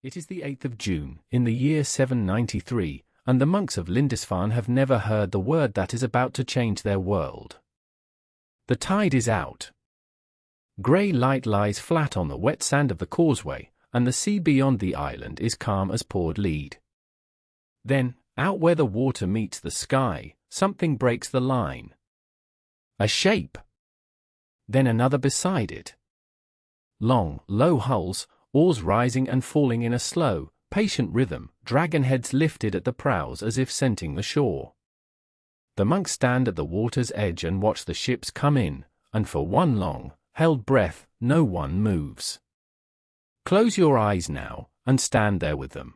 It is the 8th of June, in the year 793, and the monks of Lindisfarne have never heard the word that is about to change their world. The tide is out. Grey light lies flat on the wet sand of the causeway, and the sea beyond the island is calm as poured lead. Then, out where the water meets the sky, something breaks the line. A shape. Then another beside it. Long, low hulls, oars rising and falling in a slow, patient rhythm, dragon heads lifted at the prows as if scenting the shore. The monks stand at the water's edge and watch the ships come in, and for one long, held breath, no one moves. Close your eyes now, and stand there with them.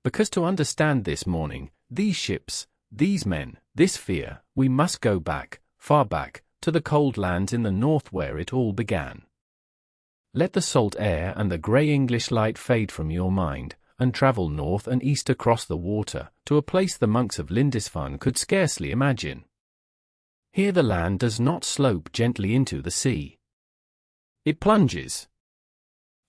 Because to understand this morning, these ships, these men, this fear, we must go back, far back, to the cold lands in the north where it all began. Let the salt air and the grey English light fade from your mind, and travel north and east across the water, to a place the monks of Lindisfarne could scarcely imagine. Here the land does not slope gently into the sea. It plunges.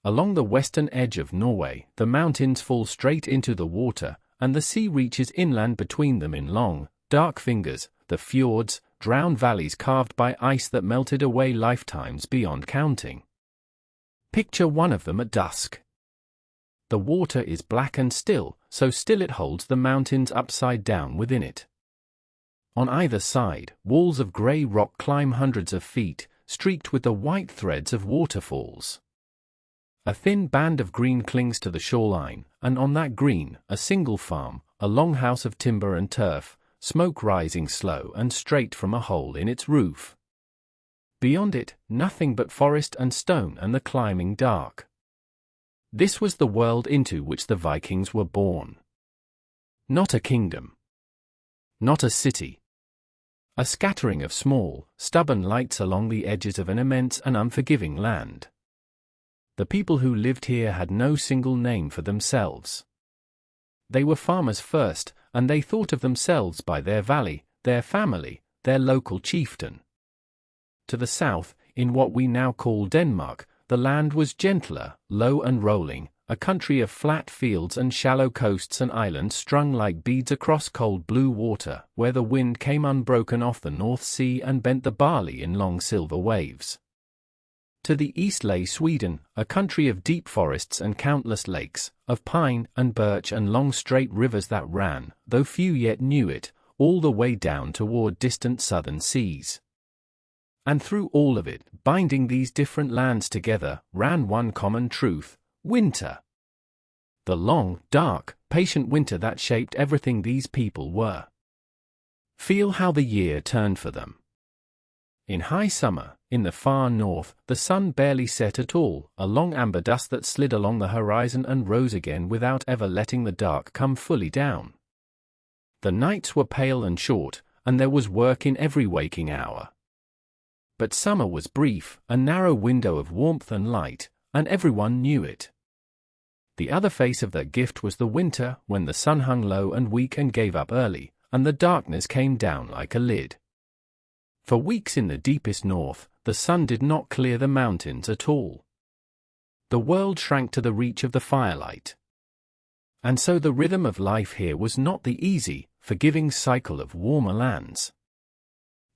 Along the western edge of Norway, the mountains fall straight into the water, and the sea reaches inland between them in long, dark fingers, the fjords, drowned valleys carved by ice that melted away lifetimes beyond counting. Picture one of them at dusk. The water is black and still, so still it holds the mountains upside down within it. On either side, walls of grey rock climb hundreds of feet, streaked with the white threads of waterfalls. A thin band of green clings to the shoreline, and on that green, a single farm, a long house of timber and turf, smoke rising slow and straight from a hole in its roof. Beyond it, nothing but forest and stone and the climbing dark. This was the world into which the Vikings were born. Not a kingdom. Not a city. A scattering of small, stubborn lights along the edges of an immense and unforgiving land. The people who lived here had no single name for themselves. They were farmers first, and they thought of themselves by their valley, their family, their local chieftain. To the south, in what we now call Denmark, the land was gentler, low and rolling, a country of flat fields and shallow coasts and islands strung like beads across cold blue water, where the wind came unbroken off the North Sea and bent the barley in long silver waves. To the east lay Sweden, a country of deep forests and countless lakes, of pine and birch and long straight rivers that ran, though few yet knew it, all the way down toward distant southern seas. And through all of it, binding these different lands together, ran one common truth: winter. The long, dark, patient winter that shaped everything these people were. Feel how the year turned for them. In high summer, in the far north, the sun barely set at all, a long amber dust that slid along the horizon and rose again without ever letting the dark come fully down. The nights were pale and short, and there was work in every waking hour. But summer was brief, a narrow window of warmth and light, and everyone knew it. The other face of that gift was the winter, when the sun hung low and weak and gave up early, and the darkness came down like a lid. For weeks in the deepest north, the sun did not clear the mountains at all. The world shrank to the reach of the firelight. And so the rhythm of life here was not the easy, forgiving cycle of warmer lands.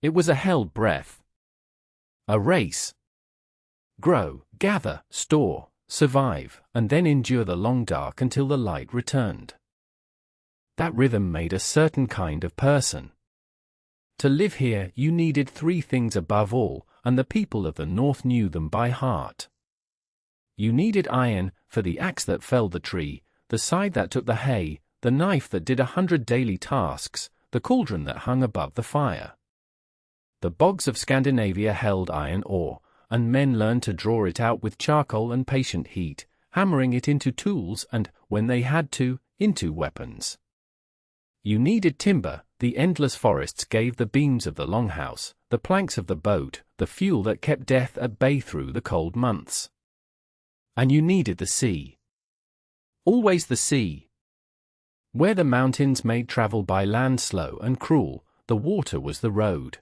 It was a held breath. A race. Grow, gather, store, survive, and then endure the long dark until the light returned. That rhythm made a certain kind of person. To live here, you needed three things above all, and the people of the north knew them by heart. You needed iron, for the axe that felled the tree, the scythe that took the hay, the knife that did 100 daily tasks, the cauldron that hung above the fire. The bogs of Scandinavia held iron ore, and men learned to draw it out with charcoal and patient heat, hammering it into tools and, when they had to, into weapons. You needed timber. The endless forests gave the beams of the longhouse, the planks of the boat, the fuel that kept death at bay through the cold months. And you needed the sea. Always the sea. Where the mountains made travel by land slow and cruel, the water was the road.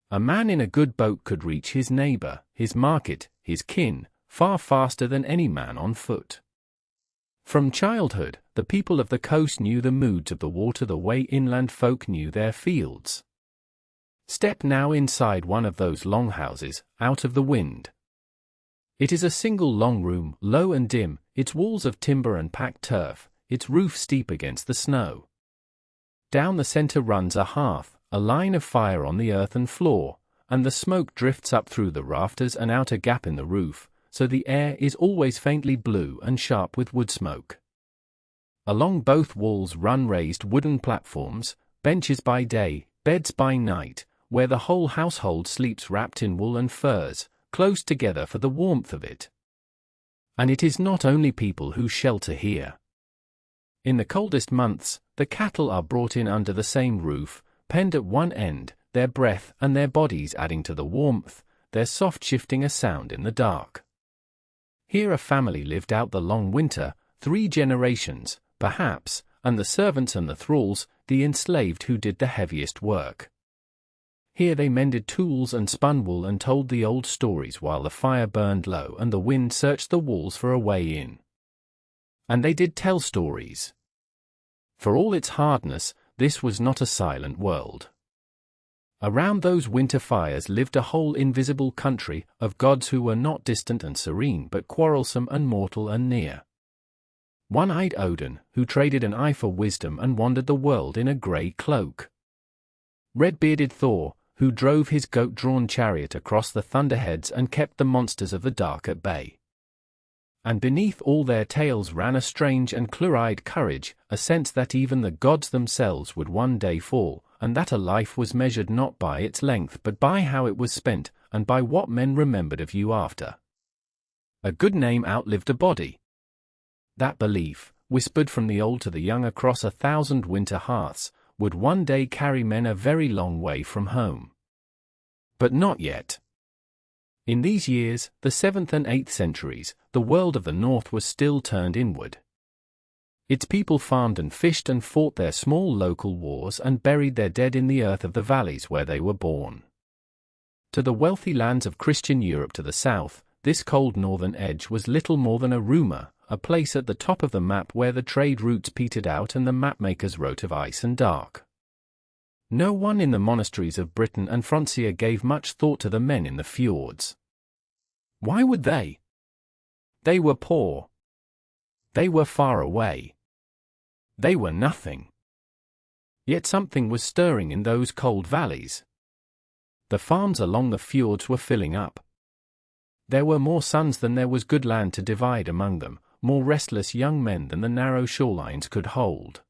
A man in a good boat could reach his neighbor, his market, his kin, far faster than any man on foot. From childhood, the people of the coast knew the moods of the water the way inland folk knew their fields. Step now inside one of those longhouses, out of the wind. It is a single long room, low and dim, its walls of timber and packed turf, its roof steep against the snow. Down the center runs a hearth, a line of fire on the earthen floor, and the smoke drifts up through the rafters and out a gap in the roof, so the air is always faintly blue and sharp with wood smoke. Along both walls run raised wooden platforms, benches by day, beds by night, where the whole household sleeps wrapped in wool and furs, close together for the warmth of it. And it is not only people who shelter here. In the coldest months, the cattle are brought in under the same roof, penned at one end, their breath and their bodies adding to the warmth, their soft shifting a sound in the dark. Here a family lived out the long winter, 3 generations, perhaps, and the servants and the thralls, the enslaved who did the heaviest work. Here they mended tools and spun wool and told the old stories while the fire burned low and the wind searched the walls for a way in. And they did tell stories. For all its hardness, this was not a silent world. Around those winter fires lived a whole invisible country of gods who were not distant and serene but quarrelsome and mortal and near. One-eyed Odin, who traded an eye for wisdom and wandered the world in a grey cloak. Red-bearded Thor, who drove his goat-drawn chariot across the thunderheads and kept the monsters of the dark at bay. And beneath all their tales ran a strange and clear-eyed courage, a sense that even the gods themselves would one day fall, and that a life was measured not by its length but by how it was spent, and by what men remembered of you after. A good name outlived a body. That belief, whispered from the old to the young across 1,000 winter hearths, would one day carry men a very long way from home. But not yet. In these years, the 7th and 8th centuries, the world of the north was still turned inward. Its people farmed and fished and fought their small local wars and buried their dead in the earth of the valleys where they were born. To the wealthy lands of Christian Europe to the south, this cold northern edge was little more than a rumor, a place at the top of the map where the trade routes petered out and the mapmakers wrote of ice and dark. No one in the monasteries of Britain and Francia gave much thought to the men in the fjords. Why would they? They were poor. They were far away. They were nothing. Yet something was stirring in those cold valleys. The farms along the fjords were filling up. There were more sons than there was good land to divide among them, more restless young men than the narrow shorelines could hold.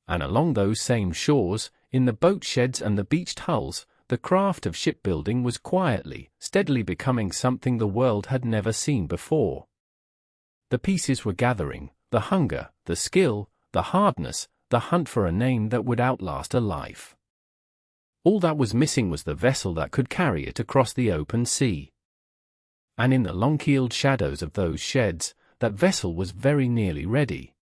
And along those same shores, in the boat sheds and the beached hulls, the craft of shipbuilding was quietly, steadily becoming something the world had never seen before. The pieces were gathering, the hunger, the skill, the hardness, the hunt for a name that would outlast a life. All that was missing was the vessel that could carry it across the open sea. And in the long-keeled shadows of those sheds, that vessel was very nearly ready.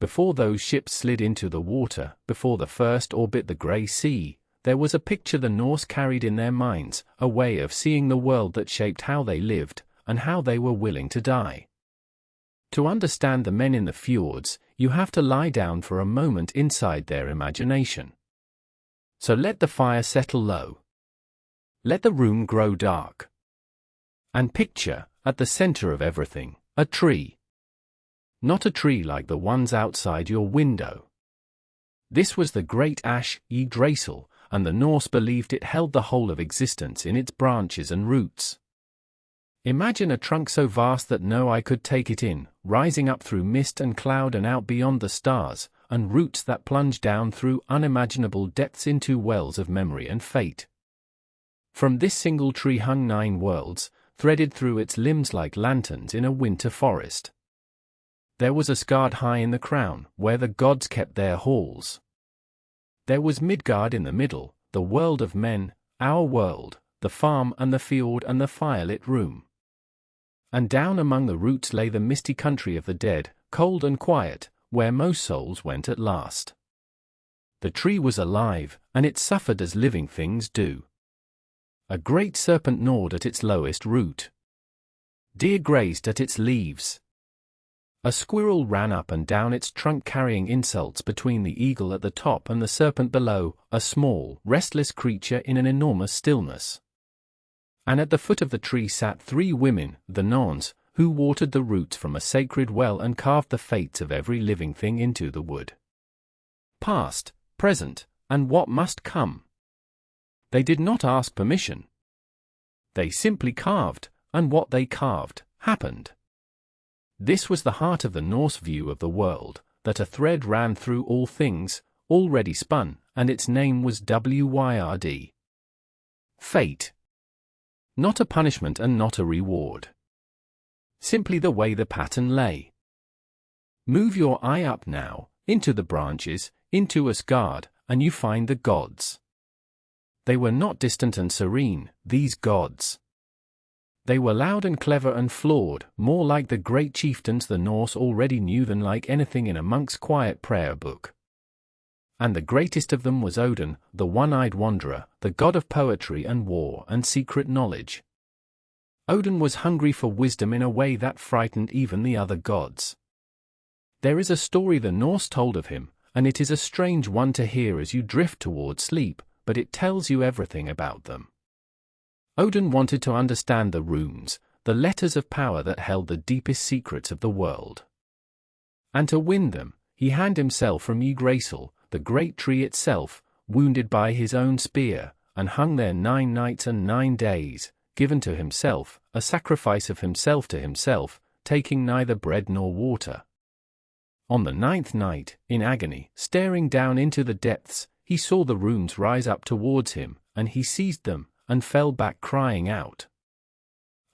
Before those ships slid into the water, before the first oar bit the grey sea, there was a picture the Norse carried in their minds, a way of seeing the world that shaped how they lived, and how they were willing to die. To understand the men in the fjords, you have to lie down for a moment inside their imagination. So let the fire settle low. Let the room grow dark. And picture, at the center of everything, a tree. Not a tree like the ones outside your window. This was the great ash, Yggdrasil, and the Norse believed it held the whole of existence in its branches and roots. Imagine a trunk so vast that no eye could take it in, rising up through mist and cloud and out beyond the stars, and roots that plunge down through unimaginable depths into wells of memory and fate. From this single tree hung 9 worlds, threaded through its limbs like lanterns in a winter forest. There was Asgard high in the crown, where the gods kept their halls. There was Midgard in the middle, the world of men, our world, the farm and the fjord and the firelit room. And down among the roots lay the misty country of the dead, cold and quiet, where most souls went at last. The tree was alive, and it suffered as living things do. A great serpent gnawed at its lowest root. Deer grazed at its leaves. A squirrel ran up and down its trunk carrying insults between the eagle at the top and the serpent below, a small, restless creature in an enormous stillness. And at the foot of the tree sat 3 women, the Norse, who watered the roots from a sacred well and carved the fates of every living thing into the wood. Past, present, and what must come. They did not ask permission. They simply carved, and what they carved happened. This was the heart of the Norse view of the world, that a thread ran through all things, already spun, and its name was Wyrd. Fate. Not a punishment and not a reward. Simply the way the pattern lay. Move your eye up now, into the branches, into Asgard, and you find the gods. They were not distant and serene, these gods. They were loud and clever and flawed, more like the great chieftains the Norse already knew than like anything in a monk's quiet prayer book. And the greatest of them was Odin, the one-eyed wanderer, the god of poetry and war and secret knowledge. Odin was hungry for wisdom in a way that frightened even the other gods. There is a story the Norse told of him, and it is a strange one to hear as you drift toward sleep, but it tells you everything about them. Odin wanted to understand the runes, the letters of power that held the deepest secrets of the world. And to win them, he hanged himself from Yggdrasil, the great tree itself, wounded by his own spear, and hung there 9 nights and 9 days, given to himself, a sacrifice of himself to himself, taking neither bread nor water. On the 9th night, in agony, staring down into the depths, he saw the runes rise up towards him, and he seized them, and fell back crying out.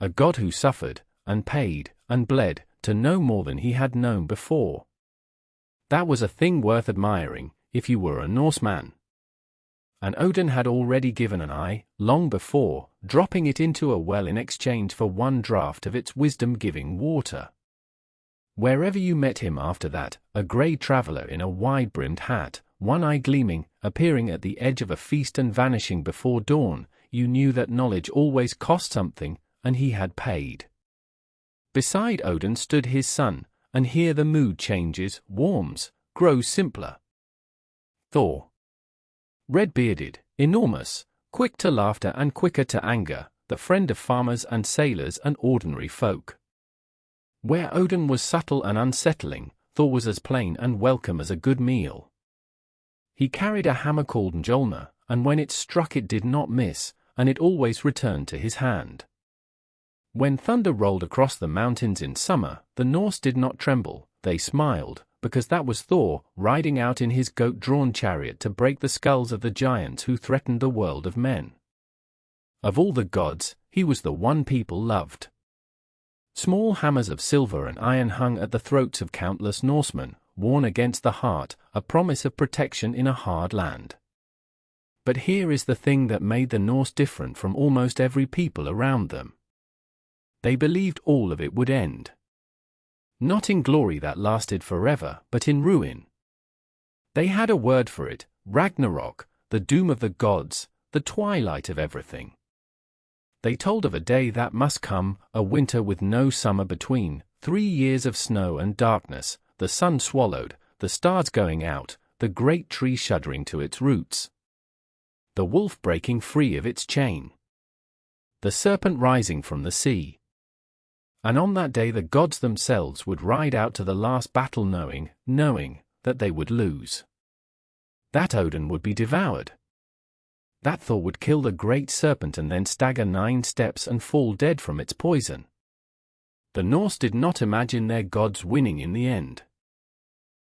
A god who suffered, and paid, and bled, to know more than he had known before. That was a thing worth admiring, if you were a Norseman. And Odin had already given an eye, long before, dropping it into a well in exchange for 1 draught of its wisdom-giving water. Wherever you met him after that, a grey traveller in a wide-brimmed hat, one eye gleaming, appearing at the edge of a feast and vanishing before dawn, you knew that knowledge always cost something, and he had paid. Beside Odin stood his son, and here the mood changes, warms, grows simpler. Thor. Red-bearded, enormous, quick to laughter and quicker to anger, the friend of farmers and sailors and ordinary folk. Where Odin was subtle and unsettling, Thor was as plain and welcome as a good meal. He carried a hammer called Mjolnir, and when it struck it did not miss, and it always returned to his hand. When thunder rolled across the mountains in summer, the Norse did not tremble, they smiled, because that was Thor, riding out in his goat-drawn chariot to break the skulls of the giants who threatened the world of men. Of all the gods, he was the one people loved. Small hammers of silver and iron hung at the throats of countless Norsemen, worn against the heart, a promise of protection in a hard land. But here is the thing that made the Norse different from almost every people around them. They believed all of it would end. Not in glory that lasted forever, but in ruin. They had a word for it, Ragnarok, the doom of the gods, the twilight of everything. They told of a day that must come, a winter with no summer between, 3 years of snow and darkness, the sun swallowed, the stars going out, the great tree shuddering to its roots. The wolf breaking free of its chain. The serpent rising from the sea. And on that day the gods themselves would ride out to the last battle knowing that they would lose. That Odin would be devoured. That Thor would kill the great serpent and then stagger 9 steps and fall dead from its poison. The Norse did not imagine their gods winning in the end.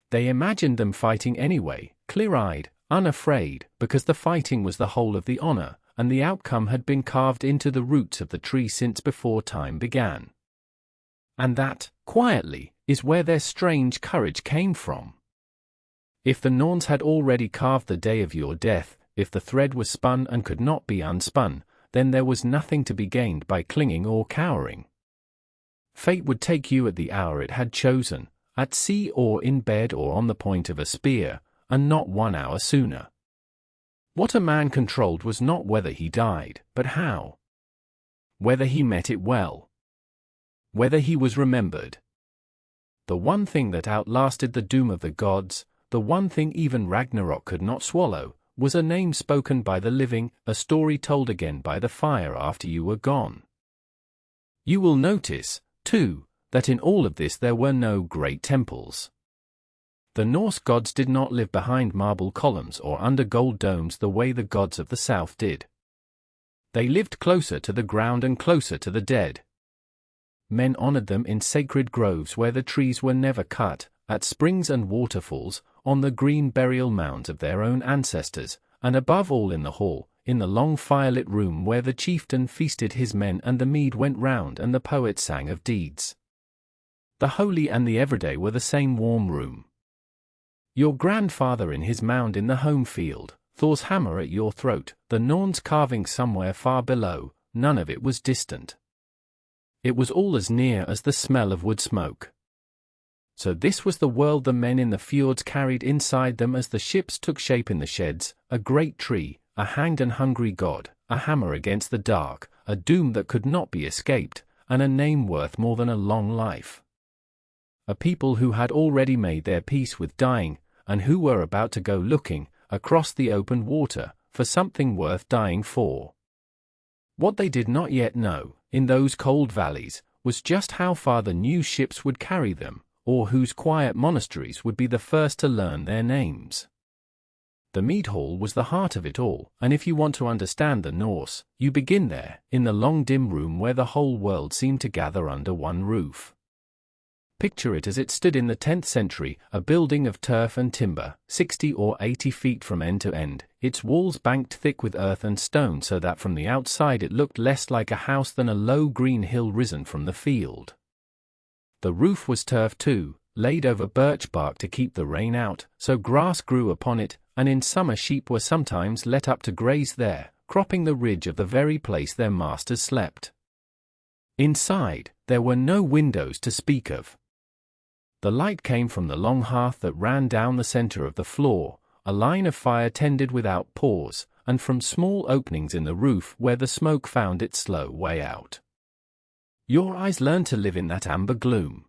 They imagined them fighting anyway, clear-eyed, unafraid, because the fighting was the whole of the honor, and the outcome had been carved into the roots of the tree since before time began. And that, quietly, is where their strange courage came from. If the Norns had already carved the day of your death, if the thread was spun and could not be unspun, then there was nothing to be gained by clinging or cowering. Fate would take you at the hour it had chosen, at sea or in bed or on the point of a spear, and not 1 hour sooner. What a man controlled was not whether he died, but how. Whether he met it well. Whether he was remembered. The one thing that outlasted the doom of the gods, the one thing even Ragnarok could not swallow, was a name spoken by the living, a story told again by the fire after you were gone. You will notice, too, that in all of this there were no great temples. The Norse gods did not live behind marble columns or under gold domes the way the gods of the south did. They lived closer to the ground and closer to the dead. Men honored them in sacred groves where the trees were never cut, at springs and waterfalls, on the green burial mounds of their own ancestors, and above all in the hall, in the long firelit room where the chieftain feasted his men and the mead went round and the poet sang of deeds. The holy and the everyday were the same warm room. Your grandfather in his mound in the home field, Thor's hammer at your throat, the Norns carving somewhere far below, none of it was distant. It was all as near as the smell of wood smoke. So this was the world the men in the fjords carried inside them as the ships took shape in the sheds, a great tree, a hanged and hungry god, a hammer against the dark, a doom that could not be escaped, and a name worth more than a long life. A people who had already made their peace with dying, and who were about to go looking, across the open water, for something worth dying for. What they did not yet know, in those cold valleys, was just how far the new ships would carry them, or whose quiet monasteries would be the first to learn their names. The mead hall was the heart of it all, and if you want to understand the Norse, you begin there, in the long dim room where the whole world seemed to gather under one roof. Picture it as it stood in the 10th century, a building of turf and timber, 60 or 80 feet from end to end, its walls banked thick with earth and stone so that from the outside it looked less like a house than a low green hill risen from the field. The roof was turf too, laid over birch bark to keep the rain out, so grass grew upon it, and in summer sheep were sometimes let up to graze there, cropping the ridge of the very place their masters slept. Inside, there were no windows to speak of. The light came from the long hearth that ran down the center of the floor, a line of fire tended without pause, and from small openings in the roof where the smoke found its slow way out. Your eyes learned to live in that amber gloom.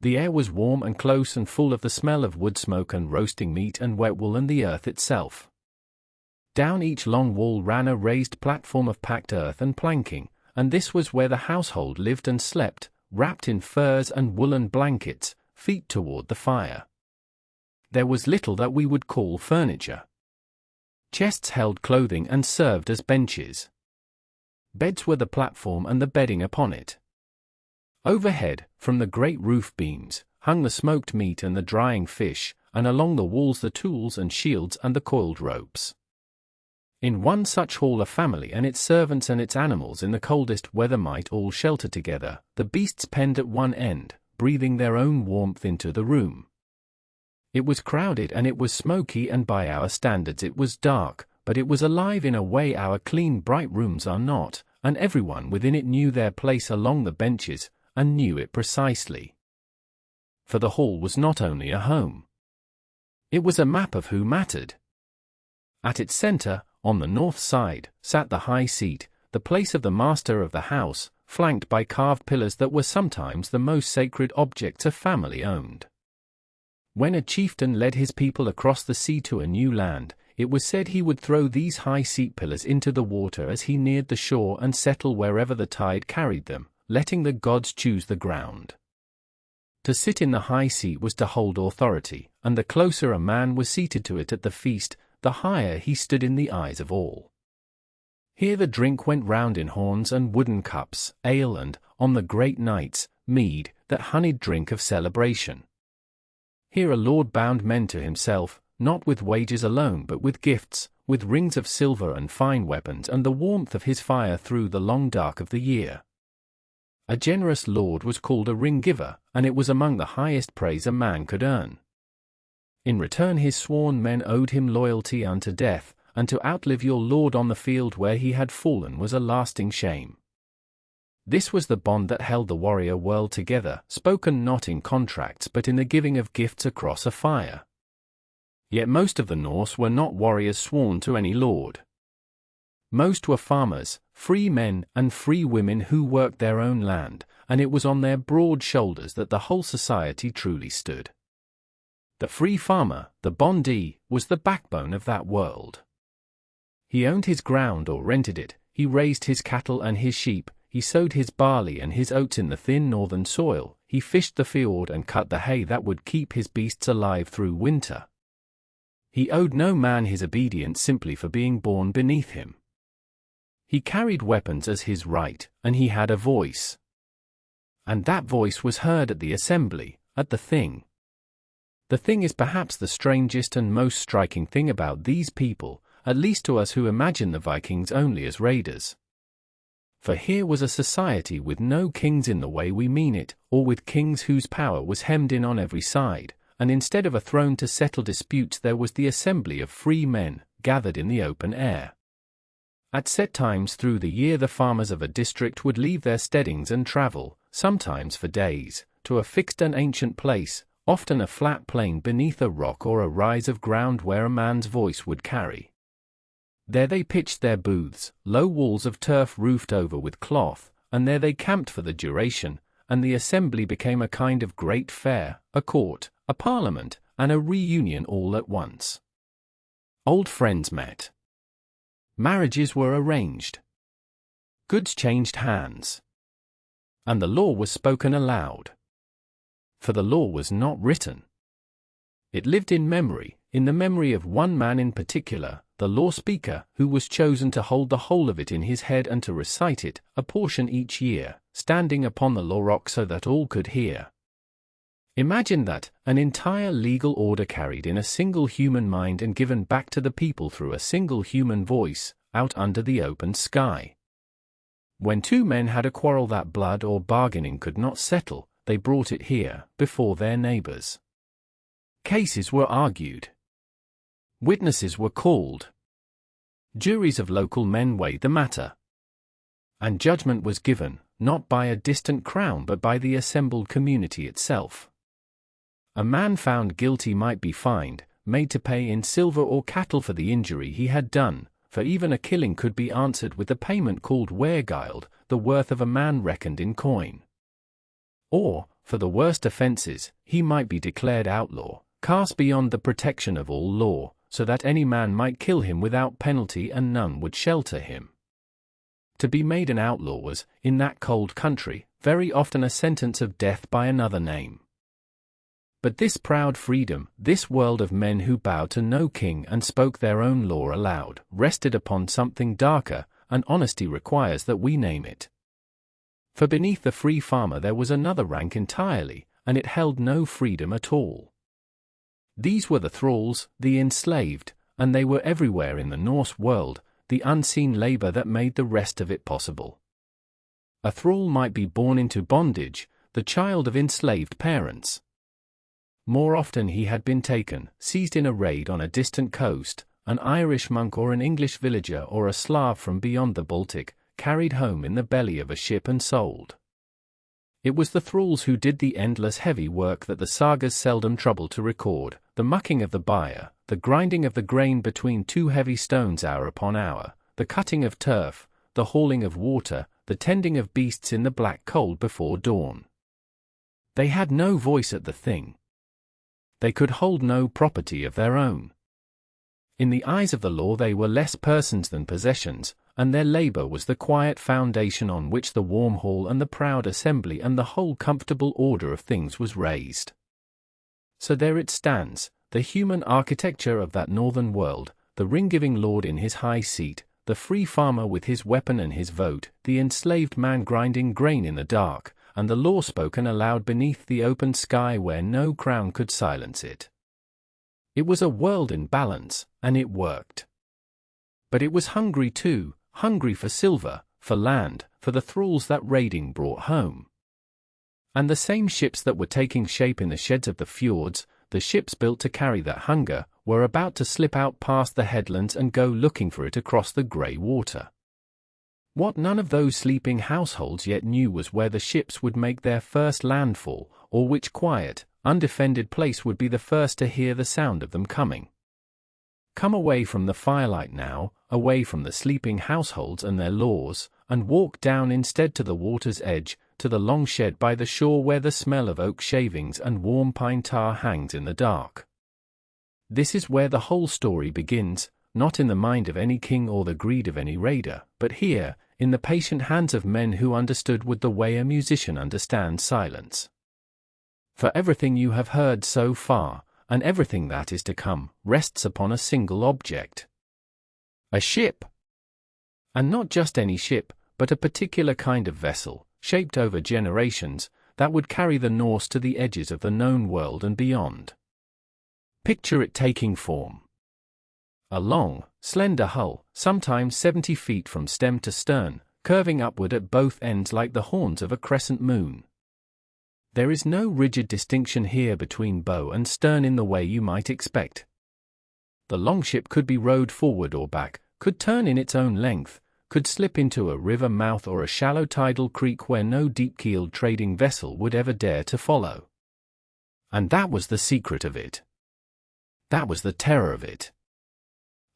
The air was warm and close and full of the smell of wood smoke and roasting meat and wet wool and the earth itself. Down each long wall ran a raised platform of packed earth and planking, and this was where the household lived and slept, wrapped in furs and woolen blankets, feet toward the fire. There was little that we would call furniture. Chests held clothing and served as benches. Beds were the platform and the bedding upon it. Overhead, from the great roof beams, hung the smoked meat and the drying fish, and along the walls the tools and shields and the coiled ropes. In one such hall a family and its servants and its animals in the coldest weather might all shelter together, the beasts penned at one end, breathing their own warmth into the room. It was crowded and it was smoky and by our standards it was dark, but it was alive in a way our clean bright rooms are not, and everyone within it knew their place along the benches, and knew it precisely. For the hall was not only a home. It was a map of who mattered. At its center, on the north side, sat the high seat, the place of the master of the house, flanked by carved pillars that were sometimes the most sacred objects a family owned. When a chieftain led his people across the sea to a new land, it was said he would throw these high seat pillars into the water as he neared the shore and settle wherever the tide carried them, letting the gods choose the ground. To sit in the high seat was to hold authority, and the closer a man was seated to it at the feast, the higher he stood in the eyes of all. Here the drink went round in horns and wooden cups, ale and, on the great nights, mead, that honeyed drink of celebration. Here a lord bound men to himself, not with wages alone but with gifts, with rings of silver and fine weapons and the warmth of his fire through the long dark of the year. A generous lord was called a ring-giver, and it was among the highest praise a man could earn. In return his sworn men owed him loyalty unto death, and to outlive your lord on the field where he had fallen was a lasting shame. This was the bond that held the warrior world together, spoken not in contracts but in the giving of gifts across a fire. Yet most of the Norse were not warriors sworn to any lord. Most were farmers, free men and free women who worked their own land, and it was on their broad shoulders that the whole society truly stood. The free farmer, the bondee, was the backbone of that world. He owned his ground or rented it, he raised his cattle and his sheep, he sowed his barley and his oats in the thin northern soil, he fished the fjord and cut the hay that would keep his beasts alive through winter. He owed no man his obedience simply for being born beneath him. He carried weapons as his right, and he had a voice. And that voice was heard at the assembly, at the thing. The thing is perhaps the strangest and most striking thing about these people, at least to us who imagine the Vikings only as raiders. For here was a society with no kings in the way we mean it, or with kings whose power was hemmed in on every side, and instead of a throne to settle disputes there was the assembly of free men, gathered in the open air. At set times through the year the farmers of a district would leave their steadings and travel, sometimes for days, to a fixed and ancient place, often a flat plain beneath a rock or a rise of ground where a man's voice would carry. There they pitched their booths, low walls of turf roofed over with cloth, and there they camped for the duration, and the assembly became a kind of great fair, a court, a parliament, and a reunion all at once. Old friends met. Marriages were arranged. Goods changed hands. And the law was spoken aloud. For the law was not written. It lived in the memory of one man in particular, the law speaker, who was chosen to hold the whole of it in his head and to recite it, a portion each year, standing upon the law rock so that all could hear. Imagine that, an entire legal order carried in a single human mind and given back to the people through a single human voice, out under the open sky. When two men had a quarrel that blood or bargaining could not settle, they brought it here, before their neighbors. Cases were argued. Witnesses were called. Juries of local men weighed the matter. And judgment was given, not by a distant crown but by the assembled community itself. A man found guilty might be fined, made to pay in silver or cattle for the injury he had done, for even a killing could be answered with the payment called weregild, the worth of a man reckoned in coin. Or, for the worst offences, he might be declared outlaw, cast beyond the protection of all law, so that any man might kill him without penalty and none would shelter him. To be made an outlaw was, in that cold country, very often a sentence of death by another name. But this proud freedom, this world of men who bowed to no king and spoke their own law aloud, rested upon something darker, and honesty requires that we name it. For beneath the free farmer there was another rank entirely, and it held no freedom at all. These were the thralls, the enslaved, and they were everywhere in the Norse world, the unseen labor that made the rest of it possible. A thrall might be born into bondage, the child of enslaved parents. More often he had been taken, seized in a raid on a distant coast, an Irish monk or an English villager or a Slav from beyond the Baltic, carried home in the belly of a ship and sold. It was the thralls who did the endless heavy work that the sagas seldom trouble to record, the mucking of the byre, the grinding of the grain between two heavy stones hour upon hour, the cutting of turf, the hauling of water, the tending of beasts in the black cold before dawn. They had no voice at the thing. They could hold no property of their own. In the eyes of the law they were less persons than possessions, and their labor was the quiet foundation on which the warm hall and the proud assembly and the whole comfortable order of things was raised. So there it stands, the human architecture of that northern world, the ring-giving lord in his high seat, the free farmer with his weapon and his vote, the enslaved man grinding grain in the dark, and the law spoken aloud beneath the open sky where no crown could silence it. It was a world in balance, and it worked. But it was hungry too, hungry for silver, for land, for the thralls that raiding brought home. And the same ships that were taking shape in the sheds of the fjords, the ships built to carry that hunger, were about to slip out past the headlands and go looking for it across the grey water. What none of those sleeping households yet knew was where the ships would make their first landfall, or which quiet, undefended place would be the first to hear the sound of them coming. come away from the firelight now, away from the sleeping households and their laws, and walk down instead to the water's edge, to the long shed by the shore where the smell of oak shavings and warm pine tar hangs in the dark. This is where the whole story begins, not in the mind of any king or the greed of any raider, but here, in the patient hands of men who understood with the way a musician understands silence. For everything you have heard so far, and everything that is to come, rests upon a single object. A ship. And not just any ship, but a particular kind of vessel, shaped over generations, that would carry the Norse to the edges of the known world and beyond. Picture it taking form. A long, slender hull, sometimes 70 feet from stem to stern, curving upward at both ends like the horns of a crescent moon. There is no rigid distinction here between bow and stern in the way you might expect. The longship could be rowed forward or back, could turn in its own length, could slip into a river mouth or a shallow tidal creek where no deep-keeled trading vessel would ever dare to follow. And that was the secret of it. That was the terror of it.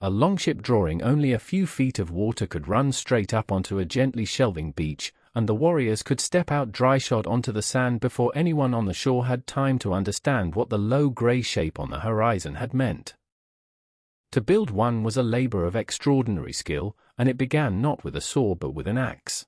A longship drawing only a few feet of water could run straight up onto a gently shelving beach, and the warriors could step out dry-shod onto the sand before anyone on the shore had time to understand what the low grey shape on the horizon had meant. To build one was a labor of extraordinary skill, and it began not with a saw but with an axe.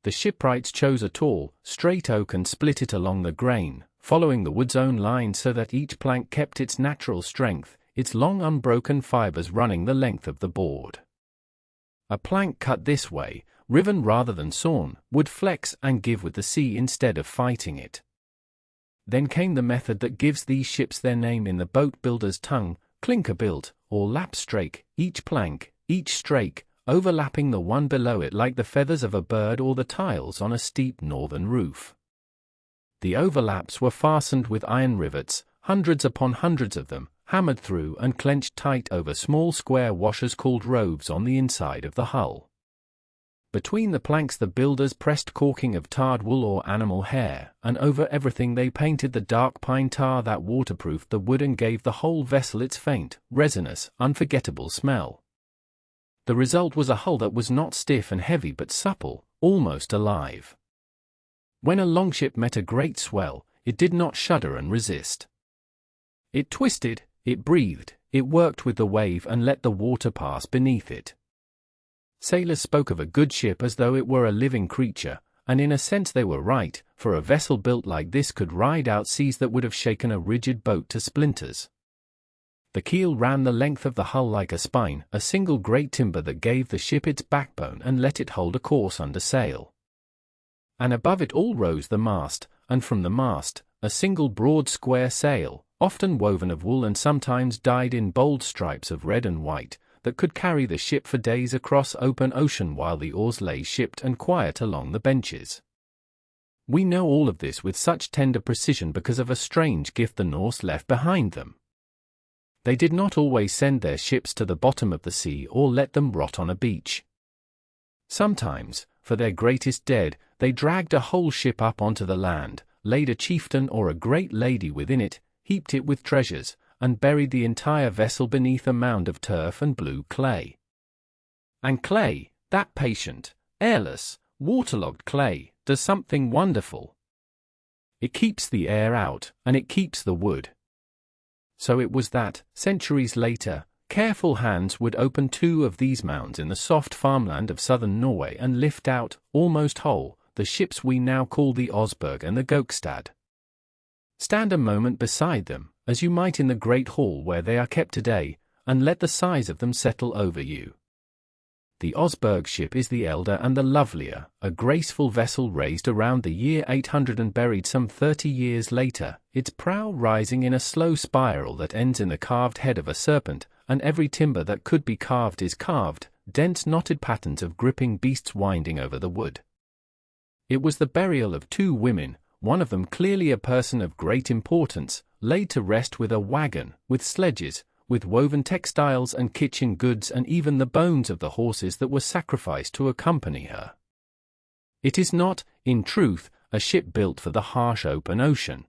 The shipwrights chose a tall, straight oak and split it along the grain, following the wood's own line so that each plank kept its natural strength, its long unbroken fibers running the length of the board. A plank cut this way, riven rather than sawn, would flex and give with the sea instead of fighting it. Then came the method that gives these ships their name in the boat builder's tongue, clinker-built, or lap-strake, each plank, each strake, overlapping the one below it like the feathers of a bird or the tiles on a steep northern roof. The overlaps were fastened with iron rivets, hundreds upon hundreds of them, hammered through and clenched tight over small square washers called roves on the inside of the hull. Between the planks the builders pressed caulking of tarred wool or animal hair, and over everything they painted the dark pine tar that waterproofed the wood and gave the whole vessel its faint, resinous, unforgettable smell. The result was a hull that was not stiff and heavy but supple, almost alive. When a longship met a great swell, it did not shudder and resist. It twisted, it breathed, it worked with the wave and let the water pass beneath it. Sailors spoke of a good ship as though it were a living creature, and in a sense they were right, for a vessel built like this could ride out seas that would have shaken a rigid boat to splinters. The keel ran the length of the hull like a spine, a single great timber that gave the ship its backbone and let it hold a course under sail. And above it all rose the mast, and from the mast, a single broad square sail, often woven of wool and sometimes dyed in bold stripes of red and white, that could carry the ship for days across open ocean while the oars lay shipped and quiet along the benches. We know all of this with such tender precision because of a strange gift the Norse left behind them. They did not always send their ships to the bottom of the sea or let them rot on a beach. Sometimes, for their greatest dead, they dragged a whole ship up onto the land, laid a chieftain or a great lady within it, heaped it with treasures, and buried the entire vessel beneath a mound of turf and blue clay. And clay, that patient, airless, waterlogged clay, does something wonderful. It keeps the air out, and it keeps the wood. So it was that, centuries later, careful hands would open two of these mounds in the soft farmland of southern Norway and lift out, almost whole, the ships we now call the Osberg and the Gokstad. Stand a moment beside them, as you might in the great hall where they are kept today, and let the size of them settle over you. The Osberg ship is the elder and the lovelier, a graceful vessel raised around the year 800 and buried some 30 years later, its prow rising in a slow spiral that ends in the carved head of a serpent, and every timber that could be carved is carved, dense knotted patterns of gripping beasts winding over the wood. It was the burial of two women, one of them clearly a person of great importance, laid to rest with a wagon, with sledges, with woven textiles and kitchen goods and even the bones of the horses that were sacrificed to accompany her. It is not, in truth, a ship built for the harsh open ocean.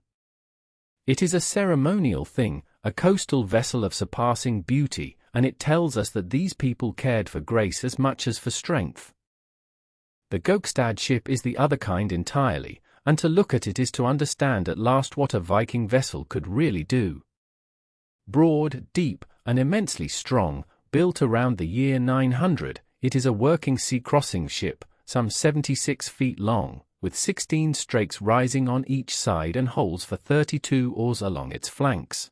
It is a ceremonial thing, a coastal vessel of surpassing beauty, and it tells us that these people cared for grace as much as for strength. The Gokstad ship is the other kind entirely, and to look at it is to understand at last what a Viking vessel could really do. Broad, deep, and immensely strong, built around the year 900, it is a working sea-crossing ship, some 76 feet long, with 16 strakes rising on each side and holes for 32 oars along its flanks.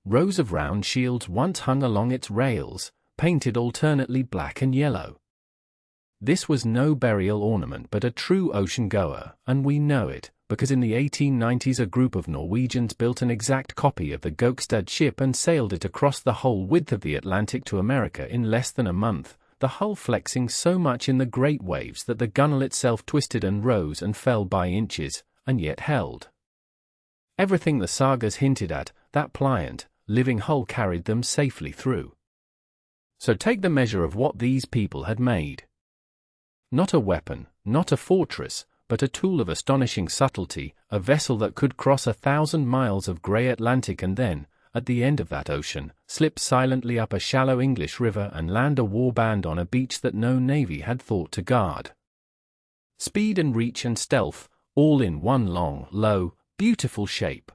Rows of round shields once hung along its rails, painted alternately black and yellow. This was no burial ornament but a true ocean-goer, and we know it, because in the 1890s a group of Norwegians built an exact copy of the Gokstad ship and sailed it across the whole width of the Atlantic to America in less than a month, the hull flexing so much in the great waves that the gunwale itself twisted and rose and fell by inches, and yet held. Everything the sagas hinted at, that pliant, living hull carried them safely through. So take the measure of what these people had made. Not a weapon, not a fortress, but a tool of astonishing subtlety, a vessel that could cross 1,000 miles of grey Atlantic and then, at the end of that ocean, slip silently up a shallow English river and land a war band on a beach that no navy had thought to guard. Speed and reach and stealth, all in one long, low, beautiful shape.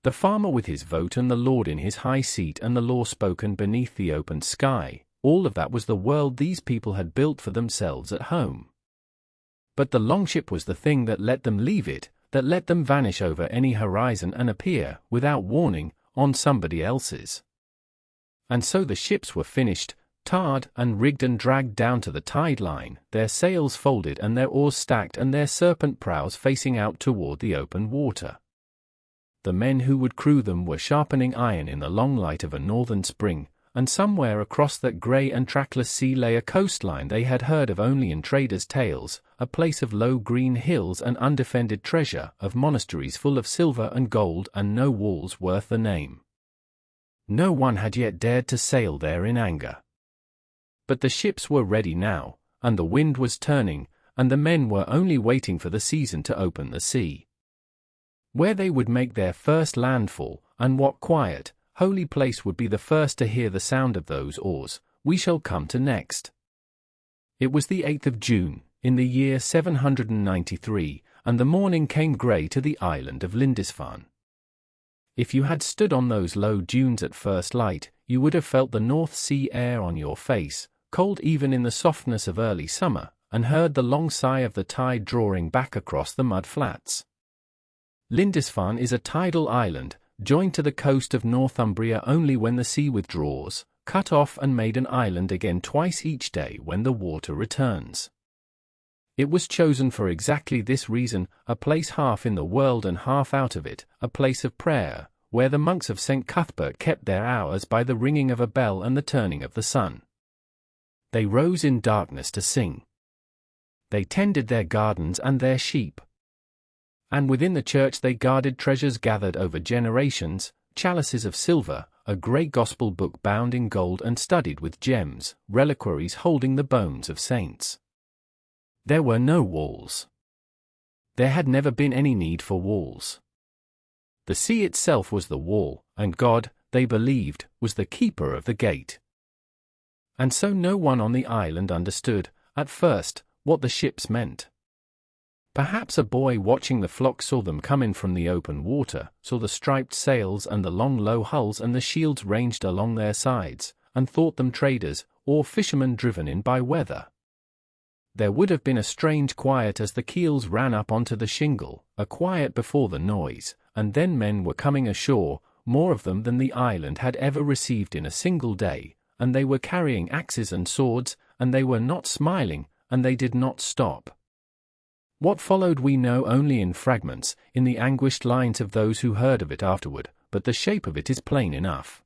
The farmer with his vote and the lord in his high seat and the law spoken beneath the open sky, all of that was the world these people had built for themselves at home. But the longship was the thing that let them leave it, that let them vanish over any horizon and appear, without warning, on somebody else's. And so the ships were finished, tarred and rigged and dragged down to the tide line, their sails folded and their oars stacked and their serpent prows facing out toward the open water. The men who would crew them were sharpening iron in the long light of a northern spring, and somewhere across that grey and trackless sea lay a coastline they had heard of only in traders' tales, a place of low green hills and undefended treasure, of monasteries full of silver and gold and no walls worth the name. No one had yet dared to sail there in anger. But the ships were ready now, and the wind was turning, and the men were only waiting for the season to open the sea. Where they would make their first landfall, and what quiet, holy place would be the first to hear the sound of those oars, we shall come to next. It was the 8th of June, in the year 793, and the morning came grey to the island of Lindisfarne. If you had stood on those low dunes at first light, you would have felt the North Sea air on your face, cold even in the softness of early summer, and heard the long sigh of the tide drawing back across the mud flats. Lindisfarne is a tidal island, joined to the coast of Northumbria only when the sea withdraws, cut off and made an island again twice each day when the water returns. It was chosen for exactly this reason, a place half in the world and half out of it, a place of prayer, where the monks of St. Cuthbert kept their hours by the ringing of a bell and the turning of the sun. They rose in darkness to sing. They tended their gardens and their sheep. And within the church they guarded treasures gathered over generations, chalices of silver, a great gospel book bound in gold and studded with gems, reliquaries holding the bones of saints. There were no walls. There had never been any need for walls. The sea itself was the wall, and God, they believed, was the keeper of the gate. And so no one on the island understood, at first, what the ships meant. Perhaps a boy watching the flock saw them come in from the open water, saw the striped sails and the long low hulls and the shields ranged along their sides, and thought them traders, or fishermen driven in by weather. There would have been a strange quiet as the keels ran up onto the shingle, a quiet before the noise, and then men were coming ashore, more of them than the island had ever received in a single day, and they were carrying axes and swords, and they were not smiling, and they did not stop. What followed we know only in fragments, in the anguished lines of those who heard of it afterward, but the shape of it is plain enough.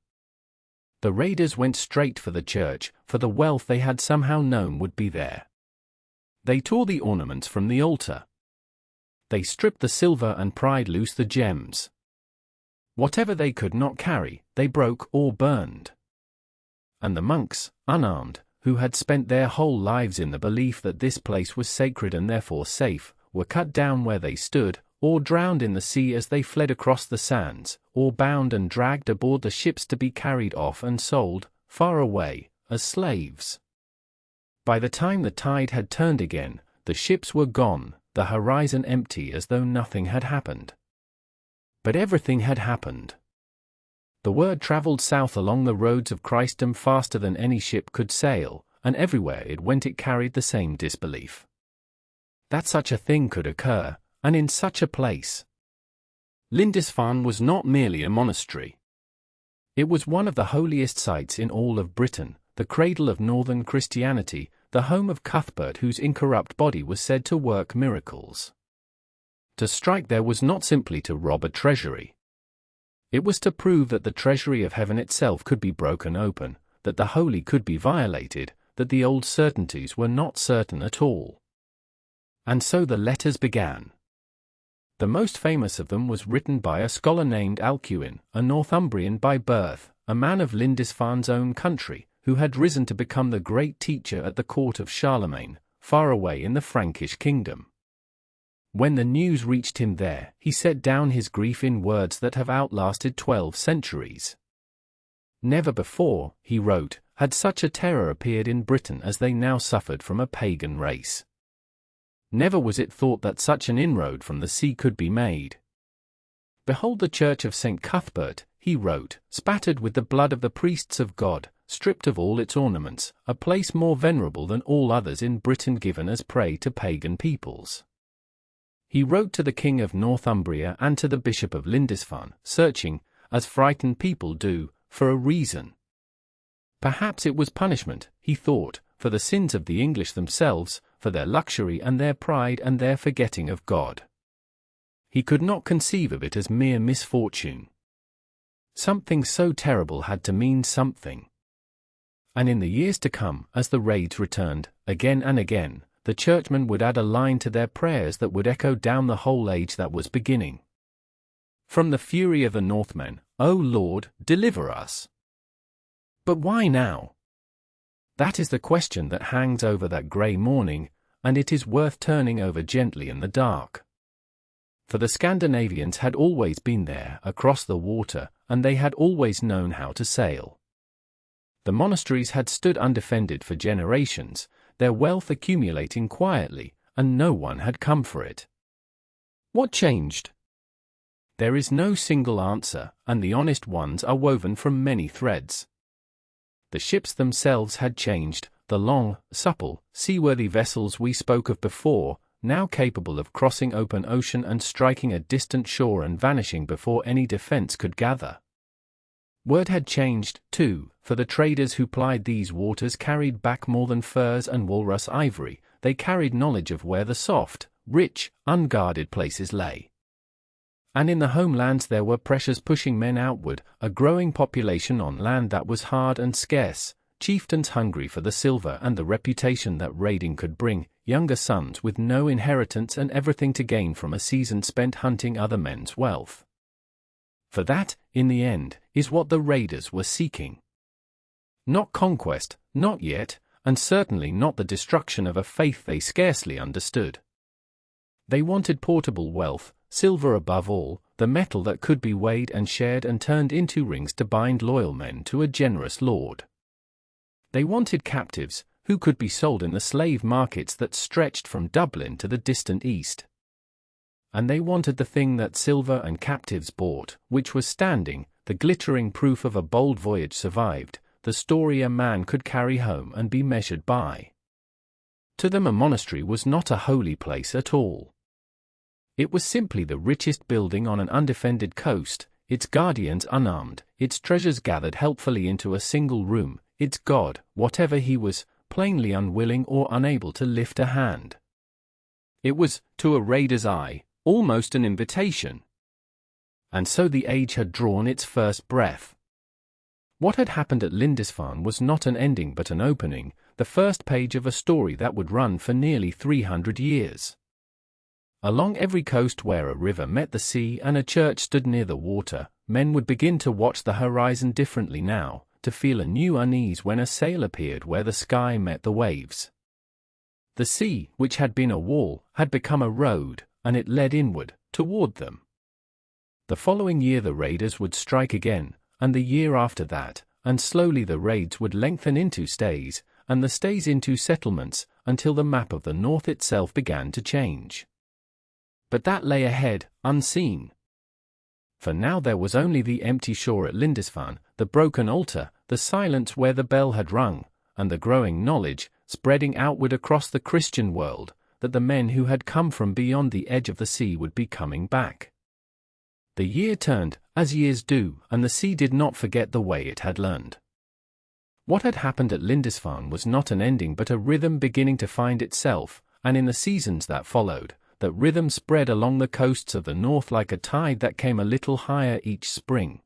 The raiders went straight for the church, for the wealth they had somehow known would be there. They tore the ornaments from the altar. They stripped the silver and pried loose the gems. Whatever they could not carry, they broke or burned. And the monks, unarmed, who had spent their whole lives in the belief that this place was sacred and therefore safe, were cut down where they stood, or drowned in the sea as they fled across the sands, or bound and dragged aboard the ships to be carried off and sold, far away, as slaves. By the time the tide had turned again, the ships were gone, the horizon empty as though nothing had happened. But everything had happened. The word traveled south along the roads of Christendom faster than any ship could sail, and everywhere it went it carried the same disbelief. That such a thing could occur, and in such a place. Lindisfarne was not merely a monastery. It was one of the holiest sites in all of Britain, the cradle of northern Christianity, the home of Cuthbert whose incorrupt body was said to work miracles. To strike there was not simply to rob a treasury. It was to prove that the treasury of heaven itself could be broken open, that the holy could be violated, that the old certainties were not certain at all. And so the letters began. The most famous of them was written by a scholar named Alcuin, a Northumbrian by birth, a man of Lindisfarne's own country, who had risen to become the great teacher at the court of Charlemagne, far away in the Frankish kingdom. When the news reached him there, he set down his grief in words that have outlasted 12 centuries. Never before, he wrote, had such a terror appeared in Britain as they now suffered from a pagan race. Never was it thought that such an inroad from the sea could be made. Behold the church of St. Cuthbert, he wrote, spattered with the blood of the priests of God, stripped of all its ornaments, a place more venerable than all others in Britain given as prey to pagan peoples. He wrote to the King of Northumbria and to the Bishop of Lindisfarne, searching, as frightened people do, for a reason. Perhaps it was punishment, he thought, for the sins of the English themselves, for their luxury and their pride and their forgetting of God. He could not conceive of it as mere misfortune. Something so terrible had to mean something. And in the years to come, as the raids returned, again and again, the churchmen would add a line to their prayers that would echo down the whole age that was beginning. From the fury of the Northmen, O Lord, deliver us. But why now? That is the question that hangs over that grey morning, and it is worth turning over gently in the dark. For the Scandinavians had always been there, across the water, and they had always known how to sail. The monasteries had stood undefended for generations, their wealth accumulating quietly, and no one had come for it. What changed? There is no single answer, and the honest ones are woven from many threads. The ships themselves had changed, the long, supple, seaworthy vessels we spoke of before, now capable of crossing open ocean and striking a distant shore and vanishing before any defense could gather. Word had changed, too, for the traders who plied these waters carried back more than furs and walrus ivory, they carried knowledge of where the soft, rich, unguarded places lay. And in the homelands there were pressures pushing men outward, a growing population on land that was hard and scarce, chieftains hungry for the silver and the reputation that raiding could bring, younger sons with no inheritance and everything to gain from a season spent hunting other men's wealth. For that, in the end, is what the raiders were seeking. Not conquest, not yet, and certainly not the destruction of a faith they scarcely understood. They wanted portable wealth, silver above all, the metal that could be weighed and shared and turned into rings to bind loyal men to a generous lord. They wanted captives, who could be sold in the slave markets that stretched from Dublin to the distant east. And they wanted the thing that silver and captives bought, which was standing, the glittering proof of a bold voyage survived, the story a man could carry home and be measured by. To them a monastery was not a holy place at all. It was simply the richest building on an undefended coast, its guardians unarmed, its treasures gathered helpfully into a single room, its god, whatever he was, plainly unwilling or unable to lift a hand. It was, to a raider's eye, almost an invitation. And so the age had drawn its first breath. What had happened at Lindisfarne was not an ending but an opening, the first page of a story that would run for nearly 300 years. Along every coast where a river met the sea and a church stood near the water, men would begin to watch the horizon differently now, to feel a new unease when a sail appeared where the sky met the waves. The sea, which had been a wall, had become a road, and it led inward, toward them. The following year the raiders would strike again, and the year after that, and slowly the raids would lengthen into stays, and the stays into settlements, until the map of the north itself began to change. But that lay ahead, unseen. For now there was only the empty shore at Lindisfarne, the broken altar, the silence where the bell had rung, and the growing knowledge, spreading outward across the Christian world, that the men who had come from beyond the edge of the sea would be coming back. The year turned, as years do, and the sea did not forget the way it had learned. What had happened at Lindisfarne was not an ending but a rhythm beginning to find itself, and in the seasons that followed, that rhythm spread along the coasts of the north like a tide that came a little higher each spring.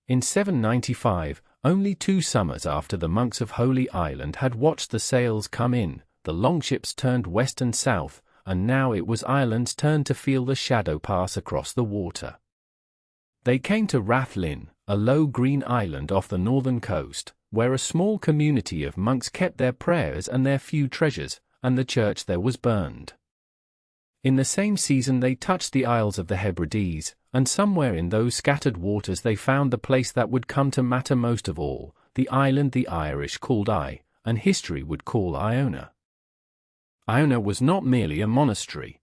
In 795, only 2 summers after the monks of Holy Island had watched the sails come in, the longships turned west and south, and now it was Ireland's turn to feel the shadow pass across the water. They came to Rathlin, a low green island off the northern coast, where a small community of monks kept their prayers and their few treasures, and the church there was burned. In the same season they touched the Isles of the Hebrides, and somewhere in those scattered waters they found the place that would come to matter most of all, the island the Irish called and history would call Iona. Iona was not merely a monastery.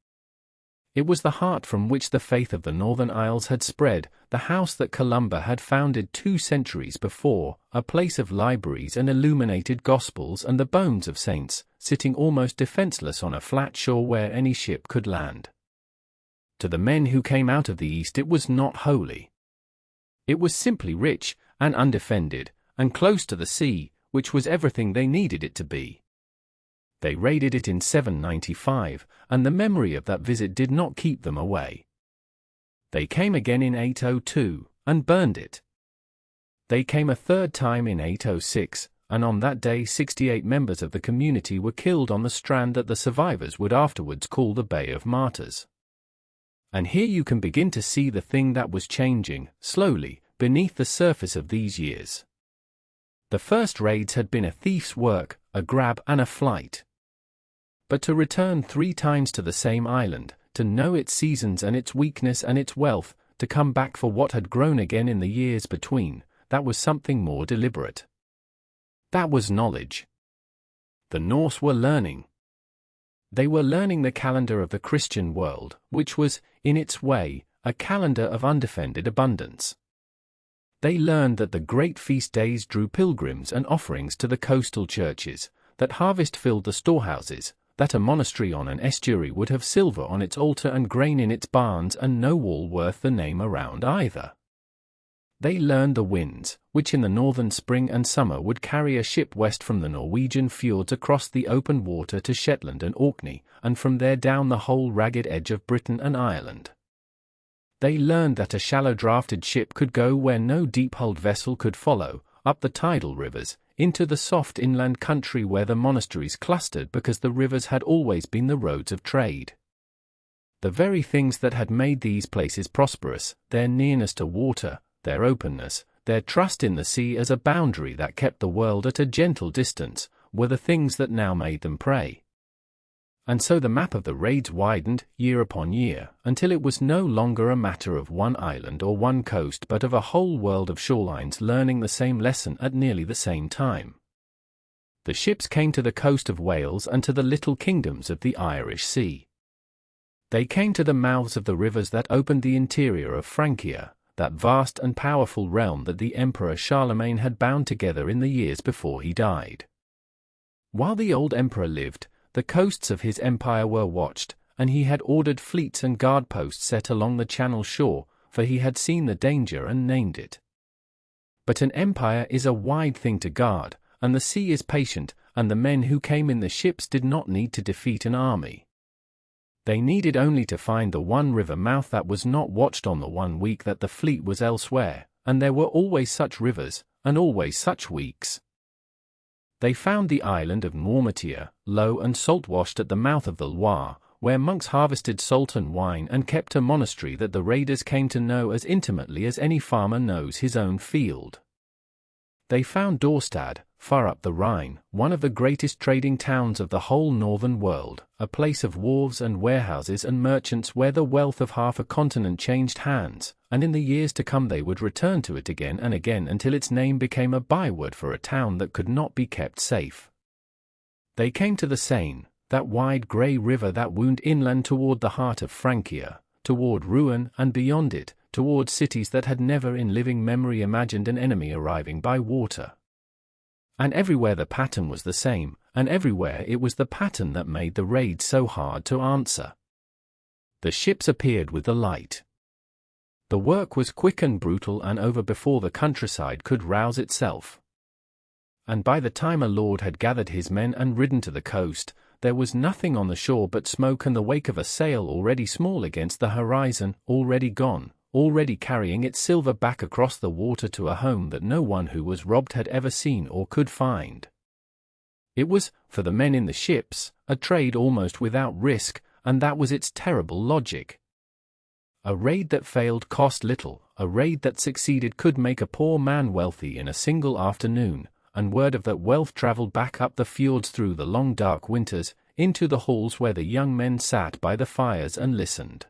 It was the heart from which the faith of the Northern Isles had spread, the house that Columba had founded 2 centuries before, a place of libraries and illuminated gospels and the bones of saints, sitting almost defenseless on a flat shore where any ship could land. To the men who came out of the east it was not holy. It was simply rich, and undefended, and close to the sea, which was everything they needed it to be. They raided it in 795, and the memory of that visit did not keep them away. They came again in 802, and burned it. They came a third time in 806, and on that day 68 members of the community were killed on the strand that the survivors would afterwards call the Bay of Martyrs. And here you can begin to see the thing that was changing, slowly, beneath the surface of these years. The first raids had been a thief's work, a grab and a flight. But to return 3 times to the same island, to know its seasons and its weakness and its wealth, to come back for what had grown again in the years between, that was something more deliberate. That was knowledge. The Norse were learning. They were learning the calendar of the Christian world, which was, in its way, a calendar of undefended abundance. They learned that the great feast days drew pilgrims and offerings to the coastal churches, that harvest filled the storehouses, that a monastery on an estuary would have silver on its altar and grain in its barns and no wall worth the name around either. They learned the winds, which in the northern spring and summer would carry a ship west from the Norwegian fjords across the open water to Shetland and Orkney, and from there down the whole ragged edge of Britain and Ireland. They learned that a shallow-drafted ship could go where no deep-hulled vessel could follow, up the tidal rivers, into the soft inland country where the monasteries clustered because the rivers had always been the roads of trade. The very things that had made these places prosperous, their nearness to water, their openness, their trust in the sea as a boundary that kept the world at a gentle distance, were the things that now made them prey. And so the map of the raids widened, year upon year, until it was no longer a matter of one island or one coast but of a whole world of shorelines learning the same lesson at nearly the same time. The ships came to the coast of Wales and to the little kingdoms of the Irish Sea. They came to the mouths of the rivers that opened the interior of Francia, that vast and powerful realm that the Emperor Charlemagne had bound together in the years before he died. While the old emperor lived, the coasts of his empire were watched, and he had ordered fleets and guard posts set along the Channel shore, for he had seen the danger and named it. But an empire is a wide thing to guard, and the sea is patient, and the men who came in the ships did not need to defeat an army. They needed only to find the one river mouth that was not watched on the one week that the fleet was elsewhere, and there were always such rivers, and always such weeks. They found the island of Normatia, low and salt-washed at the mouth of the Loire, where monks harvested salt and wine and kept a monastery that the raiders came to know as intimately as any farmer knows his own field. They found Dorstad, far up the Rhine, one of the greatest trading towns of the whole northern world, a place of wharves and warehouses and merchants where the wealth of half a continent changed hands, and in the years to come they would return to it again and again until its name became a byword for a town that could not be kept safe. They came to the Seine, that wide grey river that wound inland toward the heart of Francia, toward Rouen and beyond it, toward cities that had never in living memory imagined an enemy arriving by water. And everywhere the pattern was the same, and everywhere it was the pattern that made the raid so hard to answer. The ships appeared with the light. The work was quick and brutal and over before the countryside could rouse itself. And by the time a lord had gathered his men and ridden to the coast, there was nothing on the shore but smoke and the wake of a sail already small against the horizon, already gone, already carrying its silver back across the water to a home that no one who was robbed had ever seen or could find. It was, for the men in the ships, a trade almost without risk, and that was its terrible logic. A raid that failed cost little, a raid that succeeded could make a poor man wealthy in a single afternoon, and word of that wealth traveled back up the fjords through the long dark winters, into the halls where the young men sat by the fires and listened.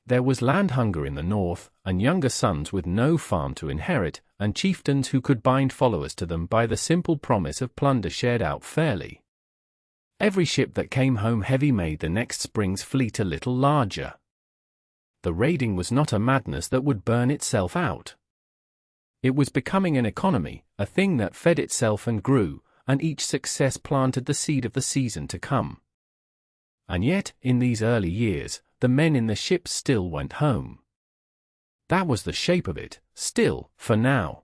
There was land hunger in the north, and younger sons with no farm to inherit, and chieftains who could bind followers to them by the simple promise of plunder shared out fairly. Every ship that came home heavy made the next spring's fleet a little larger. The raiding was not a madness that would burn itself out. It was becoming an economy, a thing that fed itself and grew, and each success planted the seed of the season to come. And yet, in these early years, the men in the ships still went home. That was the shape of it, still, for now.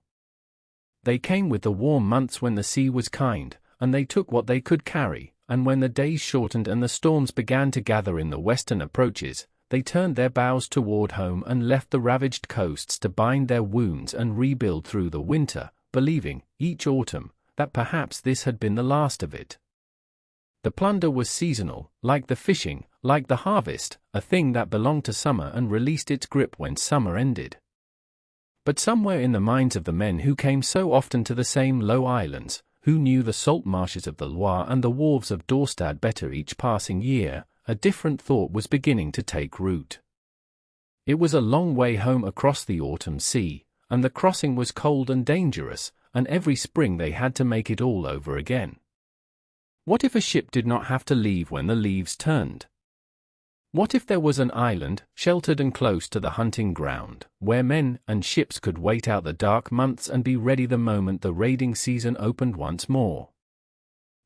They came with the warm months when the sea was kind, and they took what they could carry, and when the days shortened and the storms began to gather in the western approaches, they turned their bows toward home and left the ravaged coasts to bind their wounds and rebuild through the winter, believing, each autumn, that perhaps this had been the last of it. The plunder was seasonal, like the fishing, like the harvest, a thing that belonged to summer and released its grip when summer ended. But somewhere in the minds of the men who came so often to the same low islands, who knew the salt marshes of the Loire and the wharves of Dorstad better each passing year, a different thought was beginning to take root. It was a long way home across the autumn sea, and the crossing was cold and dangerous, and every spring they had to make it all over again. What if a ship did not have to leave when the leaves turned? What if there was an island, sheltered and close to the hunting ground, where men and ships could wait out the dark months and be ready the moment the raiding season opened once more?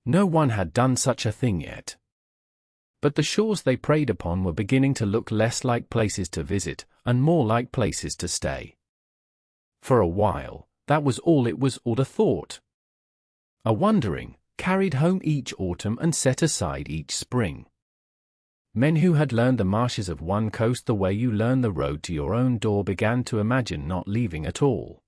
No one had done such a thing yet. But the shores they preyed upon were beginning to look less like places to visit, and more like places to stay. For a while, that was all it was, or a thought. A wandering, carried home each autumn and set aside each spring. Men who had learned the marshes of one coast the way you learn the road to your own door began to imagine not leaving at all.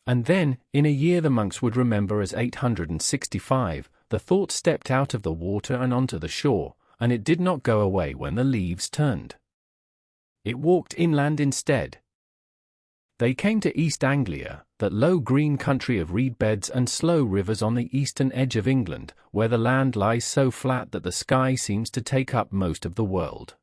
And then, in a year the monks would remember as 865, the thought stepped out of the water and onto the shore, and it did not go away when the leaves turned. It walked inland instead. They came to East Anglia, that low green country of reed beds and slow rivers on the eastern edge of England, where the land lies so flat that the sky seems to take up most of the world.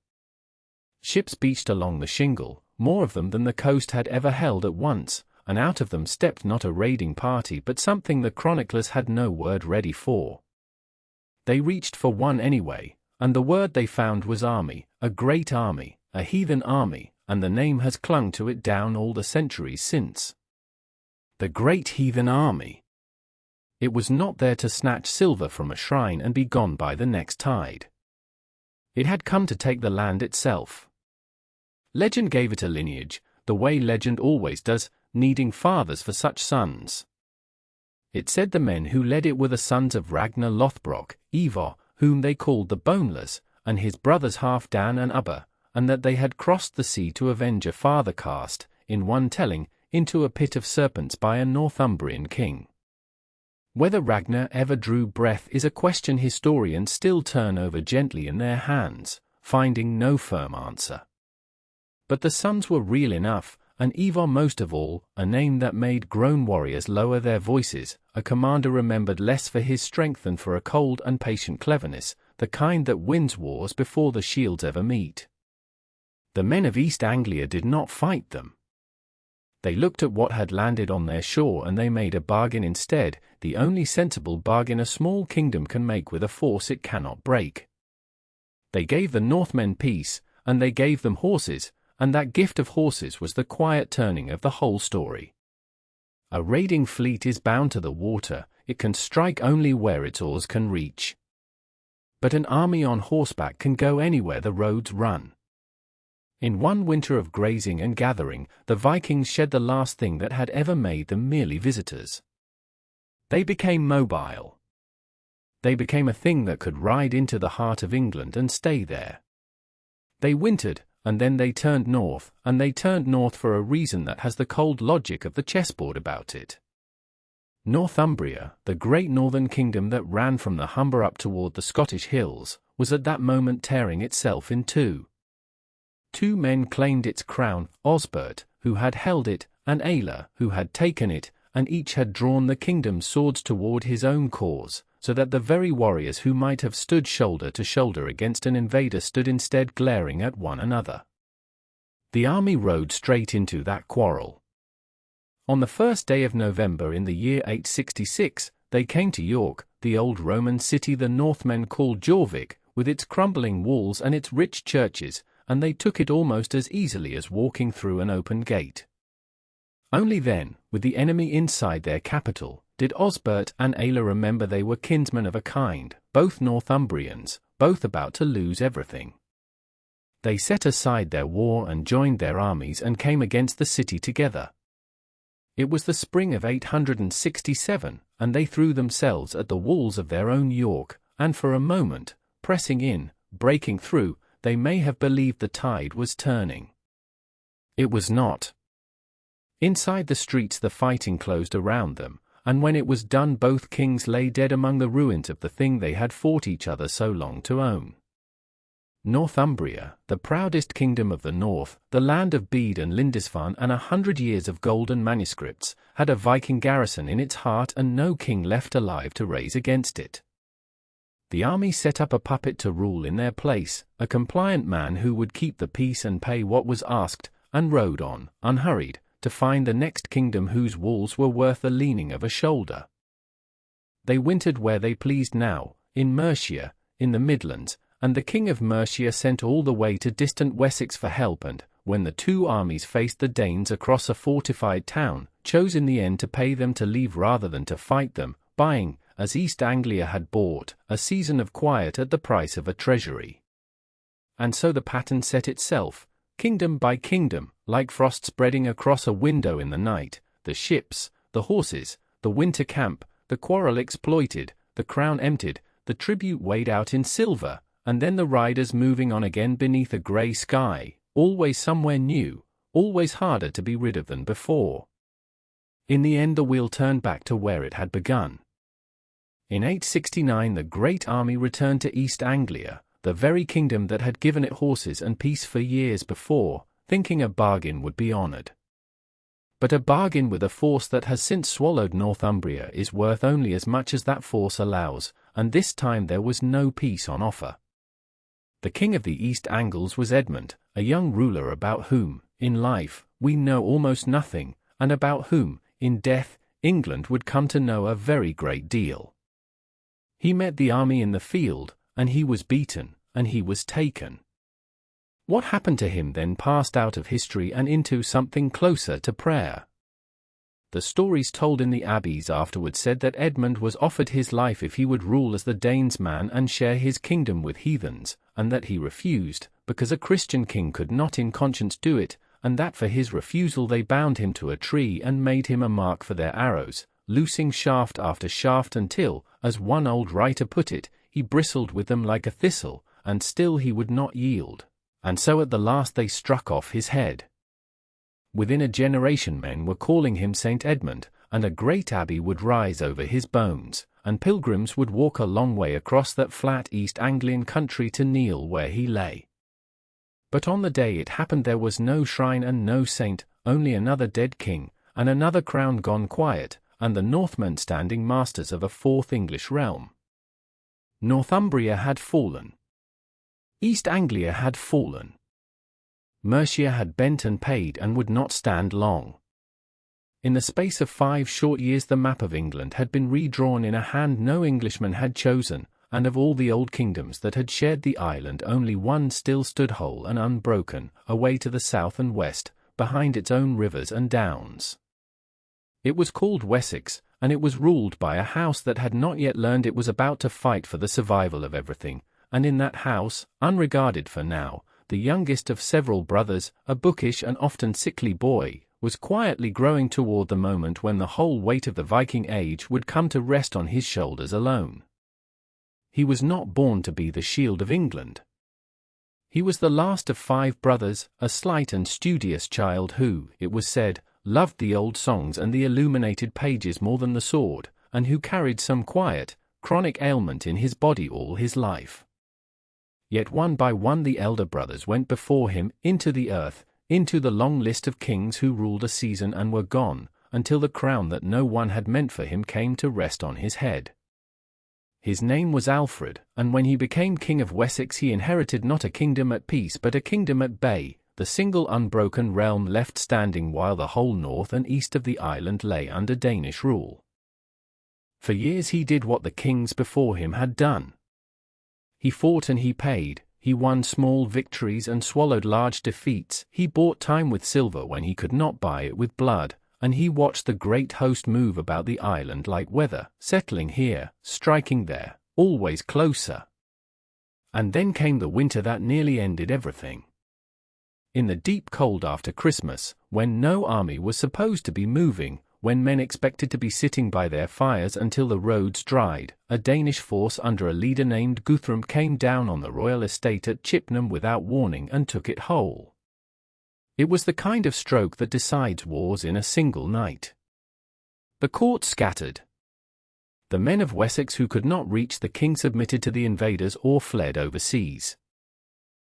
Ships beached along the shingle, more of them than the coast had ever held at once, and out of them stepped not a raiding party but something the chroniclers had no word ready for. They reached for one anyway, and the word they found was army, a great army, a heathen army, and the name has clung to it down all the centuries since. The great heathen army. It was not there to snatch silver from a shrine and be gone by the next tide. It had come to take the land itself. Legend gave it a lineage, the way legend always does, needing fathers for such sons. It said the men who led it were the sons of Ragnar Lothbrok, Ivar, whom they called the Boneless, and his brothers Halfdan and Ubba, and that they had crossed the sea to avenge a father cast, in one telling, into a pit of serpents by a Northumbrian king. Whether Ragnar ever drew breath is a question historians still turn over gently in their hands, finding no firm answer. But the sons were real enough, and Ivar most of all, a name that made grown warriors lower their voices, a commander remembered less for his strength than for a cold and patient cleverness, the kind that wins wars before the shields ever meet. The men of East Anglia did not fight them. They looked at what had landed on their shore and they made a bargain instead, the only sensible bargain a small kingdom can make with a force it cannot break. They gave the Northmen peace, and they gave them horses, and that gift of horses was the quiet turning of the whole story. A raiding fleet is bound to the water, it can strike only where its oars can reach. But an army on horseback can go anywhere the roads run. In one winter of grazing and gathering, the Vikings shed the last thing that had ever made them merely visitors. They became mobile. They became a thing that could ride into the heart of England and stay there. They wintered, and then they turned north, and they turned north for a reason that has the cold logic of the chessboard about it. Northumbria, the great northern kingdom that ran from the Humber up toward the Scottish hills, was at that moment tearing itself in two. Two men claimed its crown, Osbert, who had held it, and Aelle, who had taken it, and each had drawn the kingdom's swords toward his own cause, so that the very warriors who might have stood shoulder to shoulder against an invader stood instead glaring at one another. The army rode straight into that quarrel. On the first day of November in the year 866, they came to York, the old Roman city the Northmen called Jorvik, with its crumbling walls and its rich churches, and they took it almost as easily as walking through an open gate. Only then, with the enemy inside their capital, did Osbert and Aelle remember they were kinsmen of a kind, both Northumbrians, both about to lose everything. They set aside their war and joined their armies and came against the city together. It was the spring of 867, and they threw themselves at the walls of their own York, and for a moment, pressing in, breaking through, they may have believed the tide was turning. It was not. Inside the streets the fighting closed around them, and when it was done both kings lay dead among the ruins of the thing they had fought each other so long to own. Northumbria, the proudest kingdom of the north, the land of Bede and Lindisfarne and 100 years of golden manuscripts, had a Viking garrison in its heart and no king left alive to raise against it. The army set up a puppet to rule in their place, a compliant man who would keep the peace and pay what was asked, and rode on, unhurried, to find the next kingdom whose walls were worth the leaning of a shoulder. They wintered where they pleased now, in Mercia, in the Midlands, and the king of Mercia sent all the way to distant Wessex for help and, when the two armies faced the Danes across a fortified town, chose in the end to pay them to leave rather than to fight them, buying, as East Anglia had bought, a season of quiet at the price of a treasury. And so the pattern set itself, kingdom by kingdom, like frost spreading across a window in the night, the ships, the horses, the winter camp, the quarrel exploited, the crown emptied, the tribute weighed out in silver, and then the riders moving on again beneath a grey sky, always somewhere new, always harder to be rid of than before. In the end the wheel turned back to where it had begun. In 869 the great army returned to East Anglia, the very kingdom that had given it horses and peace for years before, thinking a bargain would be honoured. But a bargain with a force that has since swallowed Northumbria is worth only as much as that force allows, and this time there was no peace on offer. The king of the East Angles was Edmund, a young ruler about whom, in life, we know almost nothing, and about whom, in death, England would come to know a very great deal. He met the army in the field, and he was beaten, and he was taken. What happened to him then passed out of history and into something closer to prayer. The stories told in the abbeys afterward said that Edmund was offered his life if he would rule as the Danes' man and share his kingdom with heathens, and that he refused, because a Christian king could not in conscience do it, and that for his refusal they bound him to a tree and made him a mark for their arrows, loosing shaft after shaft until, as one old writer put it, he bristled with them like a thistle, and still he would not yield, and so at the last they struck off his head. Within a generation men were calling him Saint Edmund, and a great abbey would rise over his bones, and pilgrims would walk a long way across that flat East Anglian country to kneel where he lay. But on the day it happened there was no shrine and no saint, only another dead king, and another crown gone quiet, and the Northmen standing masters of a fourth English realm. Northumbria had fallen. East Anglia had fallen. Mercia had bent and paid and would not stand long. In the space of 5 short years the map of England had been redrawn in a hand no Englishman had chosen, and of all the old kingdoms that had shared the island only one still stood whole and unbroken, away to the south and west, behind its own rivers and downs. It was called Wessex, and it was ruled by a house that had not yet learned it was about to fight for the survival of everything, and in that house, unregarded for now, the youngest of several brothers, a bookish and often sickly boy, was quietly growing toward the moment when the whole weight of the Viking age would come to rest on his shoulders alone. He was not born to be the shield of England. He was the last of 5 brothers, a slight and studious child who, it was said, loved the old songs and the illuminated pages more than the sword, and who carried some quiet, chronic ailment in his body all his life. Yet one by one the elder brothers went before him, into the earth, into the long list of kings who ruled a season and were gone, until the crown that no one had meant for him came to rest on his head. His name was Alfred, and when he became king of Wessex he inherited not a kingdom at peace but a kingdom at bay, the single unbroken realm left standing while the whole north and east of the island lay under Danish rule. For years he did what the kings before him had done. He fought and he paid. He won small victories and swallowed large defeats. He bought time with silver when he could not buy it with blood, and he watched the great host move about the island like weather, settling here, striking there, always closer. And then came the winter that nearly ended everything. In the deep cold after Christmas, when no army was supposed to be moving, when men expected to be sitting by their fires until the roads dried, a Danish force under a leader named Guthrum came down on the royal estate at Chippenham without warning and took it whole. It was the kind of stroke that decides wars in a single night. The court scattered. The men of Wessex who could not reach the king submitted to the invaders or fled overseas.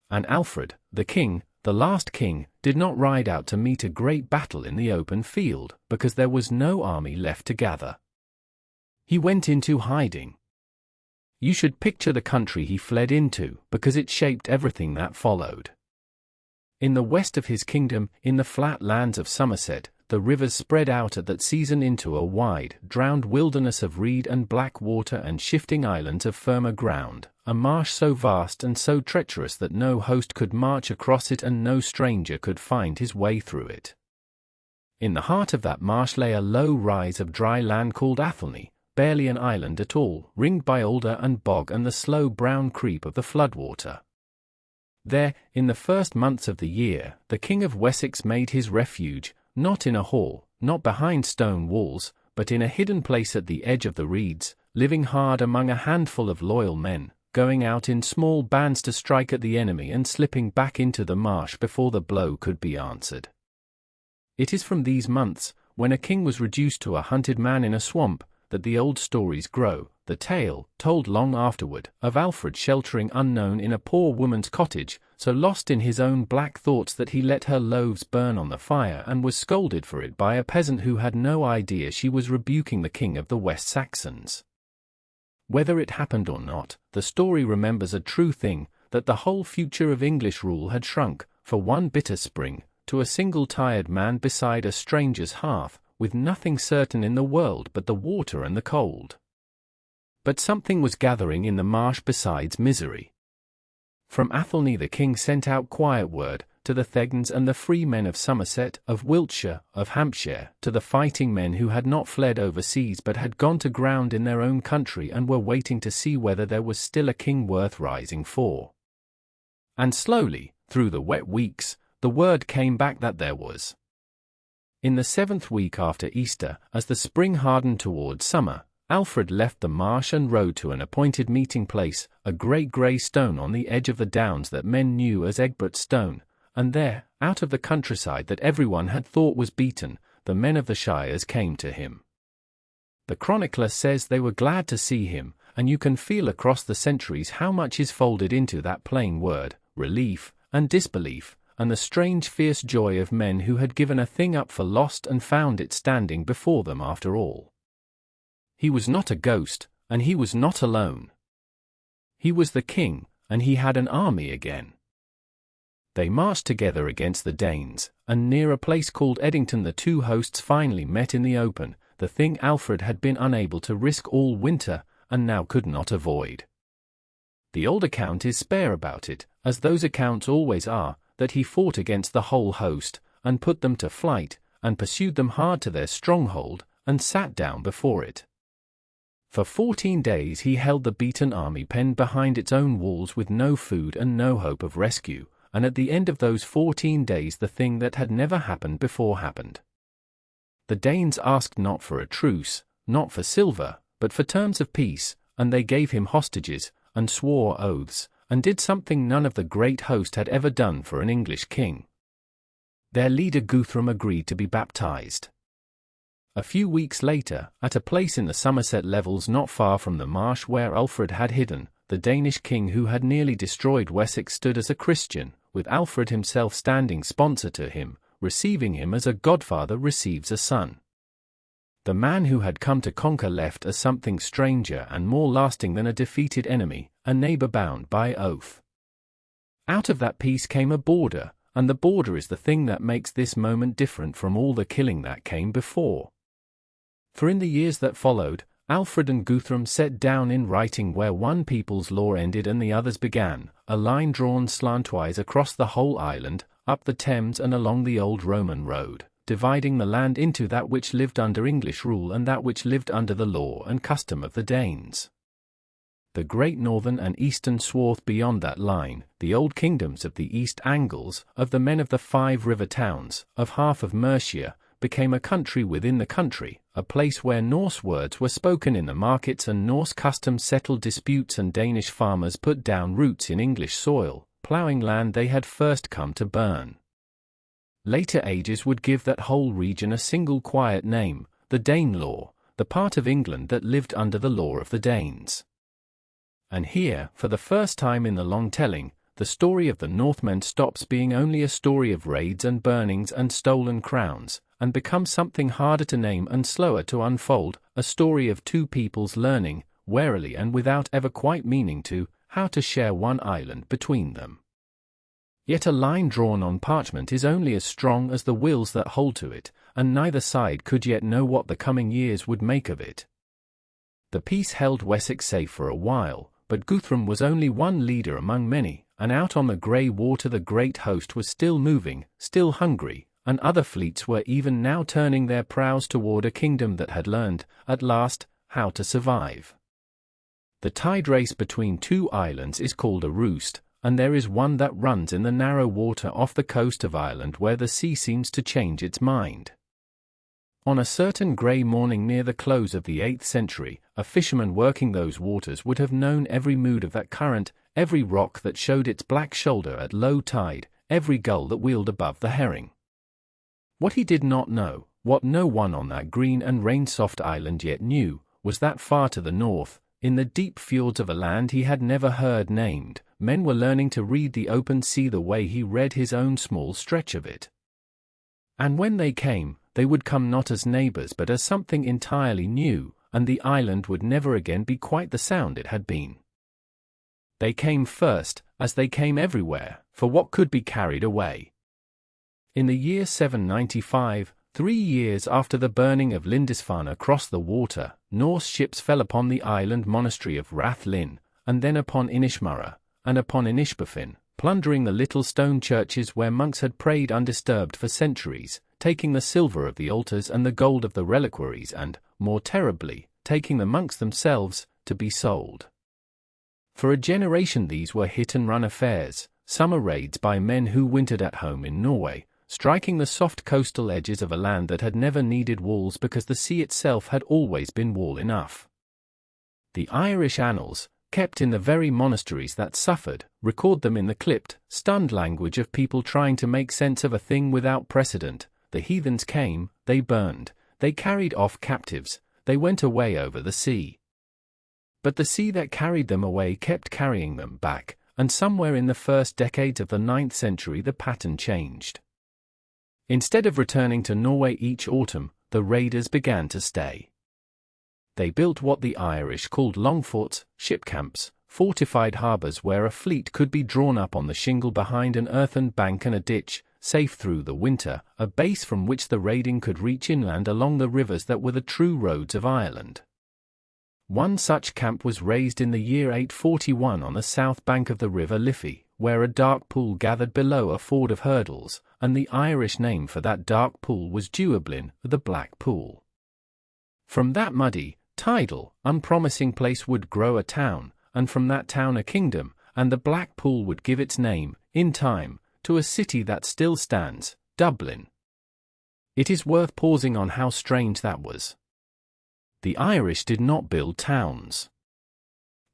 And Alfred, the king, the last king, did not ride out to meet a great battle in the open field, because there was no army left to gather. He went into hiding. You should picture the country he fled into, because it shaped everything that followed. In the west of his kingdom, in the flat lands of Somerset, the rivers spread out at that season into a wide, drowned wilderness of reed and black water and shifting islands of firmer ground, a marsh so vast and so treacherous that no host could march across it and no stranger could find his way through it. In the heart of that marsh lay a low rise of dry land called Athelney, barely an island at all, ringed by alder and bog and the slow brown creep of the floodwater. There, in the first months of the year, the King of Wessex made his refuge, not in a hall, not behind stone walls, but in a hidden place at the edge of the reeds, living hard among a handful of loyal men, going out in small bands to strike at the enemy and slipping back into the marsh before the blow could be answered. It is from these months, when a king was reduced to a hunted man in a swamp, that the old stories grow, the tale, told long afterward, of Alfred sheltering unknown in a poor woman's cottage, so lost in his own black thoughts that he let her loaves burn on the fire and was scolded for it by a peasant who had no idea she was rebuking the king of the West Saxons. Whether it happened or not, the story remembers a true thing, that the whole future of English rule had shrunk, for one bitter spring, to a single tired man beside a stranger's hearth, with nothing certain in the world but the water and the cold. But something was gathering in the marsh besides misery. From Athelney the king sent out quiet word, to the Thegns and the free men of Somerset, of Wiltshire, of Hampshire, to the fighting men who had not fled overseas but had gone to ground in their own country and were waiting to see whether there was still a king worth rising for. And slowly, through the wet weeks, the word came back that there was. In the 7th week after Easter, as the spring hardened toward summer, Alfred left the marsh and rode to an appointed meeting place, a great grey stone on the edge of the downs that men knew as Egbert Stone, and there, out of the countryside that everyone had thought was beaten, the men of the shires came to him. The chronicler says they were glad to see him, and you can feel across the centuries how much is folded into that plain word, relief and disbelief, and the strange fierce joy of men who had given a thing up for lost and found it standing before them after all. He was not a ghost, and he was not alone. He was the king, and he had an army again. They marched together against the Danes, and near a place called Eddington the two hosts finally met in the open, the thing Alfred had been unable to risk all winter, and now could not avoid. The old account is spare about it, as those accounts always are, that he fought against the whole host, and put them to flight, and pursued them hard to their stronghold, and sat down before it. For 14 days he held the beaten army penned behind its own walls with no food and no hope of rescue, and at the end of those 14 days the thing that had never happened before happened. The Danes asked not for a truce, not for silver, but for terms of peace, and they gave him hostages, and swore oaths, and did something none of the great host had ever done for an English king. Their leader Guthrum agreed to be baptized. A few weeks later, at a place in the Somerset levels not far from the Marsh where Alfred had hidden, the Danish king who had nearly destroyed Wessex stood as a Christian, with Alfred himself standing sponsor to him, receiving him as a godfather receives a son. The man who had come to conquer left as something stranger and more lasting than a defeated enemy, a neighbor bound by oath. Out of that peace came a border, and the border is the thing that makes this moment different from all the killing that came before. For in the years that followed, Alfred and Guthrum set down in writing where one people's law ended and the other's began, a line drawn slantwise across the whole island, up the Thames and along the old Roman road, dividing the land into that which lived under English rule and that which lived under the law and custom of the Danes. The great northern and eastern swath beyond that line, the old kingdoms of the East Angles, of the men of the 5 river towns, of half of Mercia, became a country within the country, a place where Norse words were spoken in the markets and Norse customs settled disputes and Danish farmers put down roots in English soil, ploughing land they had first come to burn. Later ages would give that whole region a single quiet name, the Danelaw, the part of England that lived under the law of the Danes. And here, for the first time in the long telling, the story of the Northmen stops being only a story of raids and burnings and stolen crowns, and becomes something harder to name and slower to unfold, a story of two peoples learning, warily and without ever quite meaning to, how to share one island between them. Yet a line drawn on parchment is only as strong as the wills that hold to it, and neither side could yet know what the coming years would make of it. The peace held Wessex safe for a while, but Guthrum was only one leader among many, and out on the grey water the great host was still moving, still hungry, and other fleets were even now turning their prows toward a kingdom that had learned, at last, how to survive. The tide race between two islands is called a roost, and there is one that runs in the narrow water off the coast of Ireland where the sea seems to change its mind. On a certain grey morning near the close of the 8th century, a fisherman working those waters would have known every mood of that current, every rock that showed its black shoulder at low tide, every gull that wheeled above the herring. What he did not know, what no one on that green and rain-soft island yet knew, was that far to the north, in the deep fjords of a land he had never heard named, men were learning to read the open sea the way he read his own small stretch of it. And when they came, they would come not as neighbors but as something entirely new, and the island would never again be quite the sound it had been. They came first, as they came everywhere, for what could be carried away. In the year 795, 3 years after the burning of Lindisfarne across the water, Norse ships fell upon the island monastery of Rathlin, and then upon Inishmurra, and upon Inishbofin, plundering the little stone churches where monks had prayed undisturbed for centuries, taking the silver of the altars and the gold of the reliquaries and, more terribly, taking the monks themselves, to be sold. For a generation these were hit-and-run affairs, summer raids by men who wintered at home in Norway, striking the soft coastal edges of a land that had never needed walls because the sea itself had always been wall enough. The Irish annals, kept in the very monasteries that suffered, record them in the clipped, stunned language of people trying to make sense of a thing without precedent. The heathens came, they burned, they carried off captives, they went away over the sea. But the sea that carried them away kept carrying them back, and somewhere in the first decades of the 9th century the pattern changed. Instead of returning to Norway each autumn, the raiders began to stay. They built what the Irish called longforts, ship camps, fortified harbours where a fleet could be drawn up on the shingle behind an earthen bank and a ditch, safe through the winter, a base from which the raiding could reach inland along the rivers that were the true roads of Ireland. One such camp was raised in the year 841 on the south bank of the river Liffey, where a dark pool gathered below a ford of hurdles, and the Irish name for that dark pool was Dublin, the Black Pool. From that muddy, tidal, unpromising place would grow a town, and from that town a kingdom, and the Black Pool would give its name, in time, to a city that still stands, Dublin. It is worth pausing on how strange that was. The Irish did not build towns.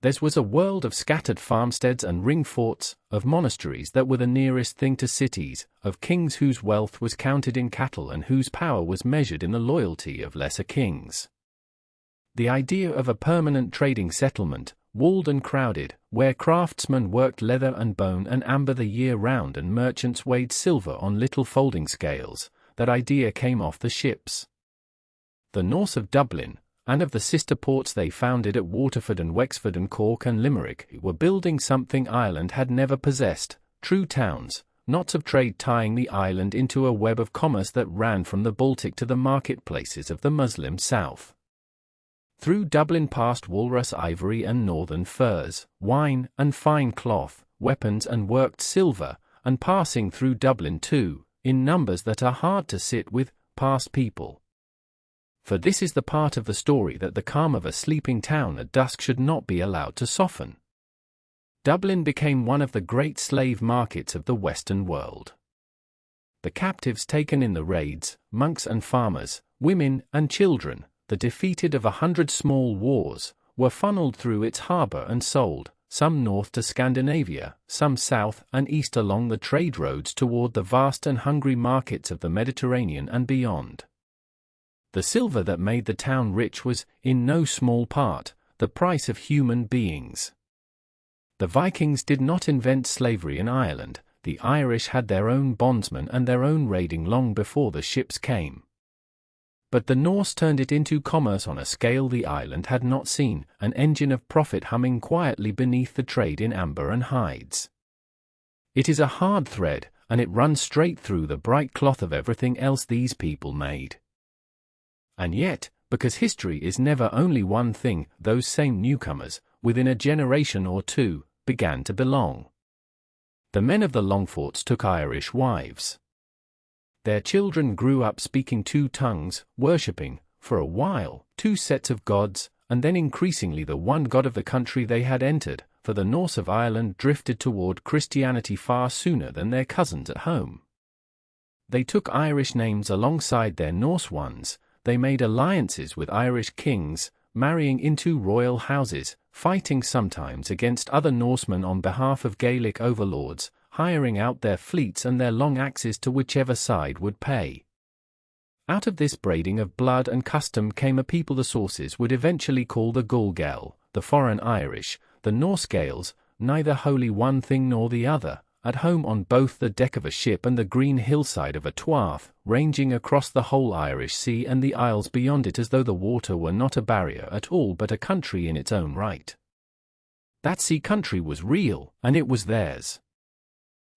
Theirs was a world of scattered farmsteads and ring forts, of monasteries that were the nearest thing to cities, of kings whose wealth was counted in cattle and whose power was measured in the loyalty of lesser kings. The idea of a permanent trading settlement, walled and crowded, where craftsmen worked leather and bone and amber the year round and merchants weighed silver on little folding scales, that idea came off the ships. The Norse of Dublin, and of the sister ports they founded at Waterford and Wexford and Cork and Limerick, were building something Ireland had never possessed, true towns, knots of trade tying the island into a web of commerce that ran from the Baltic to the marketplaces of the Muslim south. Through Dublin passed walrus ivory and northern furs, wine and fine cloth, weapons and worked silver, and passing through Dublin too, in numbers that are hard to sit with, passed people. For this is the part of the story that the calm of a sleeping town at dusk should not be allowed to soften. Dublin became one of the great slave markets of the Western world. The captives taken in the raids, monks and farmers, women and children, the defeated of 100 small wars, were funneled through its harbour and sold, some north to Scandinavia, some south and east along the trade roads toward the vast and hungry markets of the Mediterranean and beyond. The silver that made the town rich was, in no small part, the price of human beings. The Vikings did not invent slavery in Ireland. The Irish had their own bondsmen and their own raiding long before the ships came. But the Norse turned it into commerce on a scale the island had not seen, an engine of profit humming quietly beneath the trade in amber and hides. It is a hard thread, and it runs straight through the bright cloth of everything else these people made. And yet, because history is never only one thing, those same newcomers, within a generation or two, began to belong. The men of the Longforts took Irish wives. Their children grew up speaking 2 tongues, worshipping, for a while, 2 sets of gods, and then increasingly the one god of the country they had entered, for the Norse of Ireland drifted toward Christianity far sooner than their cousins at home. They took Irish names alongside their Norse ones. They made alliances with Irish kings, marrying into royal houses, fighting sometimes against other Norsemen on behalf of Gaelic overlords, hiring out their fleets and their long axes to whichever side would pay. Out of this braiding of blood and custom came a people the sources would eventually call the Gaelgel, the foreign Irish, the Norse Gaels, neither wholly one thing nor the other, at home on both the deck of a ship and the green hillside of a twarth, ranging across the whole Irish Sea and the isles beyond it as though the water were not a barrier at all but a country in its own right. That sea country was real, and it was theirs.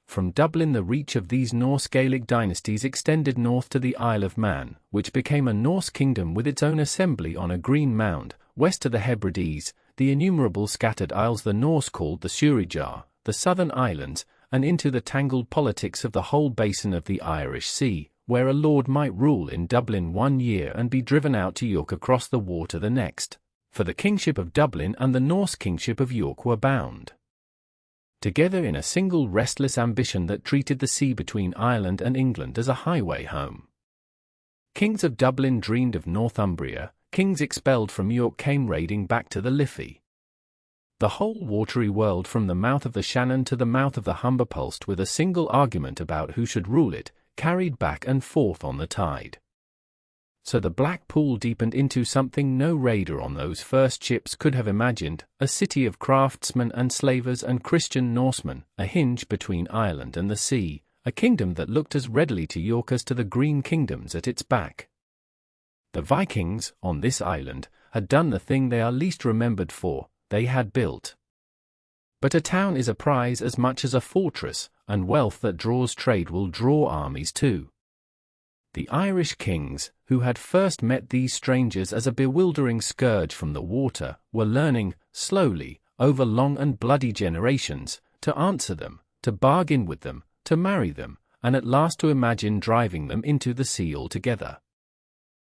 From Dublin the reach of these Norse Gaelic dynasties extended north to the Isle of Man, which became a Norse kingdom with its own assembly on a green mound, west to the Hebrides, the innumerable scattered isles the Norse called the Suðuroyar, the southern islands, and into the tangled politics of the whole basin of the Irish Sea, where a lord might rule in Dublin one year and be driven out to York across the water the next, for the kingship of Dublin and the Norse kingship of York were bound together in a single restless ambition that treated the sea between Ireland and England as a highway home. Kings of Dublin dreamed of Northumbria, kings expelled from York came raiding back to the Liffey. The whole watery world from the mouth of the Shannon to the mouth of the Humber pulsed with a single argument about who should rule it, carried back and forth on the tide. So the black pool deepened into something no raider on those first ships could have imagined, a city of craftsmen and slavers and Christian Norsemen, a hinge between Ireland and the sea, a kingdom that looked as readily to York as to the green kingdoms at its back. The Vikings, on this island, had done the thing they are least remembered for, they had built. But a town is a prize as much as a fortress, and wealth that draws trade will draw armies too. The Irish kings, who had first met these strangers as a bewildering scourge from the water, were learning, slowly, over long and bloody generations, to answer them, to bargain with them, to marry them, and at last to imagine driving them into the sea altogether.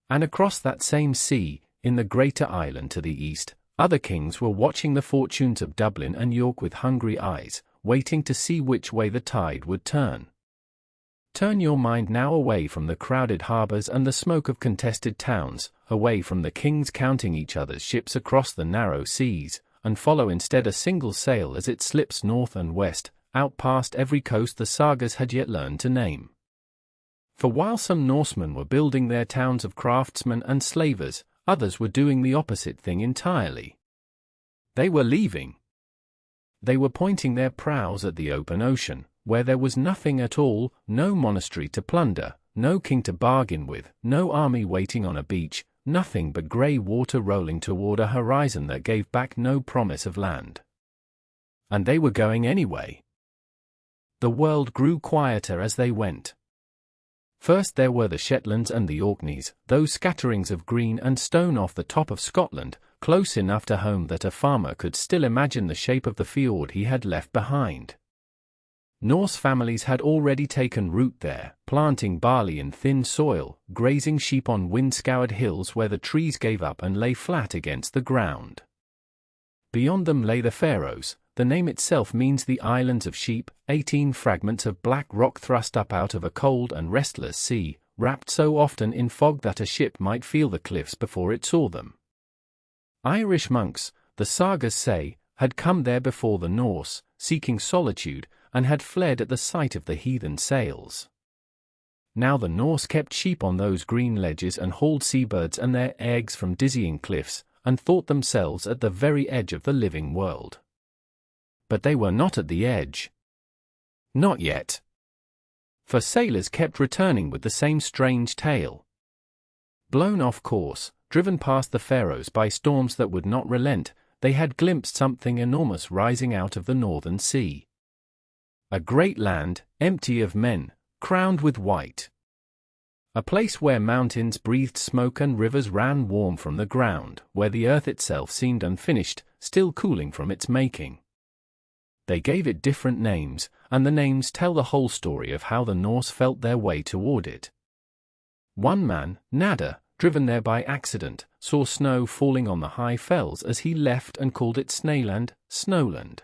And across that same sea, in the greater island to the east, other kings were watching the fortunes of Dublin and York with hungry eyes, waiting to see which way the tide would turn. Turn your mind now away from the crowded harbours and the smoke of contested towns, away from the kings counting each other's ships across the narrow seas, and follow instead a single sail as it slips north and west, out past every coast the sagas had yet learned to name. For while some Norsemen were building their towns of craftsmen and slavers, others were doing the opposite thing entirely. They were leaving. They were pointing their prows at the open ocean, where there was nothing at all, no monastery to plunder, no king to bargain with, no army waiting on a beach, nothing but grey water rolling toward a horizon that gave back no promise of land. And they were going anyway. The world grew quieter as they went. First there were the Shetlands and the Orkneys, those scatterings of green and stone off the top of Scotland, close enough to home that a farmer could still imagine the shape of the fjord he had left behind. Norse families had already taken root there, planting barley in thin soil, grazing sheep on wind-scoured hills where the trees gave up and lay flat against the ground. Beyond them lay the Faroes. The name itself means the islands of sheep, 18 fragments of black rock thrust up out of a cold and restless sea, wrapped so often in fog that a ship might feel the cliffs before it saw them. Irish monks, the sagas say, had come there before the Norse, seeking solitude, and had fled at the sight of the heathen sails. Now the Norse kept sheep on those green ledges and hauled seabirds and their eggs from dizzying cliffs, and thought themselves at the very edge of the living world. But they were not at the edge. Not yet. For sailors kept returning with the same strange tale. Blown off course, driven past the Faroes by storms that would not relent, they had glimpsed something enormous rising out of the northern sea. A great land, empty of men, crowned with white. A place where mountains breathed smoke and rivers ran warm from the ground, where the earth itself seemed unfinished, still cooling from its making. They gave it different names, and the names tell the whole story of how the Norse felt their way toward it. One man, Nadder, driven there by accident, saw snow falling on the high fells as he left and called it Snaeland, Snowland.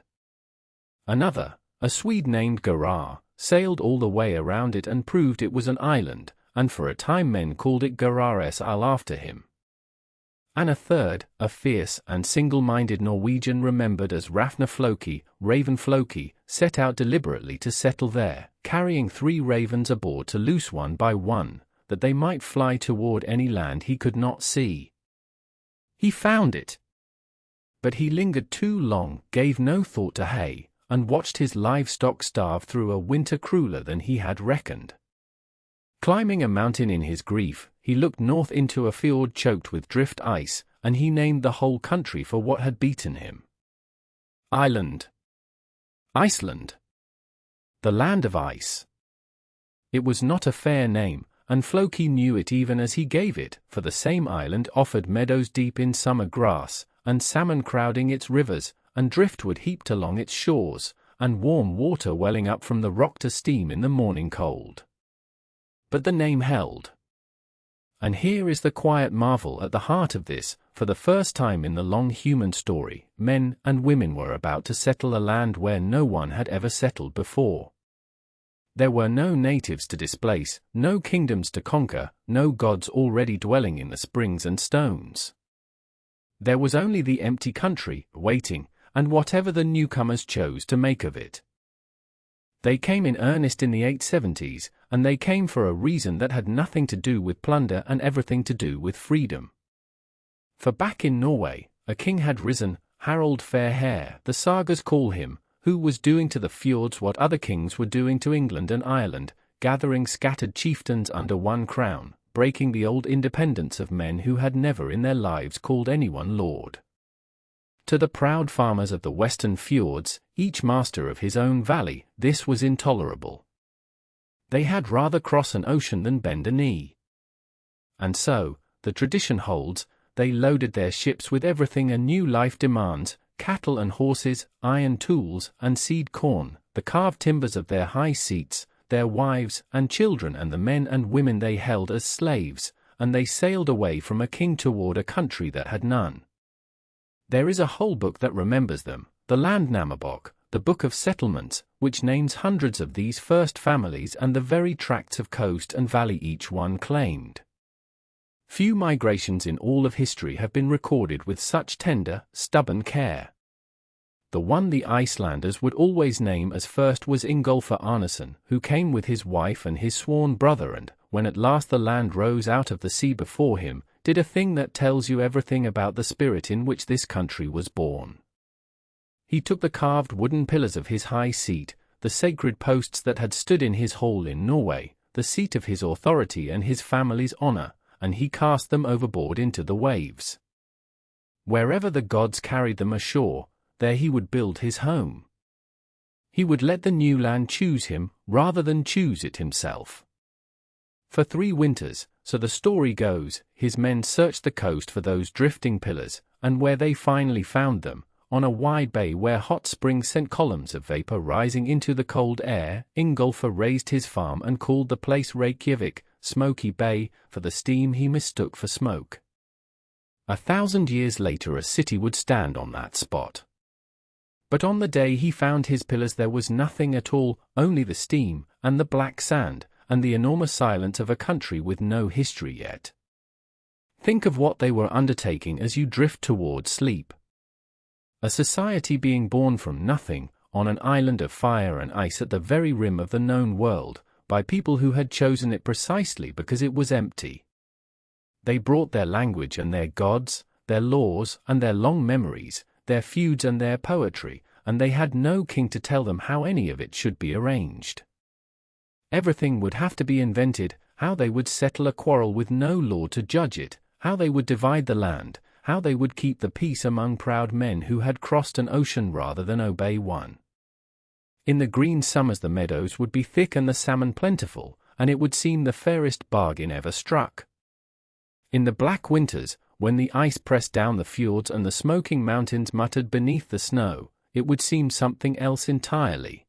Another, a Swede named Gerar, sailed all the way around it and proved it was an island, and for a time men called it Gerarsal after him. And a third, a fierce and single-minded Norwegian remembered as Rafnafloki, Ravenfloki, set out deliberately to settle there, carrying 3 ravens aboard to loose one by one, that they might fly toward any land he could not see. He found it. But he lingered too long, gave no thought to hay, and watched his livestock starve through a winter crueler than he had reckoned. Climbing a mountain in his grief, he looked north into a fjord choked with drift ice, and he named the whole country for what had beaten him. Island. Iceland. The land of ice. It was not a fair name, and Floki knew it even as he gave it, for the same island offered meadows deep in summer grass, and salmon crowding its rivers, and driftwood heaped along its shores, and warm water welling up from the rock to steam in the morning cold. But the name held. And here is the quiet marvel at the heart of this: for the first time in the long human story, men and women were about to settle a land where no one had ever settled before. There were no natives to displace, no kingdoms to conquer, no gods already dwelling in the springs and stones. There was only the empty country, waiting, and whatever the newcomers chose to make of it. They came in earnest in the 870s, and they came for a reason that had nothing to do with plunder and everything to do with freedom. For back in Norway, a king had risen, Harald Fairhair, the sagas call him, who was doing to the fjords what other kings were doing to England and Ireland, gathering scattered chieftains under one crown, breaking the old independence of men who had never in their lives called anyone lord. To the proud farmers of the western fjords, each master of his own valley, this was intolerable. They had rather cross an ocean than bend a knee. And so, the tradition holds, they loaded their ships with everything a new life demands, cattle and horses, iron tools and seed corn, the carved timbers of their high seats, their wives and children and the men and women they held as slaves, and they sailed away from a king toward a country that had none. There is a whole book that remembers them, the Landnamabok, the Book of Settlements, which names hundreds of these first families and the very tracts of coast and valley each one claimed. Few migrations in all of history have been recorded with such tender, stubborn care. The one the Icelanders would always name as first was Ingolfur Arnason, who came with his wife and his sworn brother and, when at last the land rose out of the sea before him, did a thing that tells you everything about the spirit in which this country was born. He took the carved wooden pillars of his high seat, the sacred posts that had stood in his hall in Norway, the seat of his authority and his family's honor, and he cast them overboard into the waves. Wherever the gods carried them ashore, there he would build his home. He would let the new land choose him, rather than choose it himself. For 3 winters, so the story goes, his men searched the coast for those drifting pillars, and where they finally found them, on a wide bay where hot springs sent columns of vapor rising into the cold air, Ingolfur raised his farm and called the place Reykjavik, Smoky Bay, for the steam he mistook for smoke. 1,000 years later a city would stand on that spot. But on the day he found his pillars there was nothing at all, only the steam, and the black sand, and the enormous silence of a country with no history yet. Think of what they were undertaking as you drift toward sleep. A society being born from nothing, on an island of fire and ice at the very rim of the known world, by people who had chosen it precisely because it was empty. They brought their language and their gods, their laws and their long memories, their feuds and their poetry, and they had no king to tell them how any of it should be arranged. Everything would have to be invented, how they would settle a quarrel with no law to judge it, how they would divide the land, how they would keep the peace among proud men who had crossed an ocean rather than obey one. In the green summers the meadows would be thick and the salmon plentiful, and it would seem the fairest bargain ever struck. In the black winters, when the ice pressed down the fjords and the smoking mountains muttered beneath the snow, it would seem something else entirely.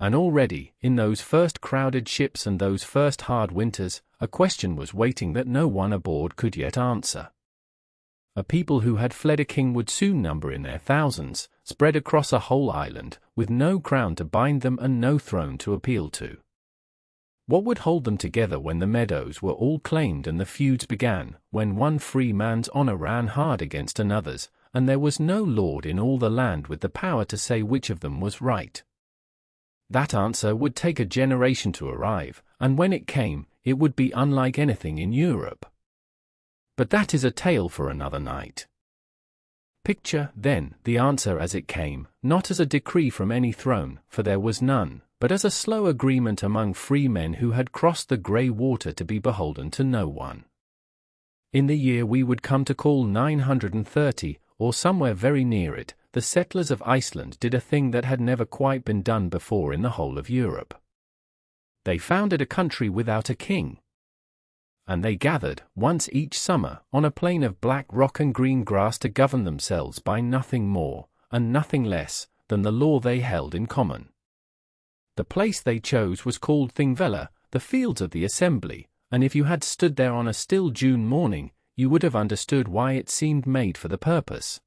And already, in those first crowded ships and those first hard winters, a question was waiting that no one aboard could yet answer. A people who had fled a king would soon number in their thousands, spread across a whole island, with no crown to bind them and no throne to appeal to. What would hold them together when the meadows were all claimed and the feuds began, when one free man's honor ran hard against another's, and there was no lord in all the land with the power to say which of them was right? That answer would take a generation to arrive, and when it came, it would be unlike anything in Europe. But that is a tale for another night. Picture, then, the answer as it came, not as a decree from any throne, for there was none, but as a slow agreement among free men who had crossed the grey water to be beholden to no one. In the year we would come to call 930, or somewhere very near it, the settlers of Iceland did a thing that had never quite been done before in the whole of Europe. They founded a country without a king. And they gathered, once each summer, on a plain of black rock and green grass to govern themselves by nothing more, and nothing less, than the law they held in common. The place they chose was called Thingvellir, the Fields of the Assembly, and if you had stood there on a still June morning, you would have understood why it seemed made for the purpose.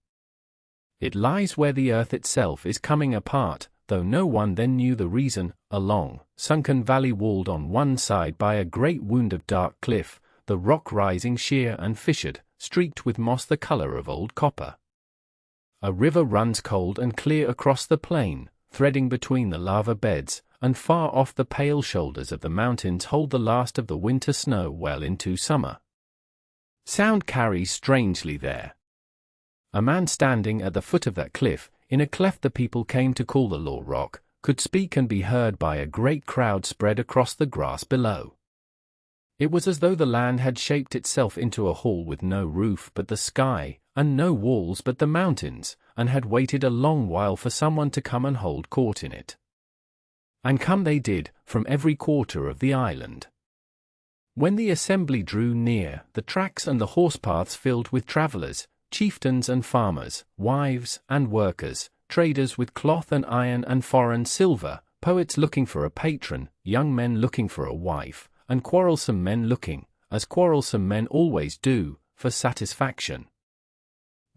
It lies where the earth itself is coming apart, though no one then knew the reason, a long, sunken valley walled on one side by a great wound of dark cliff, the rock rising sheer and fissured, streaked with moss the color of old copper. A river runs cold and clear across the plain, threading between the lava beds, and far off the pale shoulders of the mountains hold the last of the winter snow well into summer. Sound carries strangely there. A man standing at the foot of that cliff, in a cleft the people came to call the Law Rock, could speak and be heard by a great crowd spread across the grass below. It was as though the land had shaped itself into a hall with no roof but the sky, and no walls but the mountains, and had waited a long while for someone to come and hold court in it. And come they did, from every quarter of the island. When the assembly drew near, the tracks and the horse-paths filled with travellers, chieftains and farmers, wives and workers, traders with cloth and iron and foreign silver, poets looking for a patron, young men looking for a wife, and quarrelsome men looking, as quarrelsome men always do, for satisfaction.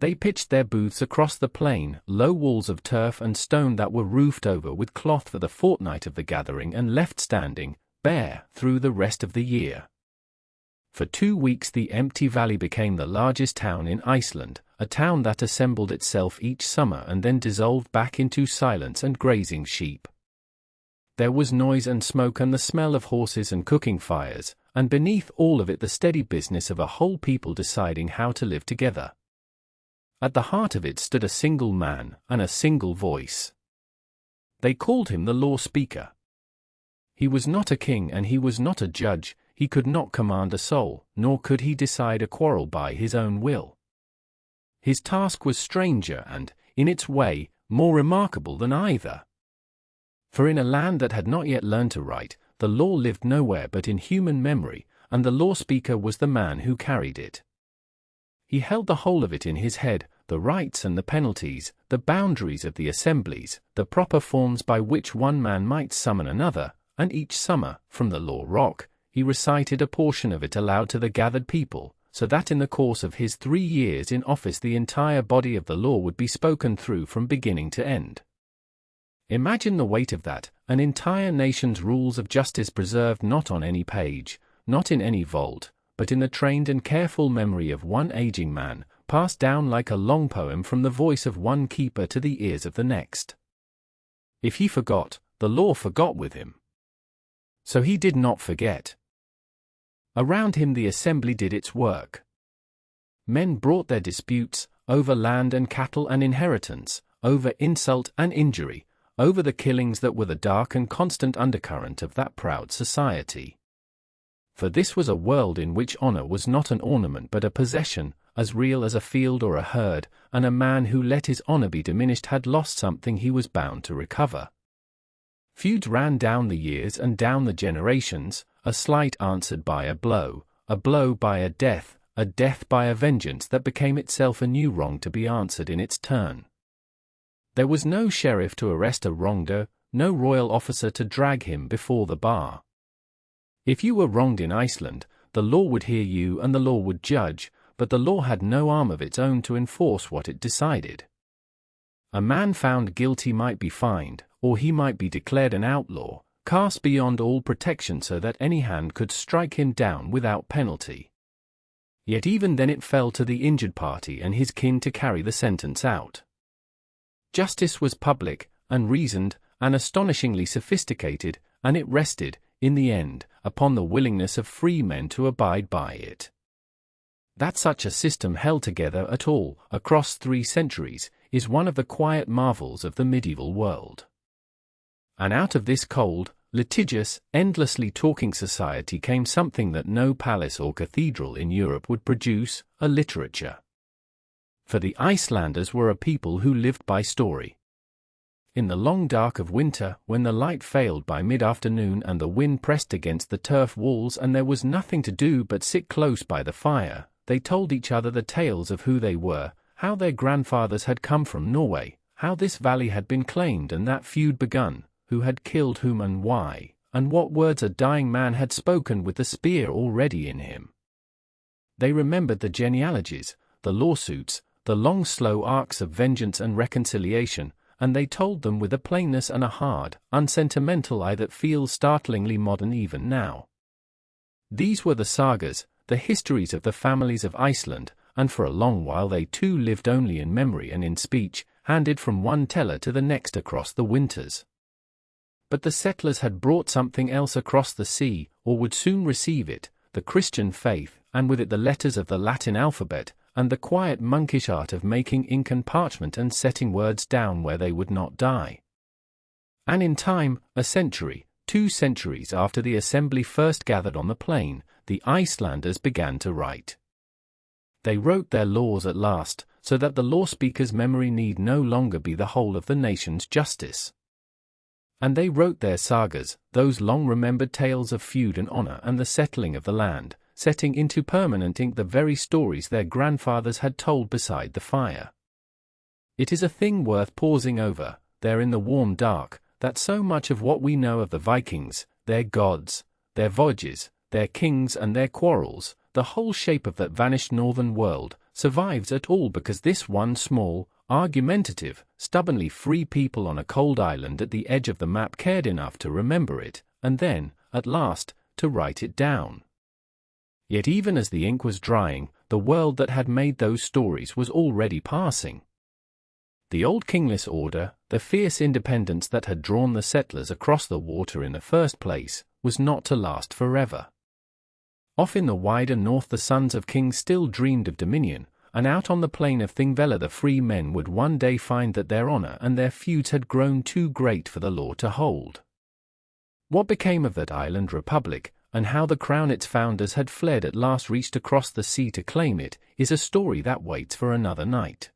They pitched their booths across the plain, low walls of turf and stone that were roofed over with cloth for the fortnight of the gathering and left standing, bare, through the rest of the year. For 2 weeks the empty valley became the largest town in Iceland, a town that assembled itself each summer and then dissolved back into silence and grazing sheep. There was noise and smoke and the smell of horses and cooking fires, and beneath all of it the steady business of a whole people deciding how to live together. At the heart of it stood a single man and a single voice. They called him the law speaker. He was not a king and he was not a judge, he could not command a soul, nor could he decide a quarrel by his own will. His task was stranger and, in its way, more remarkable than either. For in a land that had not yet learned to write, the law lived nowhere but in human memory, and the law speaker was the man who carried it. He held the whole of it in his head, the rights and the penalties, the boundaries of the assemblies, the proper forms by which one man might summon another, and each summer, from the Law Rock, he recited a portion of it aloud to the gathered people, so that in the course of his 3 years in office the entire body of the law would be spoken through from beginning to end. Imagine the weight of that, an entire nation's rules of justice preserved not on any page, not in any vault, but in the trained and careful memory of one aging man, passed down like a long poem from the voice of one keeper to the ears of the next. If he forgot, the law forgot with him. So he did not forget. Around him the assembly did its work. Men brought their disputes, over land and cattle and inheritance, over insult and injury, over the killings that were the dark and constant undercurrent of that proud society. For this was a world in which honor was not an ornament but a possession, as real as a field or a herd, and a man who let his honor be diminished had lost something he was bound to recover. Feuds ran down the years and down the generations, a slight answered by a blow by a death by a vengeance that became itself a new wrong to be answered in its turn. There was no sheriff to arrest a wrongdoer, no royal officer to drag him before the bar. If you were wronged in Iceland, the law would hear you and the law would judge, but the law had no arm of its own to enforce what it decided. A man found guilty might be fined, or he might be declared an outlaw, cast beyond all protection so that any hand could strike him down without penalty. Yet even then it fell to the injured party and his kin to carry the sentence out. Justice was public, and reasoned, and astonishingly sophisticated, and it rested, in the end, upon the willingness of free men to abide by it. That such a system held together at all, across 3 centuries, is one of the quiet marvels of the medieval world. And out of this cold, litigious, endlessly talking society came something that no palace or cathedral in Europe would produce, a literature. For the Icelanders were a people who lived by story. In the long dark of winter, when the light failed by mid-afternoon and the wind pressed against the turf walls and there was nothing to do but sit close by the fire, they told each other the tales of who they were, how their grandfathers had come from Norway, how this valley had been claimed and that feud begun, who had killed whom and why, and what words a dying man had spoken with the spear already in him. They remembered the genealogies, the lawsuits, the long slow arcs of vengeance and reconciliation, and they told them with a plainness and a hard, unsentimental eye that feels startlingly modern even now. These were the sagas, the histories of the families of Iceland, and for a long while they too lived only in memory and in speech, handed from one teller to the next across the winters. but the settlers had brought something else across the sea, or would soon receive it, the Christian faith, and with it the letters of the Latin alphabet, and the quiet monkish art of making ink and parchment and setting words down where they would not die. And in time, a century, 2 centuries after the assembly first gathered on the plain, the Icelanders began to write. They wrote their laws at last, so that the law speaker's memory need no longer be the whole of the nation's justice. And they wrote their sagas, those long-remembered tales of feud and honor and the settling of the land, setting into permanent ink the very stories their grandfathers had told beside the fire. It is a thing worth pausing over, there in the warm dark, that so much of what we know of the Vikings, their gods, their voyages, their kings and their quarrels, the whole shape of that vanished northern world, survives at all because this one small, argumentative, stubbornly free people on a cold island at the edge of the map cared enough to remember it, and then, at last, to write it down. Yet even as the ink was drying, the world that had made those stories was already passing. The old kingless order, the fierce independence that had drawn the settlers across the water in the first place, was not to last forever. Off in the wider north the sons of kings still dreamed of dominion, and out on the plain of Thingvellir the free men would one day find that their honor and their feuds had grown too great for the law to hold. What became of that island republic, and how the crown its founders had fled at last reached across the sea to claim it, is a story that waits for another night.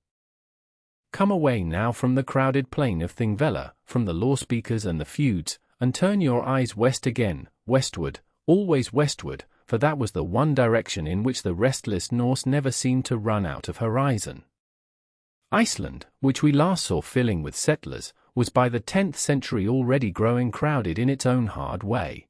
Come away now from the crowded plain of Thingvellir, from the law speakers and the feuds, and turn your eyes west again, westward, always westward, for that was the one direction in which the restless Norse never seemed to run out of horizon. Iceland, which we last saw filling with settlers, was by the 10th century already growing crowded in its own hard way.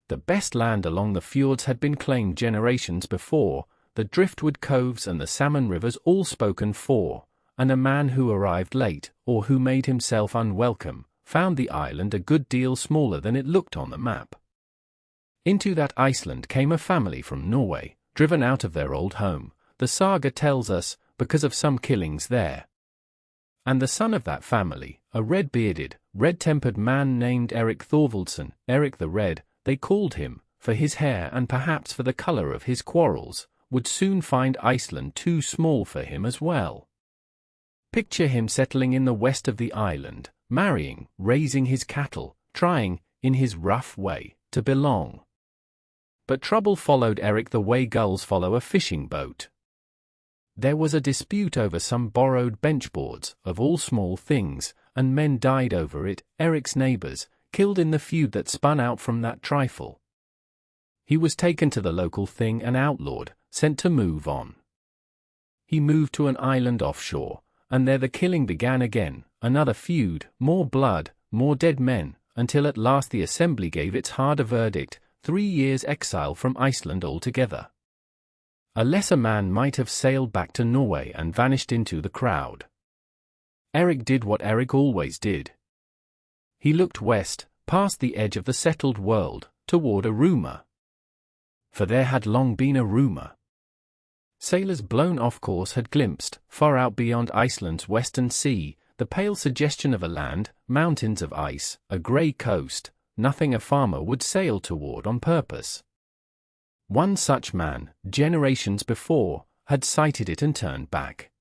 The best land along the fjords had been claimed generations before, the driftwood coves and the salmon rivers all spoken for, and a man who arrived late, or who made himself unwelcome, found the island a good deal smaller than it looked on the map. Into that Iceland came a family from Norway, driven out of their old home, the Saga tells us, because of some killings there. And the son of that family, a red-bearded, red-tempered man named Eric Thorvaldsson, Eric the Red, they called him, for his hair and perhaps for the color of his quarrels, would soon find Iceland too small for him as well. Picture him settling in the west of the island, marrying, raising his cattle, trying, in his rough way, to belong. But trouble followed Eric the way gulls follow a fishing boat. There was a dispute over some borrowed benchboards, of all small things, and men died over it, Eric's neighbors, killed in the feud that spun out from that trifle. He was taken to the local thing and outlawed, sent to move on. He moved to an island offshore, and there the killing began again, another feud, more blood, more dead men, until at last the assembly gave its harder verdict, 3 years' exile from Iceland altogether. A lesser man might have sailed back to Norway and vanished into the crowd. Eric did what Eric always did. He looked west, past the edge of the settled world, toward a rumor. For there had long been a rumor. Sailors blown off course had glimpsed, far out beyond Iceland's western sea, the pale suggestion of a land, mountains of ice, a grey coast, nothing a farmer would sail toward on purpose. One such man, generations before, had sighted it and turned back.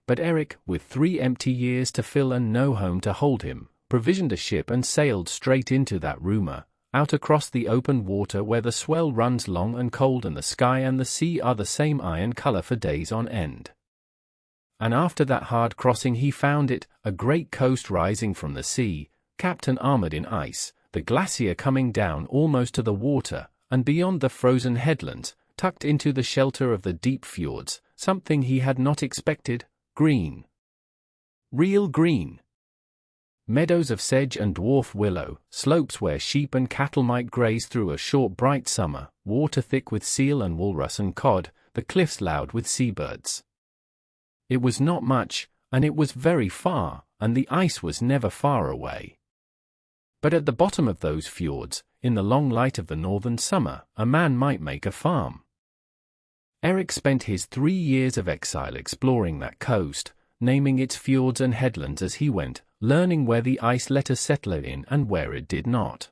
But Eric, with 3 empty years to fill and no home to hold him, provisioned a ship and sailed straight into that rumor, out across the open water where the swell runs long and cold and the sky and the sea are the same iron color for days on end. And after that hard crossing he found it, a great coast rising from the sea, capped and armored in ice, the glacier coming down almost to the water, and beyond the frozen headlands, tucked into the shelter of the deep fjords, something he had not expected, green. Real green. Meadows of sedge and dwarf willow, slopes where sheep and cattle might graze through a short bright summer, water thick with seal and walrus and cod, the cliffs loud with seabirds. It was not much, and it was very far, and the ice was never far away. But at the bottom of those fjords, in the long light of the northern summer, a man might make a farm. Eric spent his 3 years of exile exploring that coast, naming its fjords and headlands as he went, learning where the ice let a settler in and where it did not.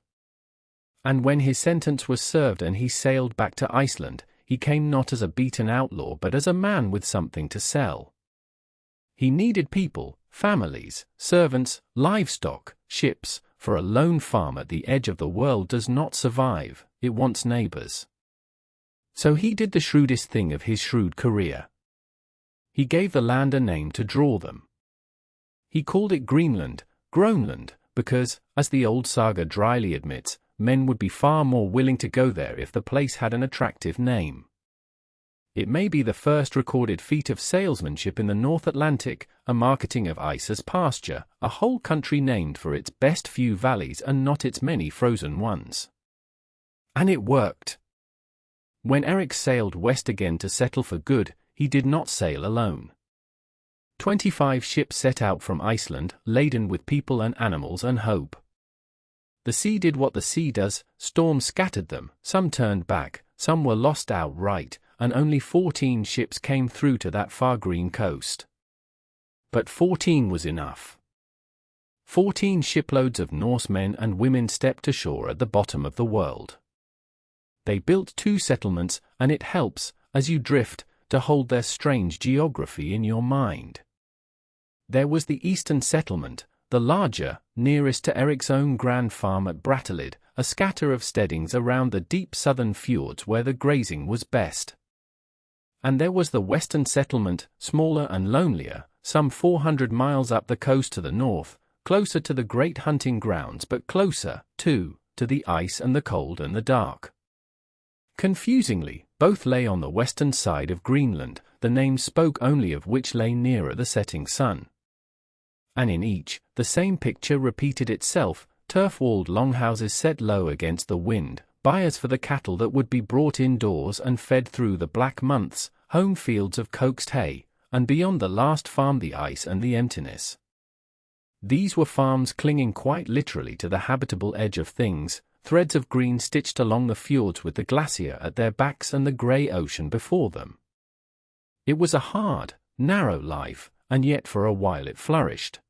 And when his sentence was served and he sailed back to Iceland, he came not as a beaten outlaw but as a man with something to sell. He needed people, families, servants, livestock, ships, for a lone farm at the edge of the world does not survive, it wants neighbors. So he did the shrewdest thing of his shrewd career. He gave the land a name to draw them. He called it Greenland, Groenland, because, as the old saga dryly admits, men would be far more willing to go there if the place had an attractive name. It may be the first recorded feat of salesmanship in the North Atlantic, a marketing of ice as pasture, a whole country named for its best few valleys and not its many frozen ones. And it worked. When Eric sailed west again to settle for good, he did not sail alone. 25 ships set out from Iceland, laden with people and animals and hope. The sea did what the sea does, storms scattered them, some turned back, some were lost outright, and only 14 ships came through to that far green coast. But 14 was enough. 14 shiploads of Norse men and women stepped ashore at the bottom of the world. They built 2 settlements, and it helps, as you drift, to hold their strange geography in your mind. There was the eastern settlement, the larger, nearest to Eric's own grand farm at Brattahlid, a scatter of steadings around the deep southern fjords where the grazing was best. And there was the western settlement, smaller and lonelier, some 400 miles up the coast to the north, closer to the great hunting grounds but closer, too, to the ice and the cold and the dark. Confusingly, both lay on the western side of Greenland, the names spoke only of which lay nearer the setting sun. And in each, the same picture repeated itself, turf-walled longhouses set low against the wind, buyers for the cattle that would be brought indoors and fed through the black months, home fields of coaxed hay, and beyond the last farm the ice and the emptiness. These were farms clinging quite literally to the habitable edge of things, threads of green stitched along the fjords with the glacier at their backs and the grey ocean before them. It was a hard, narrow life, and yet for a while it flourished.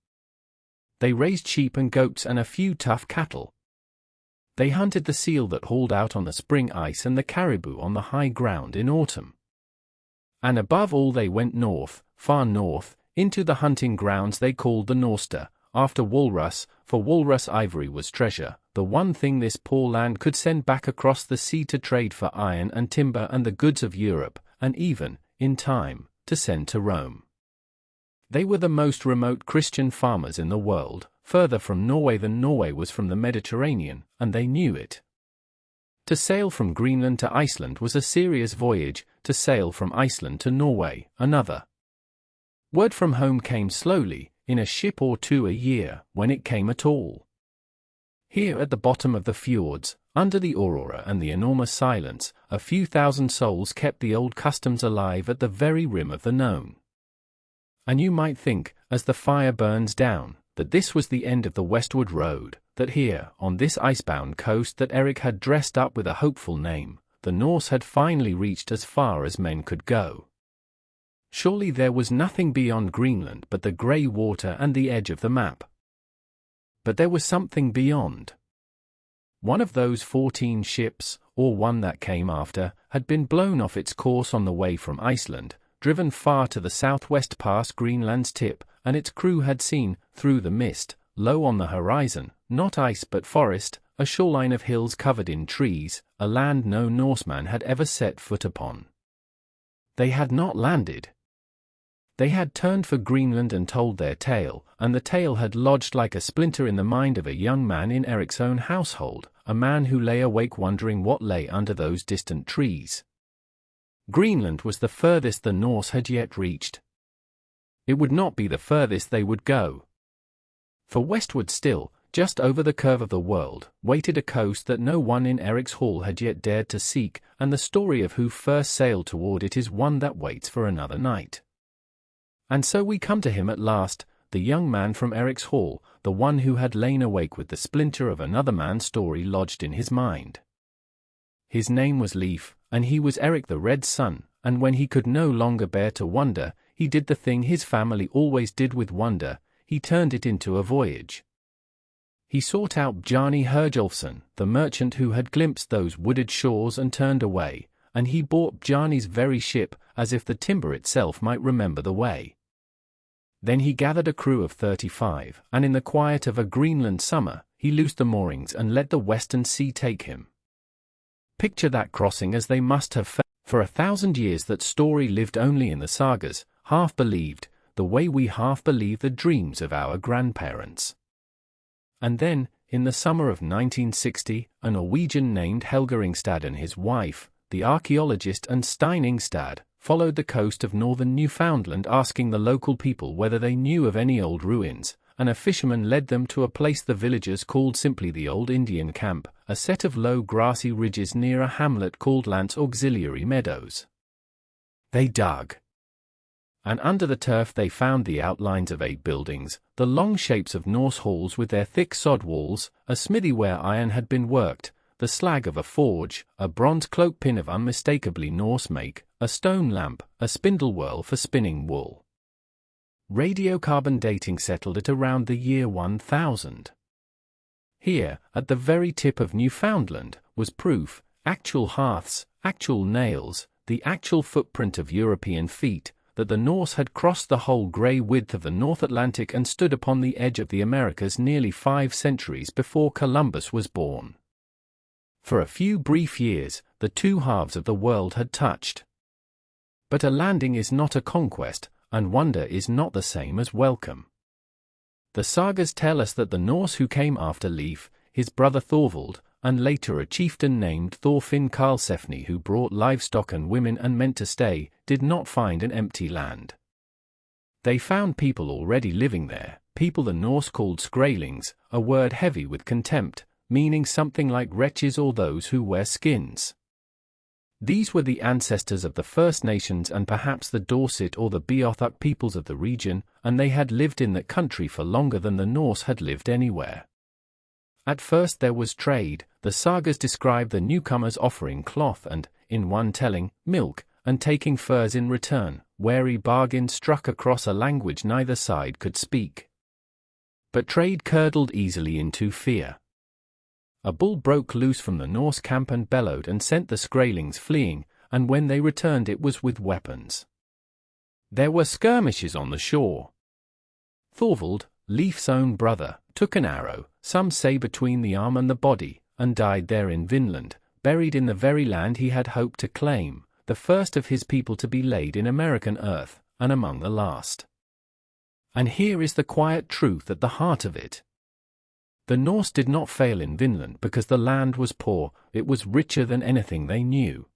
They raised sheep and goats and a few tough cattle. They hunted the seal that hauled out on the spring ice and the caribou on the high ground in autumn. And above all they went north, far north, into the hunting grounds they called the Norster, after walrus, for walrus ivory was treasure, the one thing this poor land could send back across the sea to trade for iron and timber and the goods of Europe, and even, in time, to send to Rome. They were the most remote Christian farmers in the world, further from Norway than Norway was from the Mediterranean, and they knew it. To sail from Greenland to Iceland was a serious voyage, to sail from Iceland to Norway, another. Word from home came slowly, in a ship or 2 a year, when it came at all. Here at the bottom of the fjords, under the aurora and the enormous silence, a few thousand souls kept the old customs alive at the very rim of the known. And you might think, as the fire burns down, that this was the end of the westward road, that here, on this icebound coast that Eric had dressed up with a hopeful name, the Norse had finally reached as far as men could go. Surely there was nothing beyond Greenland but the grey water and the edge of the map. But there was something beyond. One of those 14 ships, or one that came after, had been blown off its course on the way from Iceland, driven far to the southwest past Greenland's tip, and its crew had seen, through the mist, low on the horizon, not ice but forest, a shoreline of hills covered in trees, a land no Norseman had ever set foot upon. They had not landed. They had turned for Greenland and told their tale, and the tale had lodged like a splinter in the mind of a young man in Eric's own household, a man who lay awake wondering what lay under those distant trees. Greenland was the furthest the Norse had yet reached. It would not be the furthest they would go. For westward still, just over the curve of the world, waited a coast that no one in Eric's hall had yet dared to seek, and the story of who first sailed toward it is one that waits for another night. And so we come to him at last, the young man from Eric's hall, the one who had lain awake with the splinter of another man's story lodged in his mind. His name was Leif, and he was Eric the Red Son, and when he could no longer bear to wonder, he did the thing his family always did with wonder: he turned it into a voyage. He sought out Bjarni Herjolfsson, the merchant who had glimpsed those wooded shores and turned away, and he bought Bjarni's very ship, as if the timber itself might remember the way. Then he gathered a crew of 35, and in the quiet of a Greenland summer, he loosed the moorings and let the western sea take him. Picture that crossing as they must have felt. For 1,000 years that story lived only in the sagas, half believed, the way we half believe the dreams of our grandparents. And then, in the summer of 1960, a Norwegian named Helge Ingstad and his wife, the archaeologist and Stein Ingstad, followed the coast of northern Newfoundland asking the local people whether they knew of any old ruins, and a fisherman led them to a place the villagers called simply the Old Indian Camp, a set of low grassy ridges near a hamlet called Lance Auxiliary Meadows. They dug, and under the turf they found the outlines of 8 buildings, the long shapes of Norse halls with their thick sod walls, a smithy where iron had been worked, the slag of a forge, a bronze cloak pin of unmistakably Norse make, a stone lamp, a spindle whorl for spinning wool. Radiocarbon dating settled it around the year 1000. Here, at the very tip of Newfoundland, was proof: actual hearths, actual nails, the actual footprint of European feet, that the Norse had crossed the whole grey width of the North Atlantic and stood upon the edge of the Americas nearly 5 centuries before Columbus was born. For a few brief years, the two halves of the world had touched. But a landing is not a conquest, and wonder is not the same as welcome. The sagas tell us that the Norse who came after Leif, his brother Thorvald, and later a chieftain named Thorfinn Karlsefni who brought livestock and women and meant to stay, did not find an empty land. They found people already living there, people the Norse called skraelings, a word heavy with contempt, meaning something like wretches or those who wear skins. These were the ancestors of the First Nations and perhaps the Dorset or the Beothuk peoples of the region, and they had lived in that country for longer than the Norse had lived anywhere. At first there was trade. The sagas describe the newcomers offering cloth and, in one telling, milk, and taking furs in return, wary bargains struck across a language neither side could speak. But trade curdled easily into fear. A bull broke loose from the Norse camp and bellowed and sent the skraelings fleeing, and when they returned it was with weapons. There were skirmishes on the shore. Thorvald, Leif's own brother, took an arrow, some say between the arm and the body, and died there in Vinland, buried in the very land he had hoped to claim, the first of his people to be laid in American earth, and among the last. And here is the quiet truth at the heart of it. The Norse did not fail in Vinland because the land was poor, it was richer than anything they knew.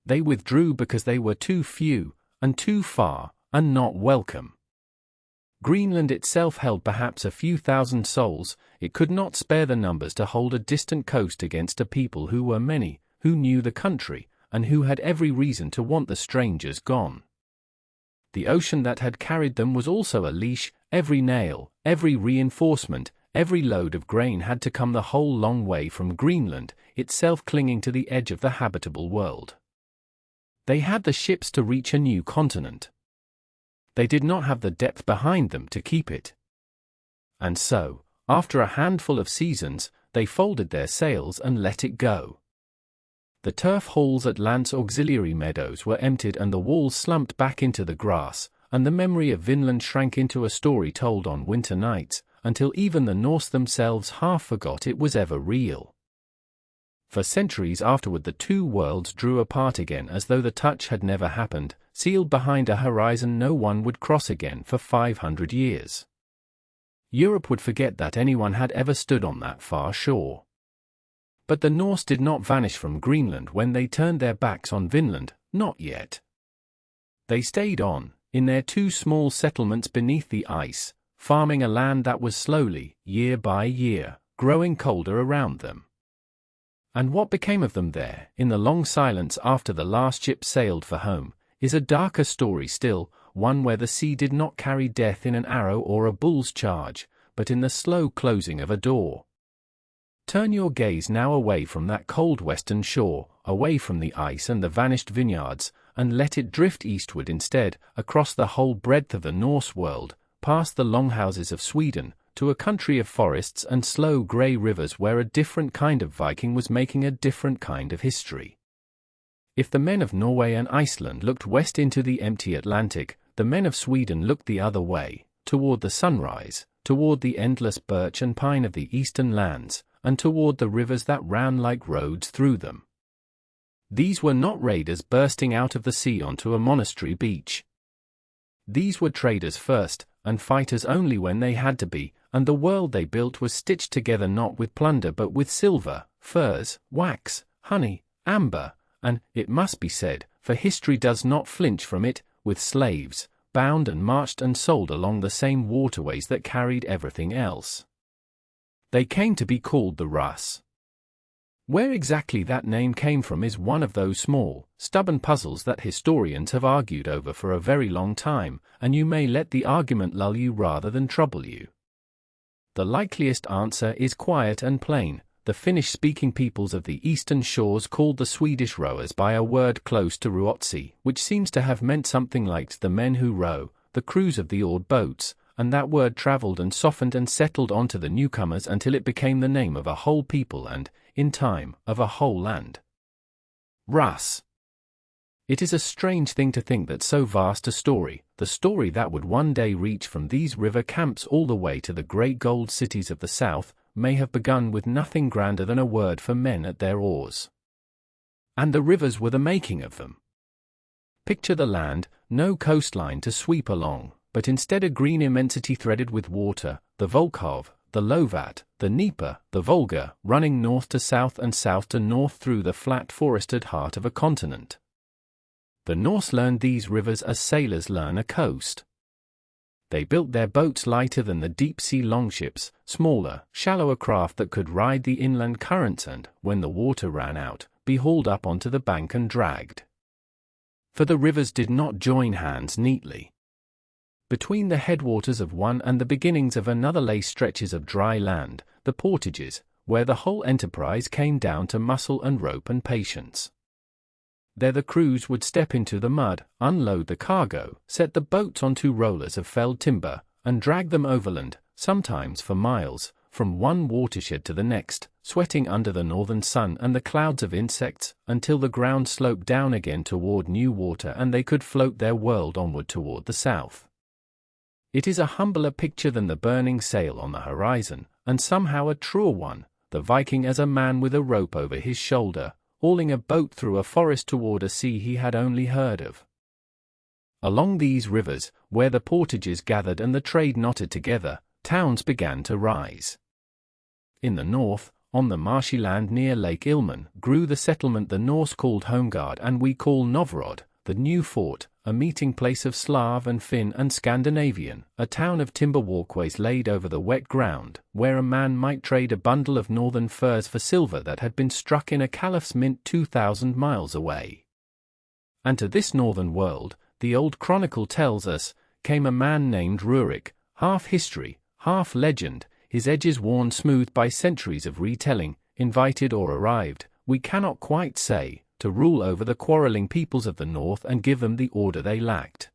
They withdrew because they were too few, and too far, and not welcome. Greenland itself held perhaps a few thousand souls. It could not spare the numbers to hold a distant coast against a people who were many, who knew the country, and who had every reason to want the strangers gone. The ocean that had carried them was also a leash. Every nail, every reinforcement, every load of grain had to come the whole long way from Greenland, itself clinging to the edge of the habitable world. They had the ships to reach a new continent. They did not have the depth behind them to keep it. And so, after a handful of seasons, they folded their sails and let it go. The turf halls at Lance Auxiliary Meadows were emptied and the walls slumped back into the grass, and the memory of Vinland shrank into a story told on winter nights, until even the Norse themselves half forgot it was ever real. For centuries afterward the two worlds drew apart again as though the touch had never happened, sealed behind a horizon no one would cross again for 500 years. Europe would forget that anyone had ever stood on that far shore. But the Norse did not vanish from Greenland when they turned their backs on Vinland, not yet. They stayed on, in their two small settlements beneath the ice, farming a land that was slowly, year by year, growing colder around them. And what became of them there, in the long silence after the last ship sailed for home, is a darker story still, one where the sea did not carry death in an arrow or a bull's charge, but in the slow closing of a door. Turn your gaze now away from that cold western shore, away from the ice and the vanished vineyards, and let it drift eastward instead, across the whole breadth of the Norse world, past the longhouses of Sweden, to a country of forests and slow grey rivers where a different kind of Viking was making a different kind of history. If the men of Norway and Iceland looked west into the empty Atlantic, the men of Sweden looked the other way, toward the sunrise, toward the endless birch and pine of the eastern lands, and toward the rivers that ran like roads through them. These were not raiders bursting out of the sea onto a monastery beach. These were traders first, and fighters only when they had to be, and the world they built was stitched together not with plunder but with silver, furs, wax, honey, amber, and, it must be said, for history does not flinch from it, with slaves, bound and marched and sold along the same waterways that carried everything else. They came to be called the Rus. Where exactly that name came from is one of those small, stubborn puzzles that historians have argued over for a very long time, and you may let the argument lull you rather than trouble you. The likeliest answer is quiet and plain. The Finnish-speaking peoples of the eastern shores called the Swedish rowers by a word close to ruotsi, which seems to have meant something like the men who row, the crews of the oared boats, and that word traveled and softened and settled onto the newcomers until it became the name of a whole people and, in time, of a whole land. Rus. It is a strange thing to think that so vast a story, the story that would one day reach from these river camps all the way to the great gold cities of the south, may have begun with nothing grander than a word for men at their oars. And the rivers were the making of them. Picture the land, no coastline to sweep along, but instead a green immensity threaded with water, the Volkhov, the Lovat, the Dnieper, the Volga, running north to south and south to north through the flat forested heart of a continent. The Norse learned these rivers as sailors learn a coast. They built their boats lighter than the deep-sea longships, smaller, shallower craft that could ride the inland currents and, when the water ran out, be hauled up onto the bank and dragged. For the rivers did not join hands neatly. Between the headwaters of one and the beginnings of another lay stretches of dry land, the portages, where the whole enterprise came down to muscle and rope and patience. There the crews would step into the mud, unload the cargo, set the boats onto rollers of felled timber, and drag them overland, sometimes for miles, from one watershed to the next, sweating under the northern sun and the clouds of insects, until the ground sloped down again toward new water and they could float their world onward toward the south. It is a humbler picture than the burning sail on the horizon, and somehow a truer one, the Viking as a man with a rope over his shoulder, hauling a boat through a forest toward a sea he had only heard of. Along these rivers, where the portages gathered and the trade knotted together, towns began to rise. In the north, on the marshy land near Lake Ilmen, grew the settlement the Norse called Homegard and we call Novrod, the new fort, a meeting place of Slav and Finn and Scandinavian, a town of timber walkways laid over the wet ground, where a man might trade a bundle of northern furs for silver that had been struck in a caliph's mint 2,000 miles away. And to this northern world, the old chronicle tells us, came a man named Rurik, half history, half legend, his edges worn smooth by centuries of retelling, invited or arrived, we cannot quite say, to rule over the quarreling peoples of the north and give them the order they lacked.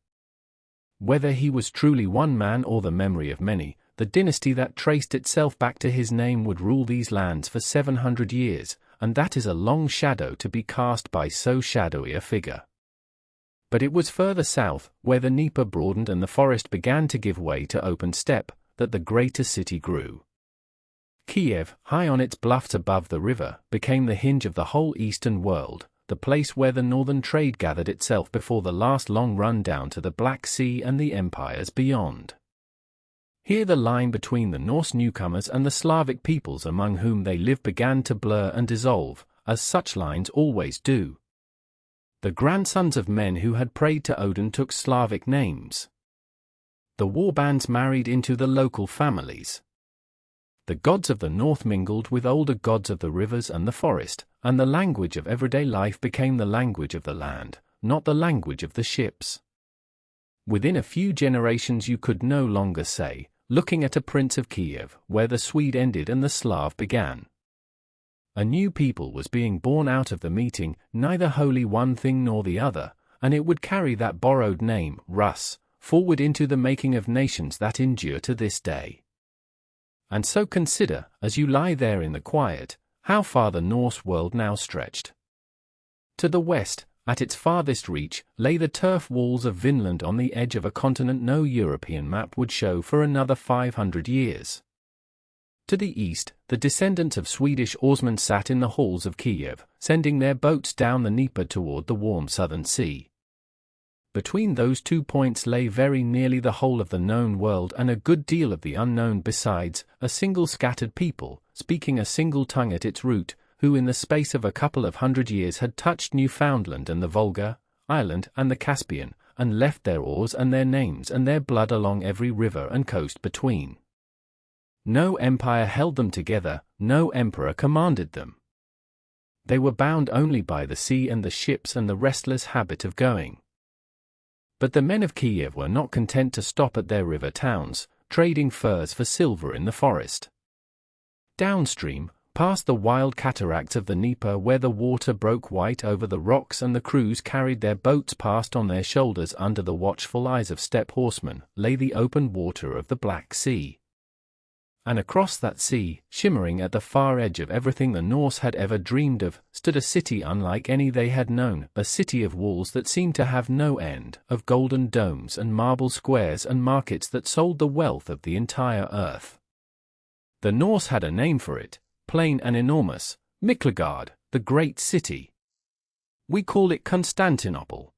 Whether he was truly one man or the memory of many, the dynasty that traced itself back to his name would rule these lands for 700 years, and that is a long shadow to be cast by so shadowy a figure. But it was further south, where the Dnieper broadened and the forest began to give way to open steppe, that the greater city grew. Kiev, high on its bluffs above the river, became the hinge of the whole eastern world, the place where the northern trade gathered itself before the last long run down to the Black Sea and the empires beyond. Here the line between the Norse newcomers and the Slavic peoples among whom they lived began to blur and dissolve, as such lines always do. The grandsons of men who had prayed to Odin took Slavic names. The warbands married into the local families. The gods of the north mingled with older gods of the rivers and the forest, and the language of everyday life became the language of the land, not the language of the ships. Within a few generations you could no longer say, looking at a prince of Kiev, where the Swede ended and the Slav began. A new people was being born out of the meeting, neither wholly one thing nor the other, and it would carry that borrowed name, Rus, forward into the making of nations that endure to this day. And so consider, as you lie there in the quiet, how far the Norse world now stretched. To the west, at its farthest reach, lay the turf walls of Vinland on the edge of a continent no European map would show for another 500 years. To the east, the descendants of Swedish oarsmen sat in the halls of Kiev, sending their boats down the Dnieper toward the warm southern sea. Between those 2 points lay very nearly the whole of the known world and a good deal of the unknown besides, a single scattered people, speaking a single tongue at its root, who in the space of a couple of 100 years had touched Newfoundland and the Volga, Ireland and the Caspian, and left their oars and their names and their blood along every river and coast between. No empire held them together, no emperor commanded them. They were bound only by the sea and the ships and the restless habit of going. But the men of Kiev were not content to stop at their river towns, trading furs for silver in the forest. Downstream, past the wild cataracts of the Dnieper where the water broke white over the rocks and the crews carried their boats past on their shoulders under the watchful eyes of steppe horsemen, lay the open water of the Black Sea. And across that sea, shimmering at the far edge of everything the Norse had ever dreamed of, stood a city unlike any they had known, a city of walls that seemed to have no end, of golden domes and marble squares and markets that sold the wealth of the entire earth. The Norse had a name for it, plain and enormous, Miklagard, the great city. We call it Constantinople.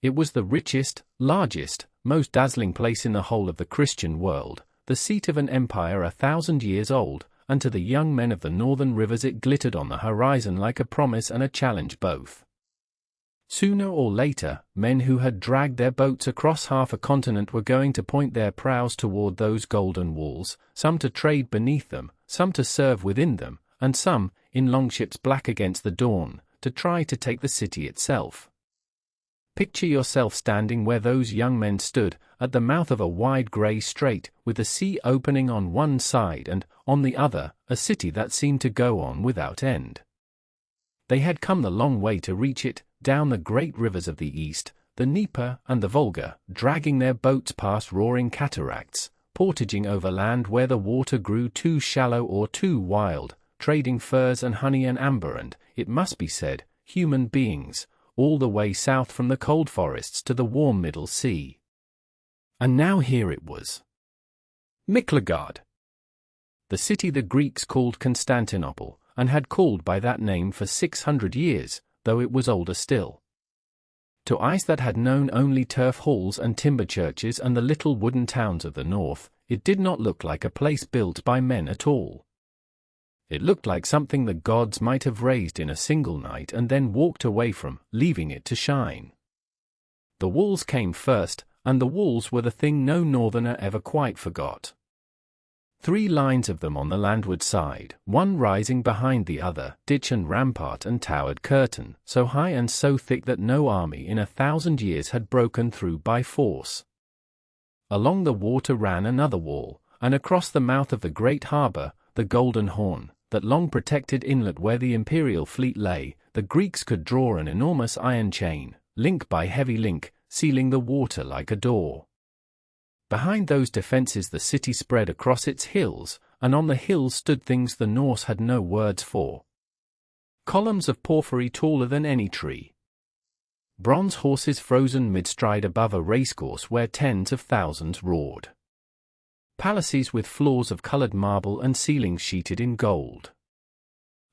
It was the richest, largest, most dazzling place in the whole of the Christian world, the seat of an empire 1,000 years old, and to the young men of the northern rivers it glittered on the horizon like a promise and a challenge both. Sooner or later, men who had dragged their boats across half a continent were going to point their prows toward those golden walls, some to trade beneath them, some to serve within them, and some, in longships black against the dawn, to try to take the city itself. Picture yourself standing where those young men stood, at the mouth of a wide grey strait, with the sea opening on one side and, on the other, a city that seemed to go on without end. They had come the long way to reach it, down the great rivers of the east, the Dnieper and the Volga, dragging their boats past roaring cataracts, portaging over land where the water grew too shallow or too wild, trading furs and honey and amber and, it must be said, human beings, all the way south from the cold forests to the warm Middle Sea. And now here it was. Miklagard. The city the Greeks called Constantinople, and had called by that name for 600 years, though it was older still. To eyes that had known only turf halls and timber churches and the little wooden towns of the north, it did not look like a place built by men at all. It looked like something the gods might have raised in a single night and then walked away from, leaving it to shine. The walls came first, and the walls were the thing no northerner ever quite forgot. 3 lines of them on the landward side, one rising behind the other, ditch and rampart and towered curtain, so high and so thick that no army in 1,000 years had broken through by force. Along the water ran another wall, and across the mouth of the great harbour, the Golden Horn, that long protected inlet where the imperial fleet lay, the Greeks could draw an enormous iron chain, link by heavy link, sealing the water like a door. Behind those defences the city spread across its hills, and on the hills stood things the Norse had no words for. Columns of porphyry taller than any tree. Bronze horses frozen mid-stride above a racecourse where tens of thousands roared. Palaces with floors of coloured marble and ceilings sheeted in gold.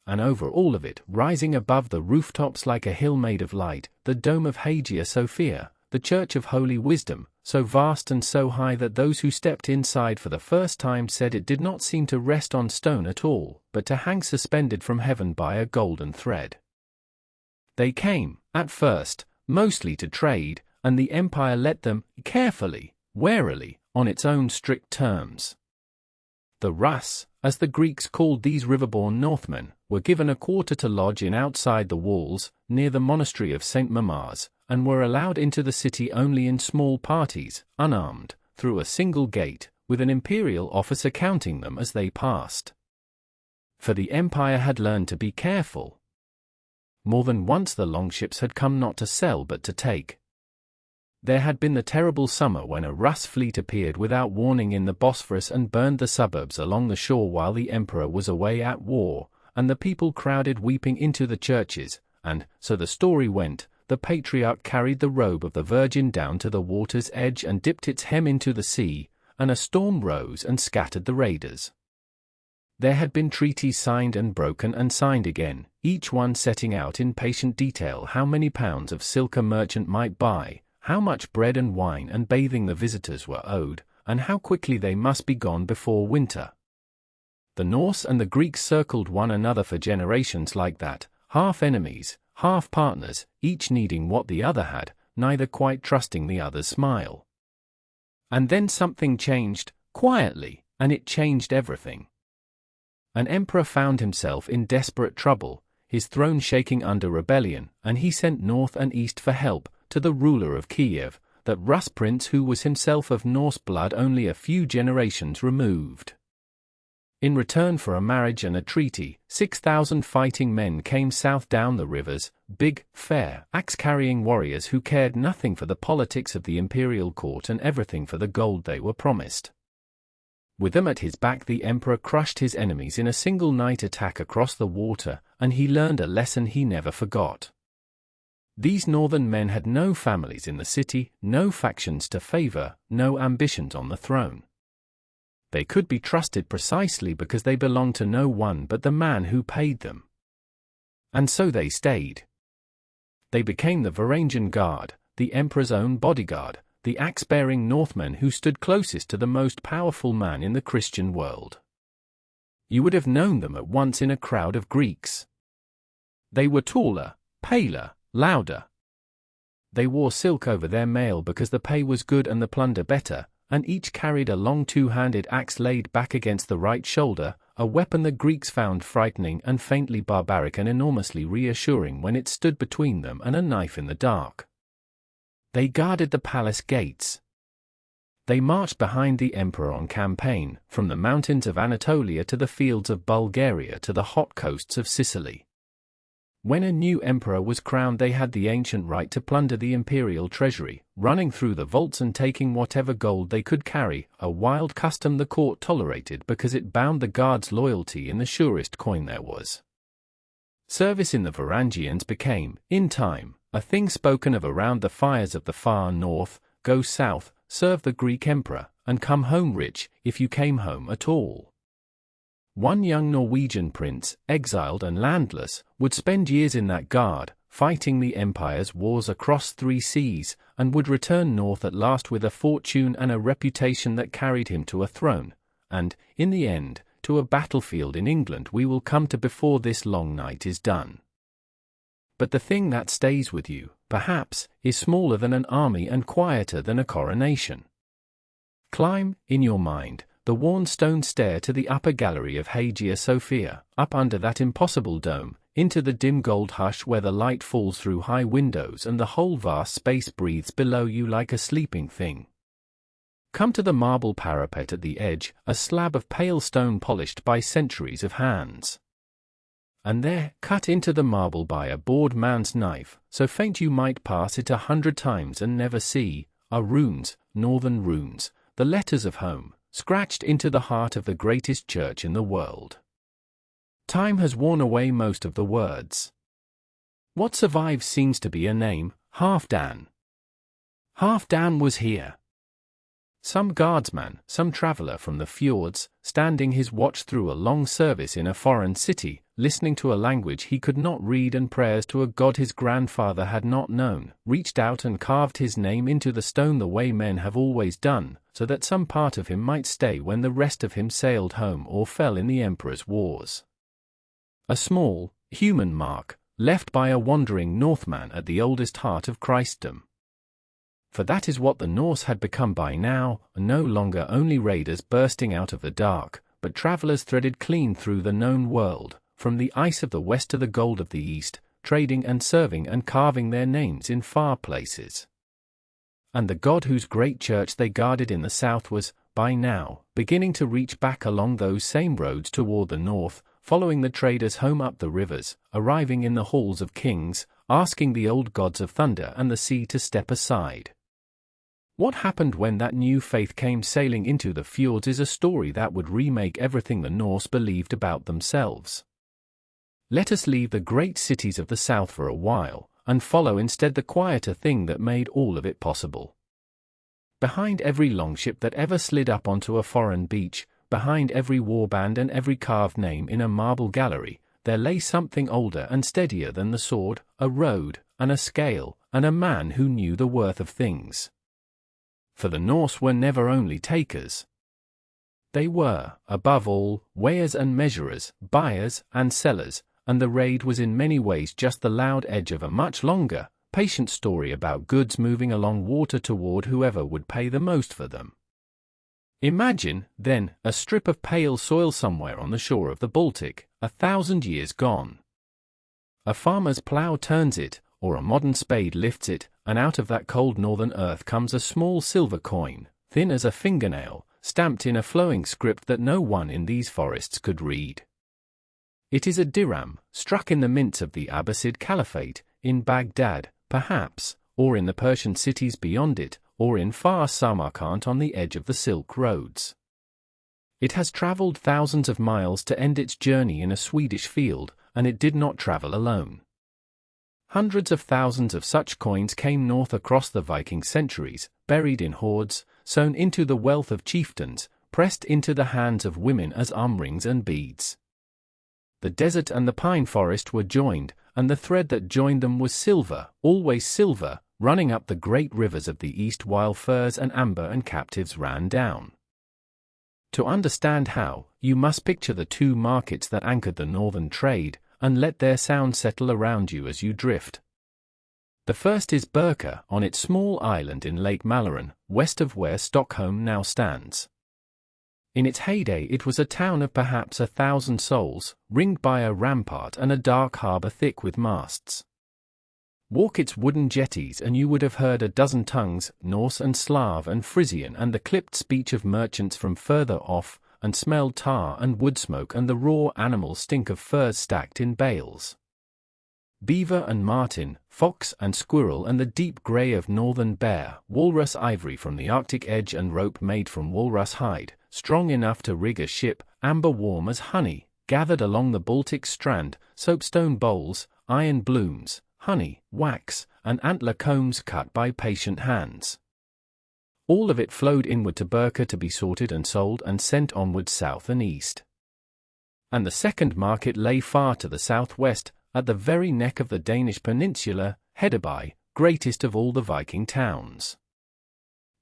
And over all of it, rising above the rooftops like a hill made of light, the dome of Hagia Sophia, the Church of Holy Wisdom, so vast and so high that those who stepped inside for the first time said it did not seem to rest on stone at all, but to hang suspended from heaven by a golden thread. They came, at first, mostly to trade, and the empire let them, carefully, warily, on its own strict terms. The Rus, as the Greeks called these riverborn Northmen, were given a quarter to lodge in outside the walls, near the monastery of St. Mamars, and were allowed into the city only in small parties, unarmed, through a single gate, with an imperial officer counting them as they passed. For the empire had learned to be careful. More than once the longships had come not to sell but to take. There had been the terrible summer when a Russ fleet appeared without warning in the Bosphorus and burned the suburbs along the shore while the emperor was away at war, and the people crowded weeping into the churches, and, so the story went, the patriarch carried the robe of the Virgin down to the water's edge and dipped its hem into the sea, and a storm rose and scattered the raiders. There had been treaties signed and broken and signed again, each one setting out in patient detail how many pounds of silk a merchant might buy, how much bread and wine and bathing the visitors were owed, and how quickly they must be gone before winter. The Norse and the Greeks circled one another for generations like that, half enemies, half partners, each needing what the other had, neither quite trusting the other's smile. And then something changed, quietly, and it changed everything. An emperor found himself in desperate trouble, his throne shaking under rebellion, and he sent north and east for help, to the ruler of Kiev, that Russ prince who was himself of Norse blood only a few generations removed. In return for a marriage and a treaty, 6,000 fighting men came south down the rivers, big, fair, axe-carrying warriors who cared nothing for the politics of the imperial court and everything for the gold they were promised. With them at his back the emperor crushed his enemies in a single night attack across the water, and he learned a lesson he never forgot. These northern men had no families in the city, no factions to favor, no ambitions on the throne. They could be trusted precisely because they belonged to no one but the man who paid them. And so they stayed. They became the Varangian Guard, the emperor's own bodyguard, the axe-bearing Northmen who stood closest to the most powerful man in the Christian world. You would have known them at once in a crowd of Greeks. They were taller, paler, louder. They wore silk over their mail because the pay was good and the plunder better, and each carried a long two-handed axe laid back against the right shoulder, a weapon the Greeks found frightening and faintly barbaric and enormously reassuring when it stood between them and a knife in the dark. They guarded the palace gates. They marched behind the emperor on campaign, from the mountains of Anatolia to the fields of Bulgaria to the hot coasts of Sicily. When a new emperor was crowned they had the ancient right to plunder the imperial treasury, running through the vaults and taking whatever gold they could carry, a wild custom the court tolerated because it bound the guard's loyalty in the surest coin there was. Service in the Varangians became, in time, a thing spoken of around the fires of the far north: go south, serve the Greek emperor, and come home rich, if you came home at all. One young Norwegian prince, exiled and landless, would spend years in that guard, fighting the empire's wars across 3 seas, and would return north at last with a fortune and a reputation that carried him to a throne, and, in the end, to a battlefield in England we will come to before this long night is done. But the thing that stays with you, perhaps, is smaller than an army and quieter than a coronation. Climb, in your mind, the worn stone stair to the upper gallery of Hagia Sophia, up under that impossible dome, into the dim gold hush where the light falls through high windows and the whole vast space breathes below you like a sleeping thing. Come to the marble parapet at the edge, a slab of pale stone polished by centuries of hands. And there, cut into the marble by a bored man's knife, so faint you might pass it 100 times and never see, are runes, northern runes, the letters of home, scratched into the heart of the greatest church in the world. Time has worn away most of the words. What survives seems to be a name: Halfdan. Halfdan was here. Some guardsman, some traveller from the fjords, standing his watch through a long service in a foreign city, listening to a language he could not read and prayers to a god his grandfather had not known, reached out and carved his name into the stone the way men have always done, so that some part of him might stay when the rest of him sailed home or fell in the emperor's wars. A small, human mark, left by a wandering Northman at the oldest heart of Christendom. For that is what the Norse had become by now, no longer only raiders bursting out of the dark, but travellers threaded clean through the known world, from the ice of the west to the gold of the east, trading and serving and carving their names in far places. And the god whose great church they guarded in the south was, by now, beginning to reach back along those same roads toward the north, following the traders home up the rivers, arriving in the halls of kings, asking the old gods of thunder and the sea to step aside. What happened when that new faith came sailing into the fjords is a story that would remake everything the Norse believed about themselves. Let us leave the great cities of the south for a while, and follow instead the quieter thing that made all of it possible. Behind every longship that ever slid up onto a foreign beach, behind every warband and every carved name in a marble gallery, there lay something older and steadier than the sword, a road, and a scale, and a man who knew the worth of things. For the Norse were never only takers. They were, above all, weighers and measurers, buyers and sellers, and the raid was in many ways just the loud edge of a much longer, patient story about goods moving along water toward whoever would pay the most for them. Imagine, then, a strip of pale soil somewhere on the shore of the Baltic, 1,000 years gone. A farmer's plough turns it, or a modern spade lifts it, and out of that cold northern earth comes a small silver coin, thin as a fingernail, stamped in a flowing script that no one in these forests could read. It is a dirham, struck in the mints of the Abbasid Caliphate, in Baghdad, perhaps, or in the Persian cities beyond it, or in far Samarkand on the edge of the Silk Roads. It has travelled thousands of miles to end its journey in a Swedish field, and it did not travel alone. Hundreds of thousands of such coins came north across the Viking centuries, buried in hoards, sewn into the wealth of chieftains, pressed into the hands of women as arm rings and beads. The desert and the pine forest were joined, and the thread that joined them was silver, always silver, running up the great rivers of the east while furs and amber and captives ran down. To understand how, you must picture the two markets that anchored the northern trade, and let their sound settle around you as you drift. The first is Birka, on its small island in Lake Mälaren, west of where Stockholm now stands. In its heyday it was a town of perhaps 1,000 souls, ringed by a rampart and a dark harbour thick with masts. Walk its wooden jetties and you would have heard a dozen tongues, Norse and Slav and Frisian and the clipped speech of merchants from further off, and smelled tar and wood smoke and the raw animal stink of furs stacked in bales. Beaver and marten, fox and squirrel and the deep grey of northern bear, walrus ivory from the Arctic edge and rope made from walrus hide, strong enough to rig a ship, amber warm as honey, gathered along the Baltic strand, soapstone bowls, iron blooms, honey, wax, and antler combs cut by patient hands. All of it flowed inward to Birka to be sorted and sold and sent onward south and east. And the second market lay far to the southwest, at the very neck of the Danish peninsula, Hedeby, greatest of all the Viking towns.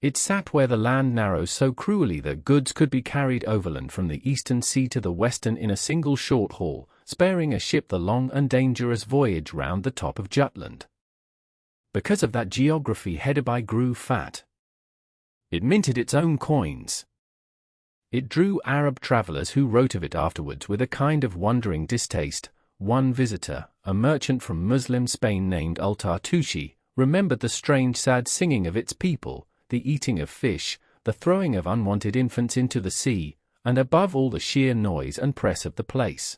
It sat where the land narrows so cruelly that goods could be carried overland from the eastern sea to the western in a single short haul, sparing a ship the long and dangerous voyage round the top of Jutland. Because of that geography, Hedeby grew fat. It minted its own coins. It drew Arab travellers who wrote of it afterwards with a kind of wondering distaste. One visitor, a merchant from Muslim Spain named Ultar-Tushi, remembered the strange sad singing of its people, the eating of fish, the throwing of unwanted infants into the sea, and above all the sheer noise and press of the place.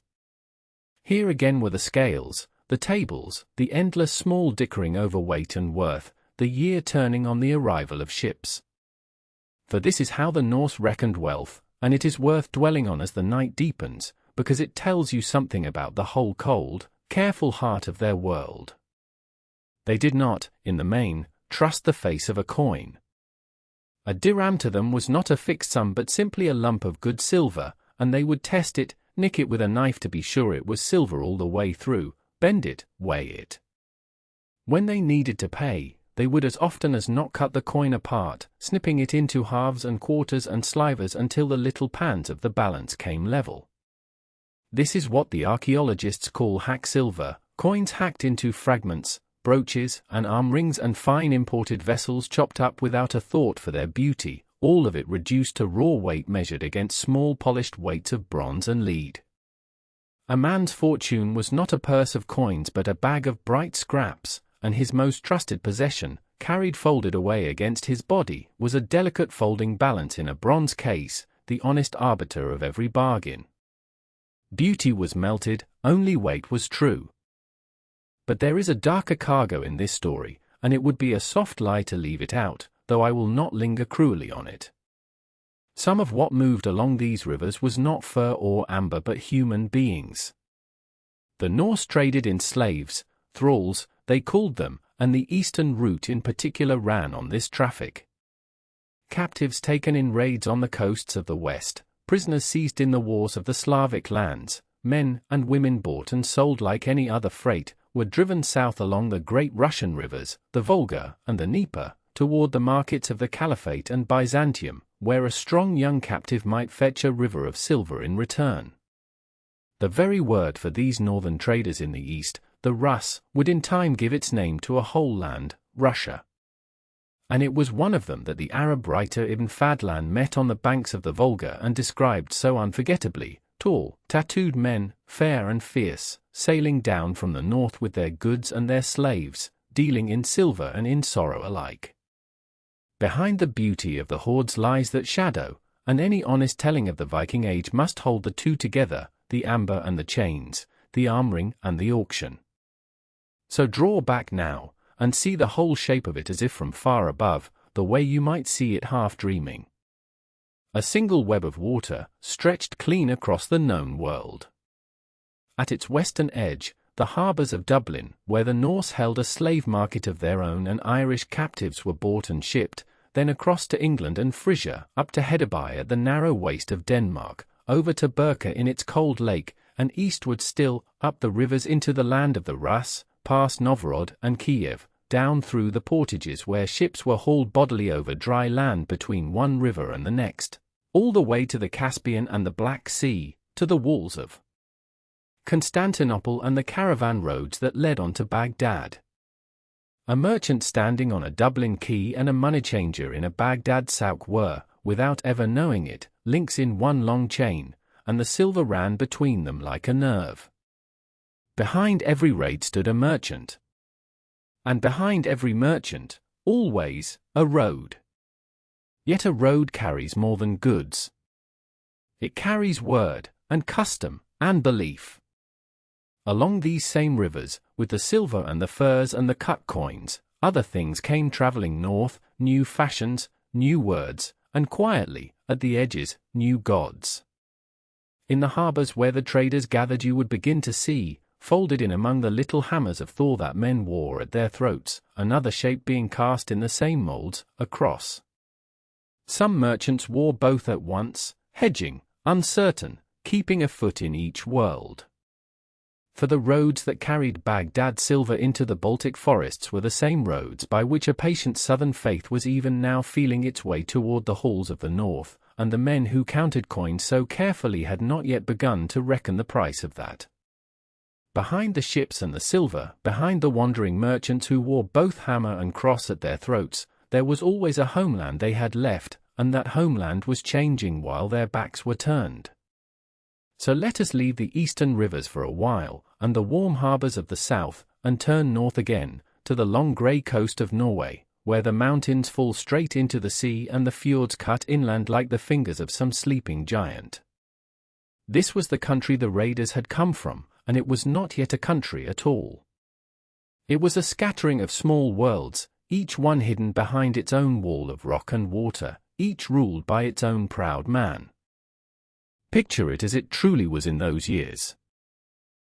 Here again were the scales, the tables, the endless small dickering over weight and worth, the year turning on the arrival of ships. For this is how the Norse reckoned wealth, and it is worth dwelling on as the night deepens, because it tells you something about the whole cold, careful heart of their world. They did not, in the main, trust the face of a coin. A dirham to them was not a fixed sum but simply a lump of good silver, and they would test it, nick it with a knife to be sure it was silver all the way through, bend it, weigh it. When they needed to pay, they would as often as not cut the coin apart, snipping it into halves and quarters and slivers until the little pans of the balance came level. This is what the archaeologists call hack silver, coins hacked into fragments, brooches and arm rings and fine imported vessels chopped up without a thought for their beauty, all of it reduced to raw weight measured against small polished weights of bronze and lead. A man's fortune was not a purse of coins but a bag of bright scraps, and his most trusted possession, carried folded away against his body, was a delicate folding balance in a bronze case, the honest arbiter of every bargain. Beauty was melted, only weight was true. But there is a darker cargo in this story, and it would be a soft lie to leave it out, though I will not linger cruelly on it. Some of what moved along these rivers was not fur or amber but human beings. The Norse traded in slaves, thralls, they called them, and the eastern route in particular ran on this traffic. Captives taken in raids on the coasts of the west, prisoners seized in the wars of the Slavic lands, men and women bought and sold like any other freight, were driven south along the great Russian rivers, the Volga and the Dnieper, toward the markets of the Caliphate and Byzantium, where a strong young captive might fetch a river of silver in return. The very word for these northern traders in the east, the Russ, would in time give its name to a whole land, Russia. And it was one of them that the Arab writer Ibn Fadlan met on the banks of the Volga and described so unforgettably: tall, tattooed men, fair and fierce, sailing down from the north with their goods and their slaves, dealing in silver and in sorrow alike. Behind the beauty of the hordes lies that shadow, and any honest telling of the Viking age must hold the two together, the amber and the chains, the armoring and the auction. So draw back now, and see the whole shape of it as if from far above, the way you might see it half dreaming. A single web of water, stretched clean across the known world. At its western edge, the harbours of Dublin, where the Norse held a slave market of their own and Irish captives were bought and shipped, then across to England and Frisia, up to Hedeby at the narrow waist of Denmark, over to Birka in its cold lake, and eastward still, up the rivers into the land of the Rus, past Novgorod and Kiev, down through the portages where ships were hauled bodily over dry land between one river and the next, all the way to the Caspian and the Black Sea, to the walls of Constantinople and the caravan roads that led on to Baghdad. A merchant standing on a Dublin quay and a money-changer in a Baghdad souk were, without ever knowing it, links in one long chain, and the silver ran between them like a nerve. Behind every raid stood a merchant. And behind every merchant, always, a road. Yet a road carries more than goods. It carries word, and custom, and belief. Along these same rivers, with the silver and the furs and the cut coins, other things came travelling north, new fashions, new words, and quietly, at the edges, new gods. In the harbours where the traders gathered you would begin to see, folded in among the little hammers of Thor that men wore at their throats, another shape being cast in the same moulds, a cross. Some merchants wore both at once, hedging, uncertain, keeping a foot in each world. For the roads that carried Baghdad silver into the Baltic forests were the same roads by which a patient southern faith was even now feeling its way toward the halls of the north, and the men who counted coins so carefully had not yet begun to reckon the price of that. Behind the ships and the silver, behind the wandering merchants who wore both hammer and cross at their throats, there was always a homeland they had left, and that homeland was changing while their backs were turned. So let us leave the eastern rivers for a while, and the warm harbours of the south, and turn north again, to the long grey coast of Norway, where the mountains fall straight into the sea and the fjords cut inland like the fingers of some sleeping giant. This was the country the raiders had come from, and it was not yet a country at all. It was a scattering of small worlds, each one hidden behind its own wall of rock and water, each ruled by its own proud man. Picture it as it truly was in those years.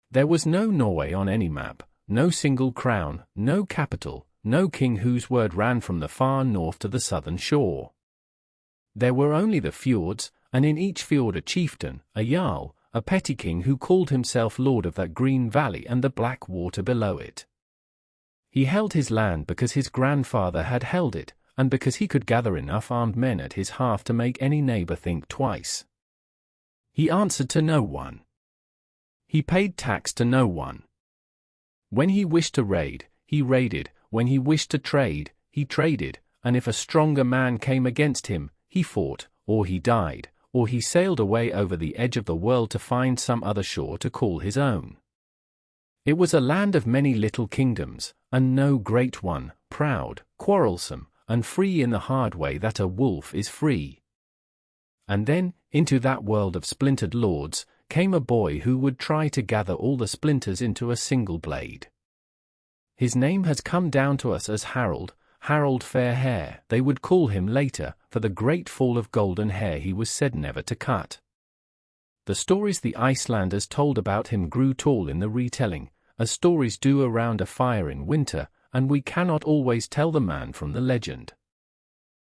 There was no Norway on any map, no single crown, no capital, no king whose word ran from the far north to the southern shore. There were only the fjords, and in each fjord a chieftain, a jarl, a petty king who called himself lord of that green valley and the black water below it. He held his land because his grandfather had held it, and because he could gather enough armed men at his hearth to make any neighbour think twice. He answered to no one. He paid tax to no one. When he wished to raid, he raided, when he wished to trade, he traded, and if a stronger man came against him, he fought, or he died, or he sailed away over the edge of the world to find some other shore to call his own. It was a land of many little kingdoms, and no great one, proud, quarrelsome, and free in the hard way that a wolf is free. And then, into that world of splintered lords, came a boy who would try to gather all the splinters into a single blade. His name has come down to us as Harold, Harold Fairhair, they would call him later, for the great fall of golden hair he was said never to cut. The stories the Icelanders told about him grew tall in the retelling, as stories do around a fire in winter, and we cannot always tell the man from the legend.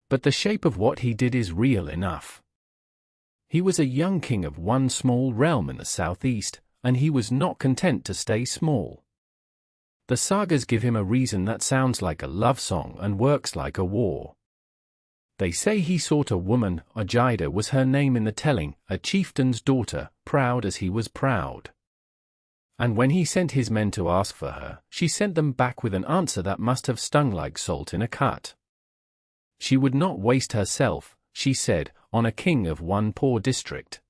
But the shape of what he did is real enough. He was a young king of one small realm in the southeast, and he was not content to stay small. The sagas give him a reason that sounds like a love song and works like a war. They say he sought a woman, Ojida was her name in the telling, a chieftain's daughter, proud as he was proud. And when he sent his men to ask for her, she sent them back with an answer that must have stung like salt in a cut. She would not waste herself, she said, on a king of one poor district.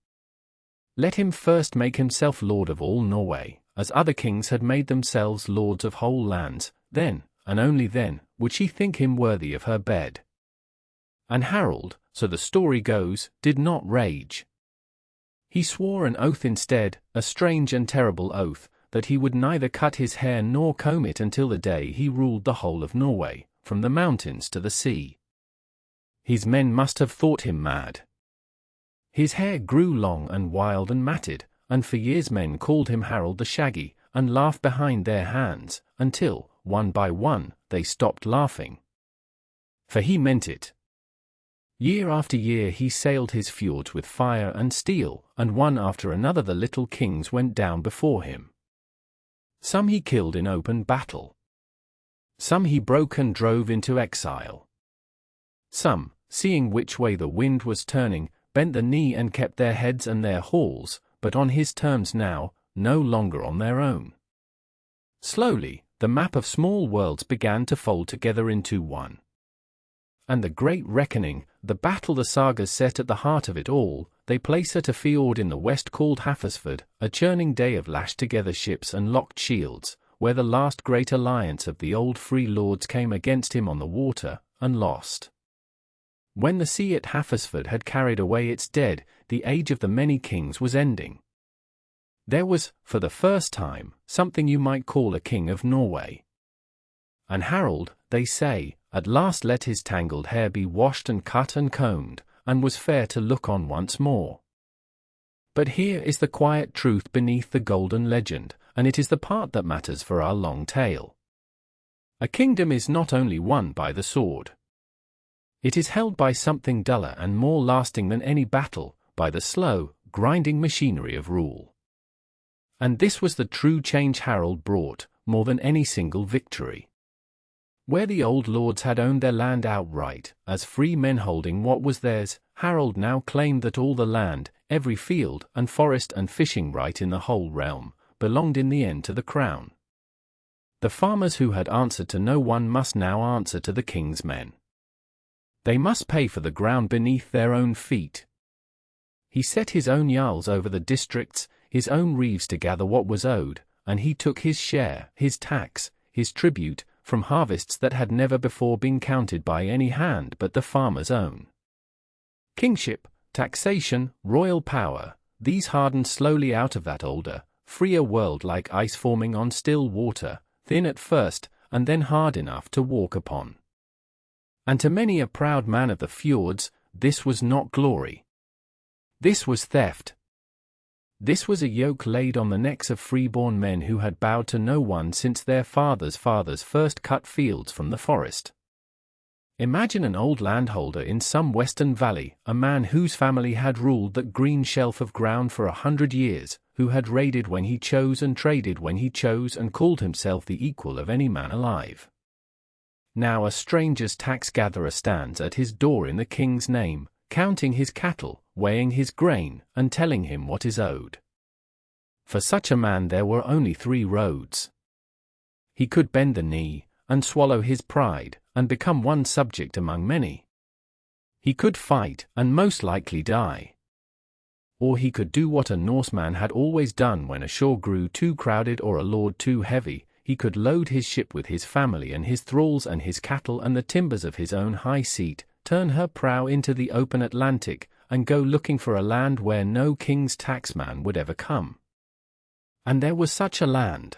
Let him first make himself lord of all Norway, as other kings had made themselves lords of whole lands, then, and only then, would she think him worthy of her bed. And Harold, so the story goes, did not rage. He swore an oath instead, a strange and terrible oath, that he would neither cut his hair nor comb it until the day he ruled the whole of Norway, from the mountains to the sea. His men must have thought him mad. His hair grew long and wild and matted, and for years men called him Harold the Shaggy, and laughed behind their hands, until, one by one, they stopped laughing. For he meant it. Year after year he sailed his fjords with fire and steel, and one after another the little kings went down before him. Some he killed in open battle. Some he broke and drove into exile. Some, seeing which way the wind was turning, bent the knee and kept their heads and their halls, but on his terms now, no longer on their own. Slowly, the map of small worlds began to fold together into one. And the great reckoning, the battle the sagas set at the heart of it all, they place at a fjord in the west called Hafrsfjord, a churning day of lashed-together ships and locked shields, where the last great alliance of the old free lords came against him on the water, and lost. When the sea at Hafrsfjord had carried away its dead, the age of the many kings was ending. There was, for the first time, something you might call a king of Norway. And Harold, they say, at last let his tangled hair be washed and cut and combed, and was fair to look on once more. But here is the quiet truth beneath the golden legend, and it is the part that matters for our long tale. A kingdom is not only won by the sword. It is held by something duller and more lasting than any battle, by the slow, grinding machinery of rule. And this was the true change Harold brought, more than any single victory. Where the old lords had owned their land outright, as free men holding what was theirs, Harold now claimed that all the land, every field and forest and fishing right in the whole realm, belonged in the end to the crown. The farmers who had answered to no one must now answer to the king's men. They must pay for the ground beneath their own feet. He set his own jarls over the districts, his own reeves to gather what was owed, and he took his share, his tax, his tribute, from harvests that had never before been counted by any hand but the farmer's own. Kingship, taxation, royal power, these hardened slowly out of that older, freer world like ice forming on still water, thin at first, and then hard enough to walk upon. And to many a proud man of the fjords, this was not glory. This was theft. This was a yoke laid on the necks of freeborn men who had bowed to no one since their fathers' first cut fields from the forest. Imagine an old landholder in some western valley, a man whose family had ruled that green shelf of ground for 100 years, who had raided when he chose and traded when he chose and called himself the equal of any man alive. Now a stranger's tax-gatherer stands at his door in the king's name, counting his cattle, weighing his grain, and telling him what is owed. For such a man there were only 3 roads. He could bend the knee, and swallow his pride, and become one subject among many. He could fight, and most likely die. Or he could do what a Norseman had always done when a shore grew too crowded or a lord too heavy, he could load his ship with his family and his thralls and his cattle and the timbers of his own high seat, turn her prow into the open Atlantic, and go looking for a land where no king's taxman would ever come. And there was such a land.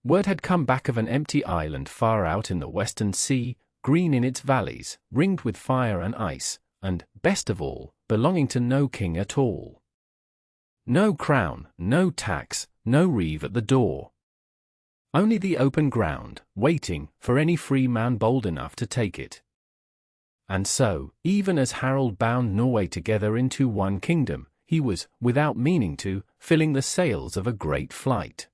Word had come back of an empty island far out in the western sea, green in its valleys, ringed with fire and ice, and, best of all, belonging to no king at all. No crown, no tax, no reeve at the door. Only the open ground, waiting for any free man bold enough to take it. And so, even as Harold bound Norway together into one kingdom, he was, without meaning to, filling the sails of a great flight.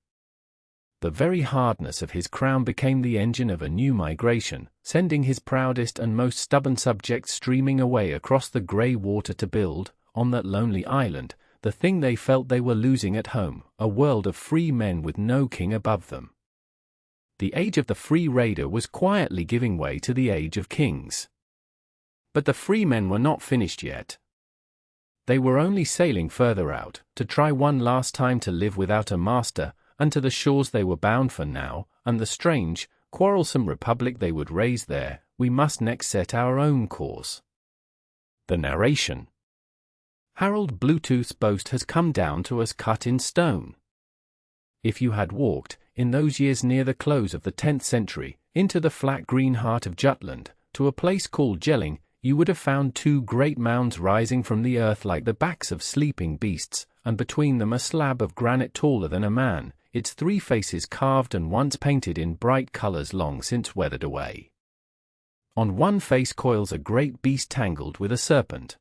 The very hardness of his crown became the engine of a new migration, sending his proudest and most stubborn subjects streaming away across the grey water to build, on that lonely island, the thing they felt they were losing at home, a world of free men with no king above them. The age of the free raider was quietly giving way to the age of kings. But the free men were not finished yet. They were only sailing further out, to try one last time to live without a master, and to the shores they were bound for now, and the strange, quarrelsome republic they would raise there, we must next set our own course. The narration. Harold Bluetooth's boast has come down to us cut in stone. If you had walked, in those years near the close of the 10th century, into the flat green heart of Jutland, to a place called Jelling, you would have found two great mounds rising from the earth like the backs of sleeping beasts, and between them a slab of granite taller than a man, its three faces carved and once painted in bright colors long since weathered away. On one face coils a great beast tangled with a serpent.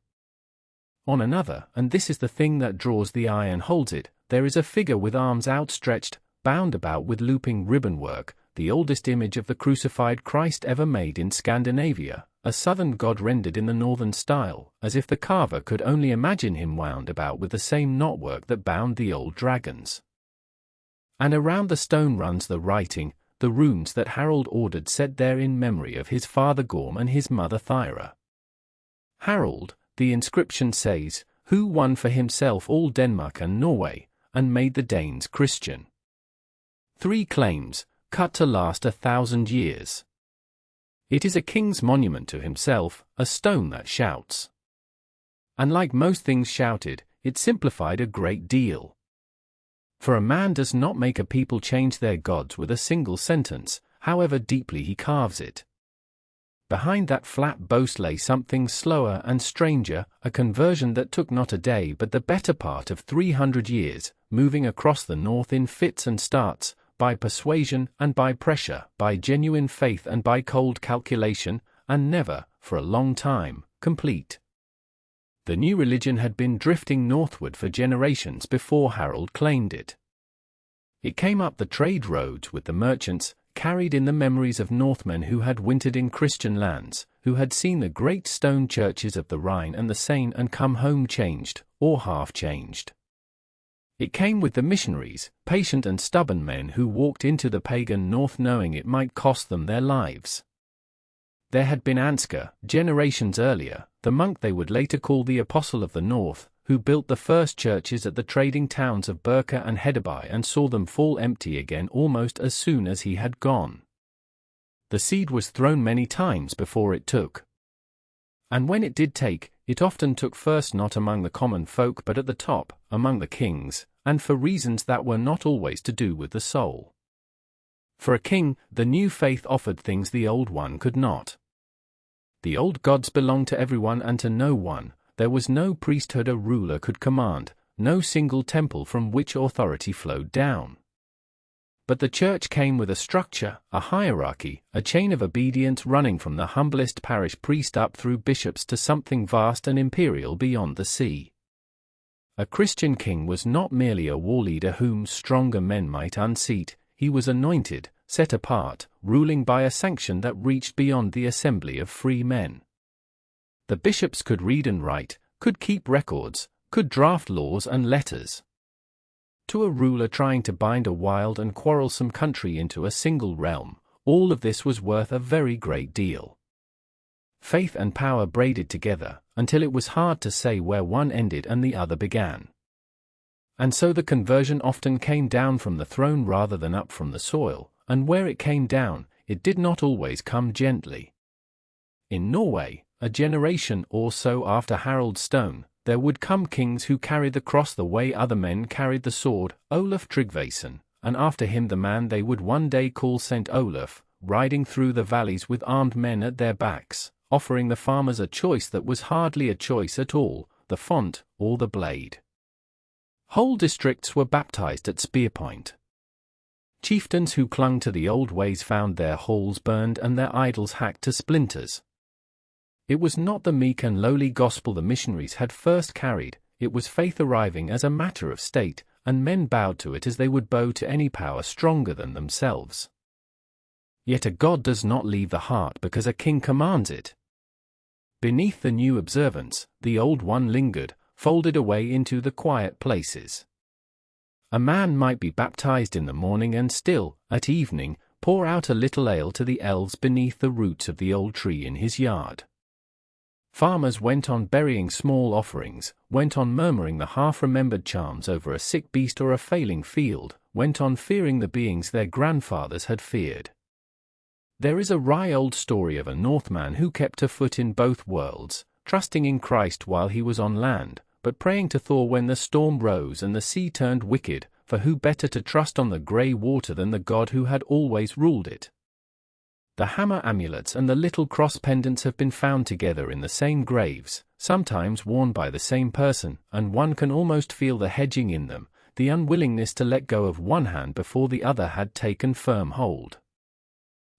On another, and this is the thing that draws the eye and holds it, there is a figure with arms outstretched, bound about with looping ribbon work, the oldest image of the crucified Christ ever made in Scandinavia, a southern god rendered in the northern style, as if the carver could only imagine him wound about with the same knotwork that bound the old dragons. And around the stone runs the writing, the runes that Harold ordered set there in memory of his father Gorm and his mother Thyra. Harold, the inscription says, who won for himself all Denmark and Norway, and made the Danes Christian. 3 claims, cut to last 1,000 years. It is a king's monument to himself, a stone that shouts. And like most things shouted, it simplified a great deal. For a man does not make a people change their gods with a single sentence, however deeply he carves it. Behind that flat boast lay something slower and stranger, a conversion that took not a day but the better part of 300 years, moving across the north in fits and starts, by persuasion and by pressure, by genuine faith and by cold calculation, and never, for a long time, complete. The new religion had been drifting northward for generations before Harold claimed it. It came up the trade roads with the merchants, carried in the memories of Northmen who had wintered in Christian lands, who had seen the great stone churches of the Rhine and the Seine and come home changed, or half changed. It came with the missionaries, patient and stubborn men who walked into the pagan north knowing it might cost them their lives. There had been Ansgar, generations earlier, the monk they would later call the Apostle of the North, who built the first churches at the trading towns of Birka and Hedeby and saw them fall empty again almost as soon as he had gone. The seed was thrown many times before it took. And when it did take, it often took first not among the common folk but at the top, among the kings, and for reasons that were not always to do with the soul. For a king, the new faith offered things the old one could not. The old gods belonged to everyone and to no one, there was no priesthood a ruler could command, no single temple from which authority flowed down. But the church came with a structure, a hierarchy, a chain of obedience running from the humblest parish priest up through bishops to something vast and imperial beyond the sea. A Christian king was not merely a war leader whom stronger men might unseat, he was anointed, set apart, ruling by a sanction that reached beyond the assembly of free men. The bishops could read and write, could keep records, could draft laws and letters. To a ruler trying to bind a wild and quarrelsome country into a single realm, all of this was worth a very great deal. Faith and power braided together, until it was hard to say where one ended and the other began. And so the conversion often came down from the throne rather than up from the soil, and where it came down, it did not always come gently. In Norway, a generation or so after Harold's stone, there would come kings who carried the cross the way other men carried the sword, Olaf Tryggvason, and after him the man they would one day call Saint Olaf, riding through the valleys with armed men at their backs, offering the farmers a choice that was hardly a choice at all, the font or the blade. Whole districts were baptized at spearpoint. Chieftains who clung to the old ways found their halls burned and their idols hacked to splinters. It was not the meek and lowly gospel the missionaries had first carried, it was faith arriving as a matter of state, and men bowed to it as they would bow to any power stronger than themselves. Yet a god does not leave the heart because a king commands it. Beneath the new observance, the old one lingered, folded away into the quiet places. A man might be baptized in the morning and still, at evening, pour out a little ale to the elves beneath the roots of the old tree in his yard. Farmers went on burying small offerings, went on murmuring the half-remembered charms over a sick beast or a failing field, went on fearing the beings their grandfathers had feared. There is a wry old story of a Northman who kept a foot in both worlds, trusting in Christ while he was on land, but praying to Thor when the storm rose and the sea turned wicked, for who better to trust on the grey water than the God who had always ruled it? The hammer amulets and the little cross pendants have been found together in the same graves, sometimes worn by the same person, and one can almost feel the hedging in them, the unwillingness to let go of one hand before the other had taken firm hold.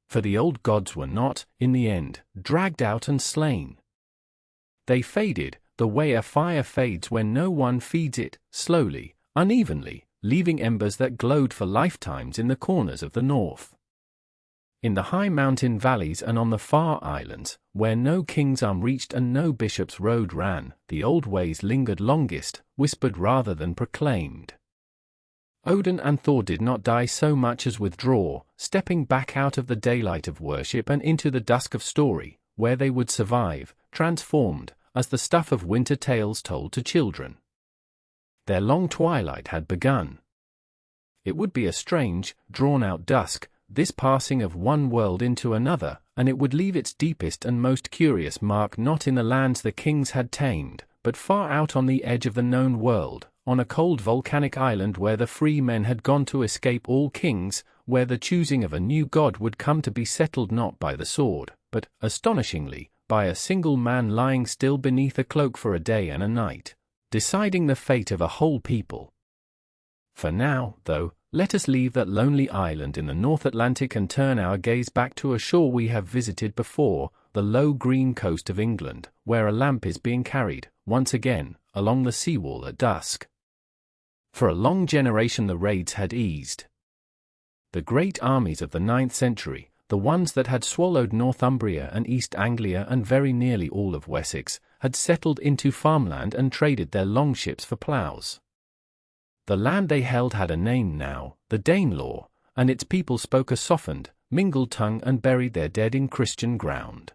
For the old gods were not, in the end, dragged out and slain. They faded, the way a fire fades when no one feeds it, slowly, unevenly, leaving embers that glowed for lifetimes in the corners of the north. In the high mountain valleys and on the far islands, where no king's arm reached and no bishop's road ran, the old ways lingered longest, whispered rather than proclaimed. Odin and Thor did not die so much as withdraw, stepping back out of the daylight of worship and into the dusk of story, where they would survive, transformed, as the stuff of winter tales told to children. Their long twilight had begun. It would be a strange, drawn-out dusk, this passing of one world into another, and it would leave its deepest and most curious mark not in the lands the kings had tamed, but far out on the edge of the known world, on a cold volcanic island where the free men had gone to escape all kings, where the choosing of a new god would come to be settled not by the sword, but, astonishingly, by a single man lying still beneath a cloak for a day and a night, deciding the fate of a whole people. For now, though, let us leave that lonely island in the North Atlantic and turn our gaze back to a shore we have visited before, the low green coast of England, where a lamp is being carried, once again, along the seawall at dusk. For a long generation the raids had eased. The great armies of the 9th century, the ones that had swallowed Northumbria and East Anglia and very nearly all of Wessex, had settled into farmland and traded their longships for ploughs. The land they held had a name now, the Danelaw, and its people spoke a softened, mingled tongue and buried their dead in Christian ground.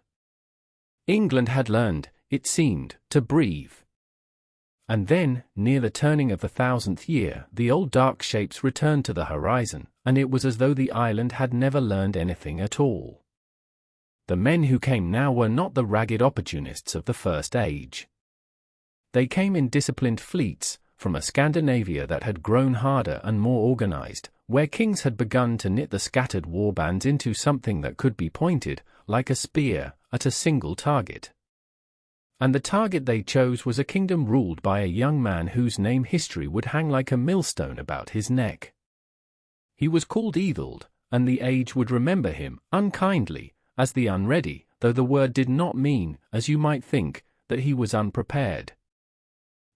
England had learned, it seemed, to breathe. And then, near the turning of the 1000th year, the old dark shapes returned to the horizon, and it was as though the island had never learned anything at all. The men who came now were not the ragged opportunists of the First Age. They came in disciplined fleets, from a Scandinavia that had grown harder and more organized, where kings had begun to knit the scattered warbands into something that could be pointed, like a spear, at a single target. And the target they chose was a kingdom ruled by a young man whose name history would hang like a millstone about his neck. He was called Ethelred, and the age would remember him, unkindly, as the unready, though the word did not mean, as you might think, that he was unprepared.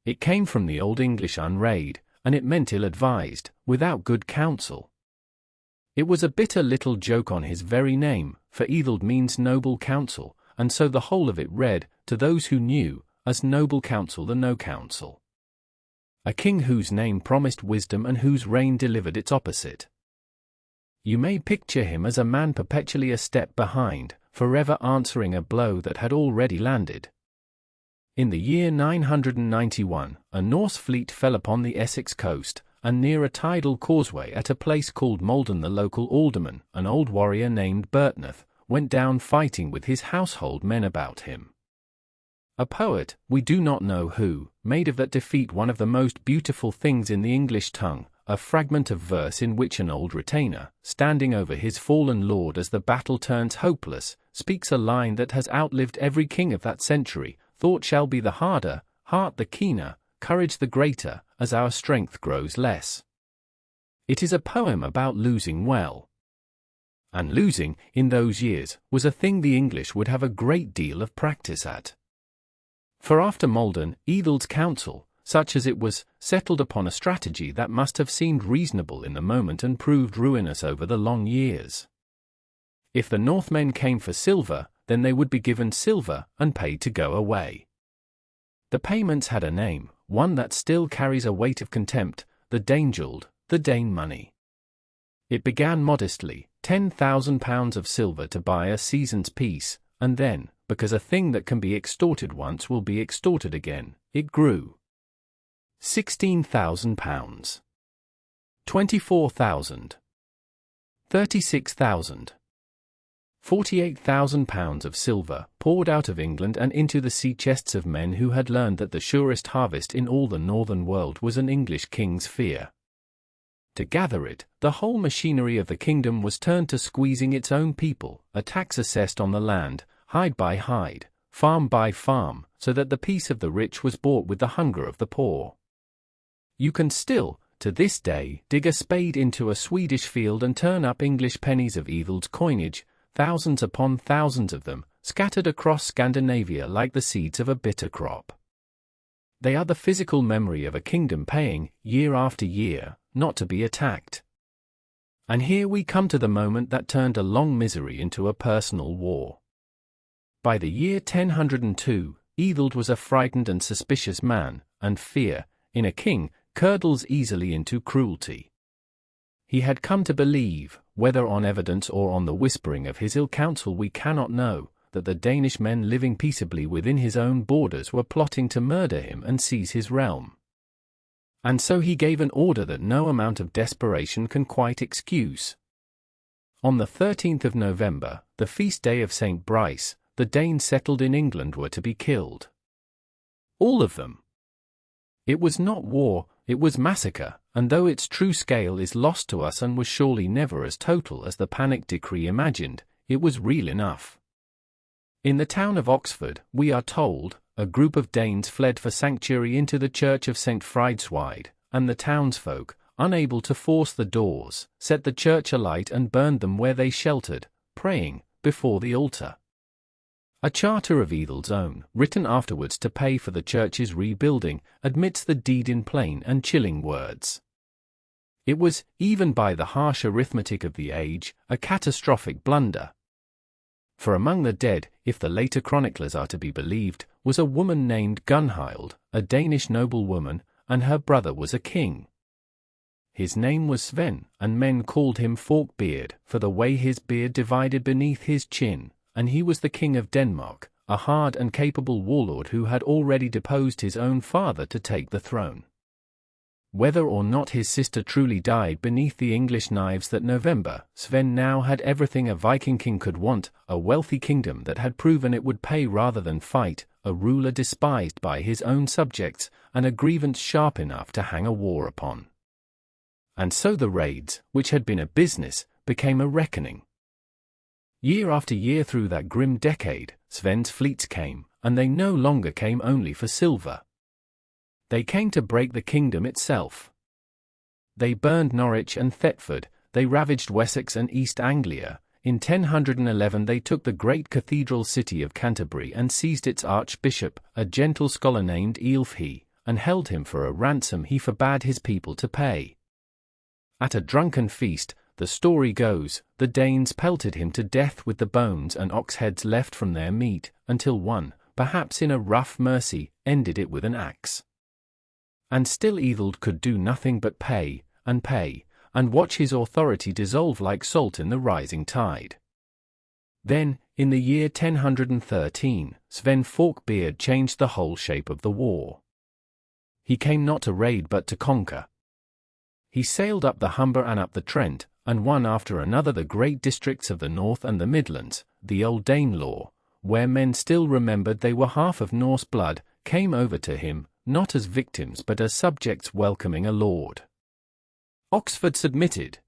It came from the Old English unrayed, and it meant ill-advised, without good counsel. It was a bitter little joke on his very name, for Ethelred means noble counsel, and so the whole of it read, to those who knew, as noble counsel the no counsel. A king whose name promised wisdom and whose reign delivered its opposite. You may picture him as a man perpetually a step behind, forever answering a blow that had already landed. In the year 991, a Norse fleet fell upon the Essex coast, and near a tidal causeway at a place called Malden the local alderman, an old warrior named Bertnath, went down fighting with his household men about him. A poet, we do not know who, made of that defeat one of the most beautiful things in the English tongue, a fragment of verse in which an old retainer, standing over his fallen lord as the battle turns hopeless, speaks a line that has outlived every king of that century: thought shall be the harder, heart the keener, courage the greater, as our strength grows less. It is a poem about losing well. And losing, in those years, was a thing the English would have a great deal of practice at. For after Malden, Ethel's council, such as it was, settled upon a strategy that must have seemed reasonable in the moment and proved ruinous over the long years. If the Northmen came for silver, then they would be given silver and paid to go away. The payments had a name, one that still carries a weight of contempt: the Danegeld, the Dane money. It began modestly, £10,000 of silver to buy a season's peace, and then, because a thing that can be extorted once will be extorted again, it grew. £16,000. £24,000. £36,000. £48,000 of silver poured out of England and into the sea chests of men who had learned that the surest harvest in all the northern world was an English king's fear. To gather it, the whole machinery of the kingdom was turned to squeezing its own people, a tax assessed on the land, hide by hide, farm by farm, so that the peace of the rich was bought with the hunger of the poor. You can still, to this day, dig a spade into a Swedish field and turn up English pennies of Ethel's coinage, thousands upon thousands of them, scattered across Scandinavia like the seeds of a bitter crop. They are the physical memory of a kingdom paying, year after year, not to be attacked. And here we come to the moment that turned a long misery into a personal war. By the year 1002, Ethel was a frightened and suspicious man, and fear, in a king, curdles easily into cruelty. He had come to believe, whether on evidence or on the whispering of his ill counsel we cannot know, that the Danish men living peaceably within his own borders were plotting to murder him and seize his realm. And so he gave an order that no amount of desperation can quite excuse. On the 13th of November, the feast day of St. Brice, the Danes settled in England were to be killed. All of them. It was not war, it was massacre, and though its true scale is lost to us and was surely never as total as the panic decree imagined, it was real enough. In the town of Oxford, we are told, a group of Danes fled for sanctuary into the church of St. Fridswide, and the townsfolk, unable to force the doors, set the church alight and burned them where they sheltered, praying, before the altar. A charter of Ethel's own, written afterwards to pay for the church's rebuilding, admits the deed in plain and chilling words. It was, even by the harsh arithmetic of the age, a catastrophic blunder. For among the dead, if the later chroniclers are to be believed, was a woman named Gunhild, a Danish noblewoman, and her brother was a king. His name was Sven, and men called him Forkbeard, for the way his beard divided beneath his chin, and he was the king of Denmark, a hard and capable warlord who had already deposed his own father to take the throne. Whether or not his sister truly died beneath the English knives that November, Sven now had everything a Viking king could want: a wealthy kingdom that had proven it would pay rather than fight, a ruler despised by his own subjects, and a grievance sharp enough to hang a war upon. And so the raids, which had been a business, became a reckoning. Year after year through that grim decade, Sven's fleets came, and they no longer came only for silver. They came to break the kingdom itself. They burned Norwich and Thetford, they ravaged Wessex and East Anglia. In 1011 they took the great cathedral city of Canterbury and seized its archbishop, a gentle scholar named Ealfhe, and held him for a ransom he forbade his people to pay. At a drunken feast, the story goes, the Danes pelted him to death with the bones and ox heads left from their meat, until one, perhaps in a rough mercy, ended it with an axe. And still Ethel could do nothing but pay, and watch his authority dissolve like salt in the rising tide. Then, in the year 1013, Sven Forkbeard changed the whole shape of the war. He came not to raid but to conquer. He sailed up the Humber and up the Trent, and one after another the great districts of the North and the Midlands, the old Danelaw, where men still remembered they were half of Norse blood, came over to him, not as victims but as subjects welcoming a lord. Oxford submitted.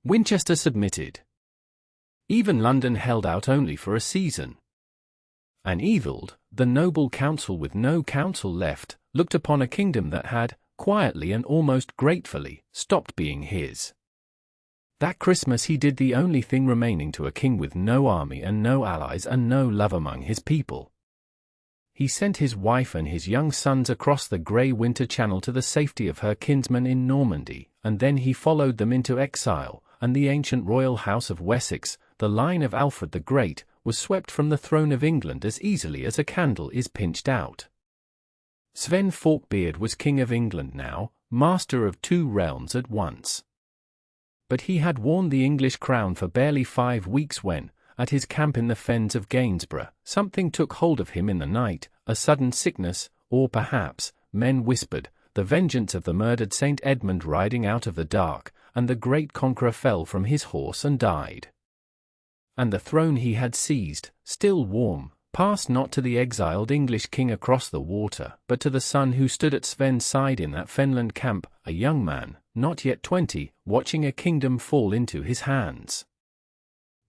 Winchester submitted. Even London held out only for a season. And Evald, the noble council with no council left, looked upon a kingdom that had, quietly and almost gratefully, stopped being his. That Christmas he did the only thing remaining to a king with no army and no allies and no love among his people. He sent his wife and his young sons across the grey winter channel to the safety of her kinsmen in Normandy, and then he followed them into exile, and the ancient royal house of Wessex, the line of Alfred the Great, was swept from the throne of England as easily as a candle is pinched out. Sven Forkbeard was king of England now, master of 2 realms at once. But he had worn the English crown for barely 5 weeks when, at his camp in the fens of Gainsborough, something took hold of him in the night, a sudden sickness, or perhaps, men whispered, the vengeance of the murdered Saint Edmund riding out of the dark, and the great conqueror fell from his horse and died. And the throne he had seized, still warm, passed not to the exiled English king across the water, but to the son who stood at Sven's side in that fenland camp, a young man, not yet 20, watching a kingdom fall into his hands.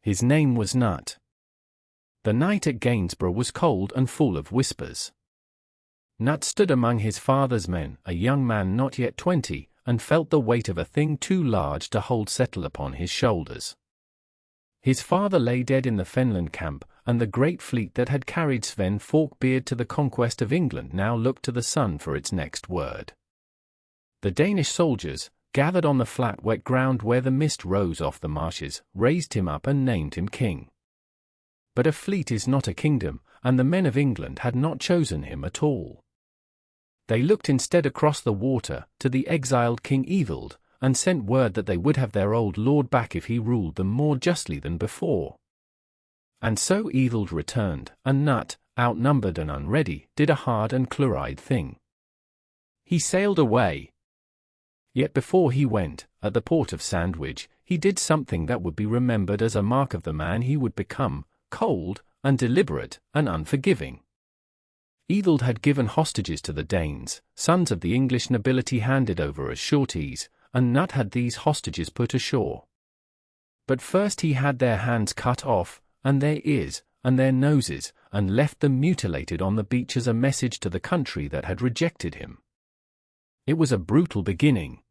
His name was Nut. The night at Gainsborough was cold and full of whispers. Nut stood among his father's men, a young man not yet 20, and felt the weight of a thing too large to hold settle upon his shoulders. His father lay dead in the fenland camp, and the great fleet that had carried Sven Forkbeard to the conquest of England now looked to the sun for its next word. The Danish soldiers, gathered on the flat wet ground where the mist rose off the marshes, raised him up and named him king. But a fleet is not a kingdom, and the men of England had not chosen him at all. They looked instead across the water, to the exiled King Evald, and sent word that they would have their old lord back if he ruled them more justly than before. And so Evald returned, and Nut, outnumbered and unready, did a hard and chloride thing. He sailed away. Yet before he went, at the port of Sandwich, he did something that would be remembered as a mark of the man he would become, cold, and deliberate, and unforgiving. Evald had given hostages to the Danes, sons of the English nobility handed over as sureties, and Nut had these hostages put ashore. But first he had their hands cut off, and their ears, and their noses, and left them mutilated on the beach as a message to the country that had rejected him. It was a brutal beginning.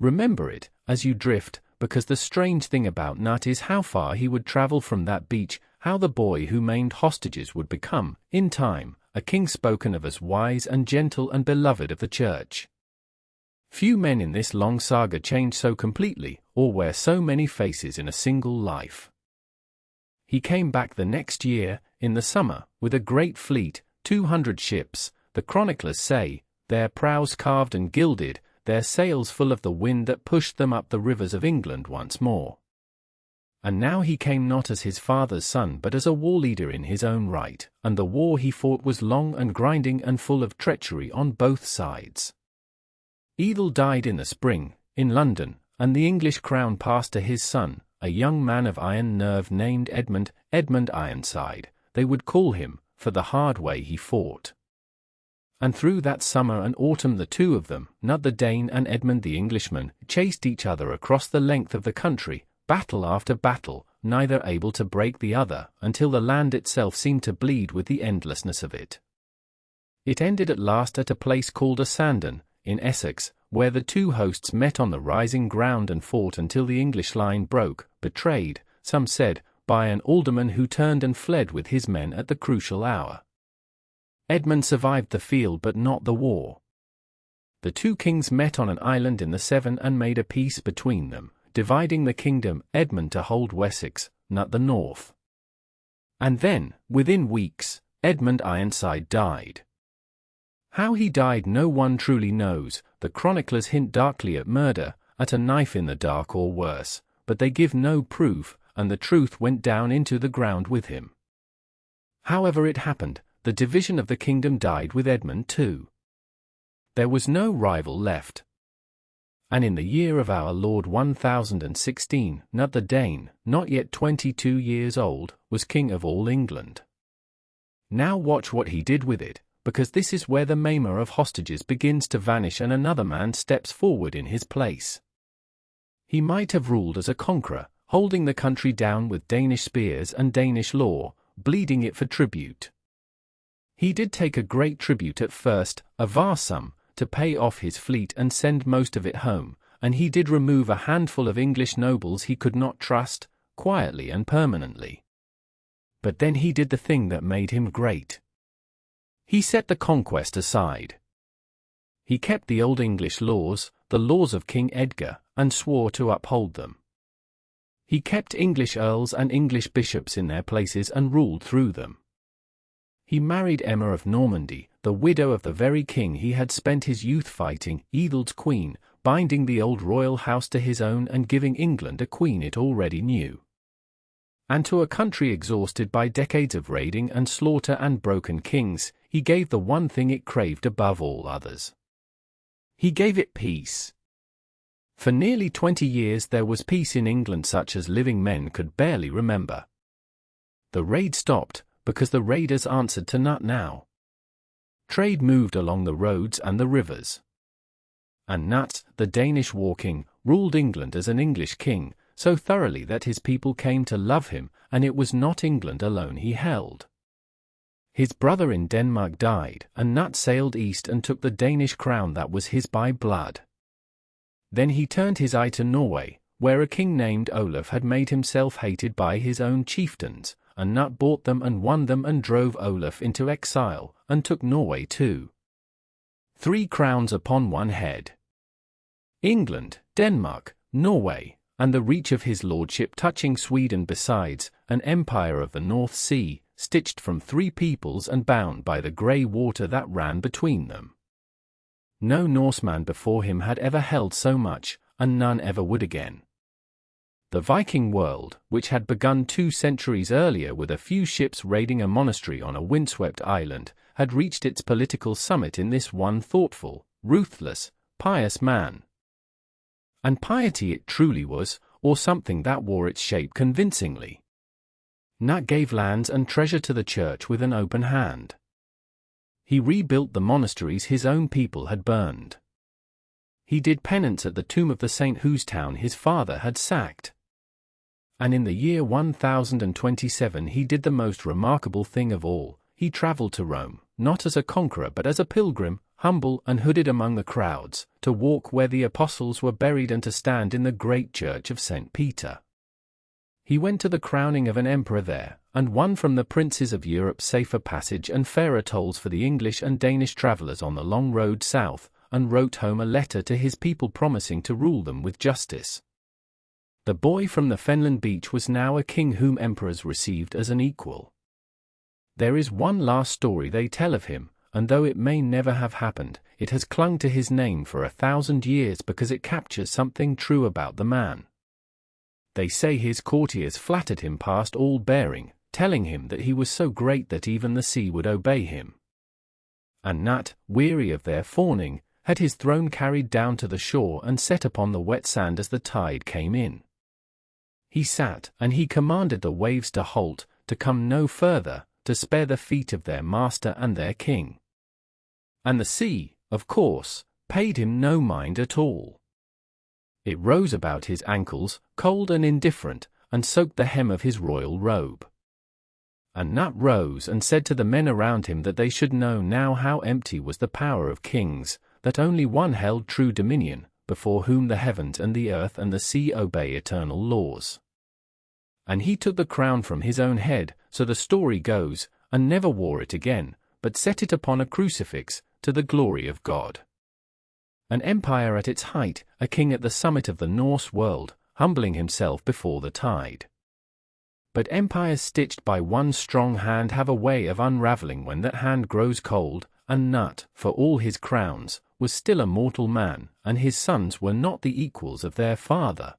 Remember it, as you drift, because the strange thing about Nut is how far he would travel from that beach, how the boy who maimed hostages would become, in time, a king spoken of as wise and gentle and beloved of the church. Few men in this long saga change so completely, or wear so many faces in a single life. He came back the next year, in the summer, with a great fleet, 200 ships, the chroniclers say, their prows carved and gilded, their sails full of the wind that pushed them up the rivers of England once more. And now he came not as his father's son but as a war leader in his own right, and the war he fought was long and grinding and full of treachery on both sides. Evald died in the spring, in London, and the English crown passed to his son, a young man of iron nerve named Edmund Ironside, they would call him, for the hard way he fought. And through that summer and autumn the two of them, Nut the Dane and Edmund the Englishman, chased each other across the length of the country, battle after battle, neither able to break the other, until the land itself seemed to bleed with the endlessness of it. It ended at last at a place called Sandon, in Essex, where the two hosts met on the rising ground and fought until the English line broke, betrayed, some said, by an alderman who turned and fled with his men at the crucial hour. Edmund survived the field but not the war. The two kings met on an island in the Severn and made a peace between them, dividing the kingdom, Edmund to hold Wessex, Nut the north. And then, within weeks, Edmund Ironside died. How he died no one truly knows, the chroniclers hint darkly at murder, at a knife in the dark or worse, but they give no proof, and the truth went down into the ground with him. However it happened, the division of the kingdom died with Edmund too. There was no rival left. And in the year of our Lord 1016, Nut the Dane, not yet 22 years old, was king of all England. Now watch what he did with it, because this is where the maimer of hostages begins to vanish and another man steps forward in his place. He might have ruled as a conqueror, holding the country down with Danish spears and Danish law, bleeding it for tribute. He did take a great tribute at first, a vast sum, to pay off his fleet and send most of it home, and he did remove a handful of English nobles he could not trust, quietly and permanently. But then he did the thing that made him great. He set the conquest aside. He kept the old English laws, the laws of King Edgar, and swore to uphold them. He kept English earls and English bishops in their places and ruled through them. He married Emma of Normandy, the widow of the very king he had spent his youth fighting, Etheld's queen, binding the old royal house to his own and giving England a queen it already knew. And to a country exhausted by decades of raiding and slaughter and broken kings, he gave the one thing it craved above all others. He gave it peace. For nearly 20 years there was peace in England such as living men could barely remember. The raid stopped, because the raiders answered to Nut now. Trade moved along the roads and the rivers. And Nut, the Danish war king, ruled England as an English king, so thoroughly that his people came to love him, and it was not England alone he held. His brother in Denmark died, and Nut sailed east and took the Danish crown that was his by blood. Then he turned his eye to Norway, where a king named Olaf had made himself hated by his own chieftains, and Nut bought them and won them and drove Olaf into exile, and took Norway too. 3 crowns upon one head. England, Denmark, Norway, and the reach of his lordship touching Sweden besides, an empire of the North Sea, stitched from 3 peoples and bound by the grey water that ran between them. No Norseman before him had ever held so much, and none ever would again. The Viking world, which had begun 2 centuries earlier with a few ships raiding a monastery on a windswept island, had reached its political summit in this one thoughtful, ruthless, pious man. And piety it truly was, or something that wore its shape convincingly. Nut gave lands and treasure to the church with an open hand. He rebuilt the monasteries his own people had burned. He did penance at the tomb of the saint whose town his father had sacked. And in the year 1027 he did the most remarkable thing of all. He traveled to Rome, not as a conqueror but as a pilgrim, humble and hooded among the crowds, to walk where the apostles were buried and to stand in the great church of St. Peter. He went to the crowning of an emperor there, and won from the princes of Europe safer passage and fairer tolls for the English and Danish travellers on the long road south, and wrote home a letter to his people promising to rule them with justice. The boy from the Fenland beach was now a king whom emperors received as an equal. There is one last story they tell of him, and though it may never have happened, it has clung to his name for 1,000 years because it captures something true about the man. They say his courtiers flattered him past all bearing, telling him that he was so great that even the sea would obey him. And Nut, weary of their fawning, had his throne carried down to the shore and set upon the wet sand as the tide came in. He sat, and he commanded the waves to halt, to come no further, to spare the feet of their master and their king. And the sea, of course, paid him no mind at all. It rose about his ankles, cold and indifferent, and soaked the hem of his royal robe. And Nut rose and said to the men around him that they should know now how empty was the power of kings, that only one held true dominion, before whom the heavens and the earth and the sea obey eternal laws. And he took the crown from his own head, so the story goes, and never wore it again, but set it upon a crucifix, to the glory of God. An empire at its height, a king at the summit of the Norse world, humbling himself before the tide. But empires stitched by one strong hand have a way of unraveling when that hand grows cold, and Nut, for all his crowns, was still a mortal man, and his sons were not the equals of their father.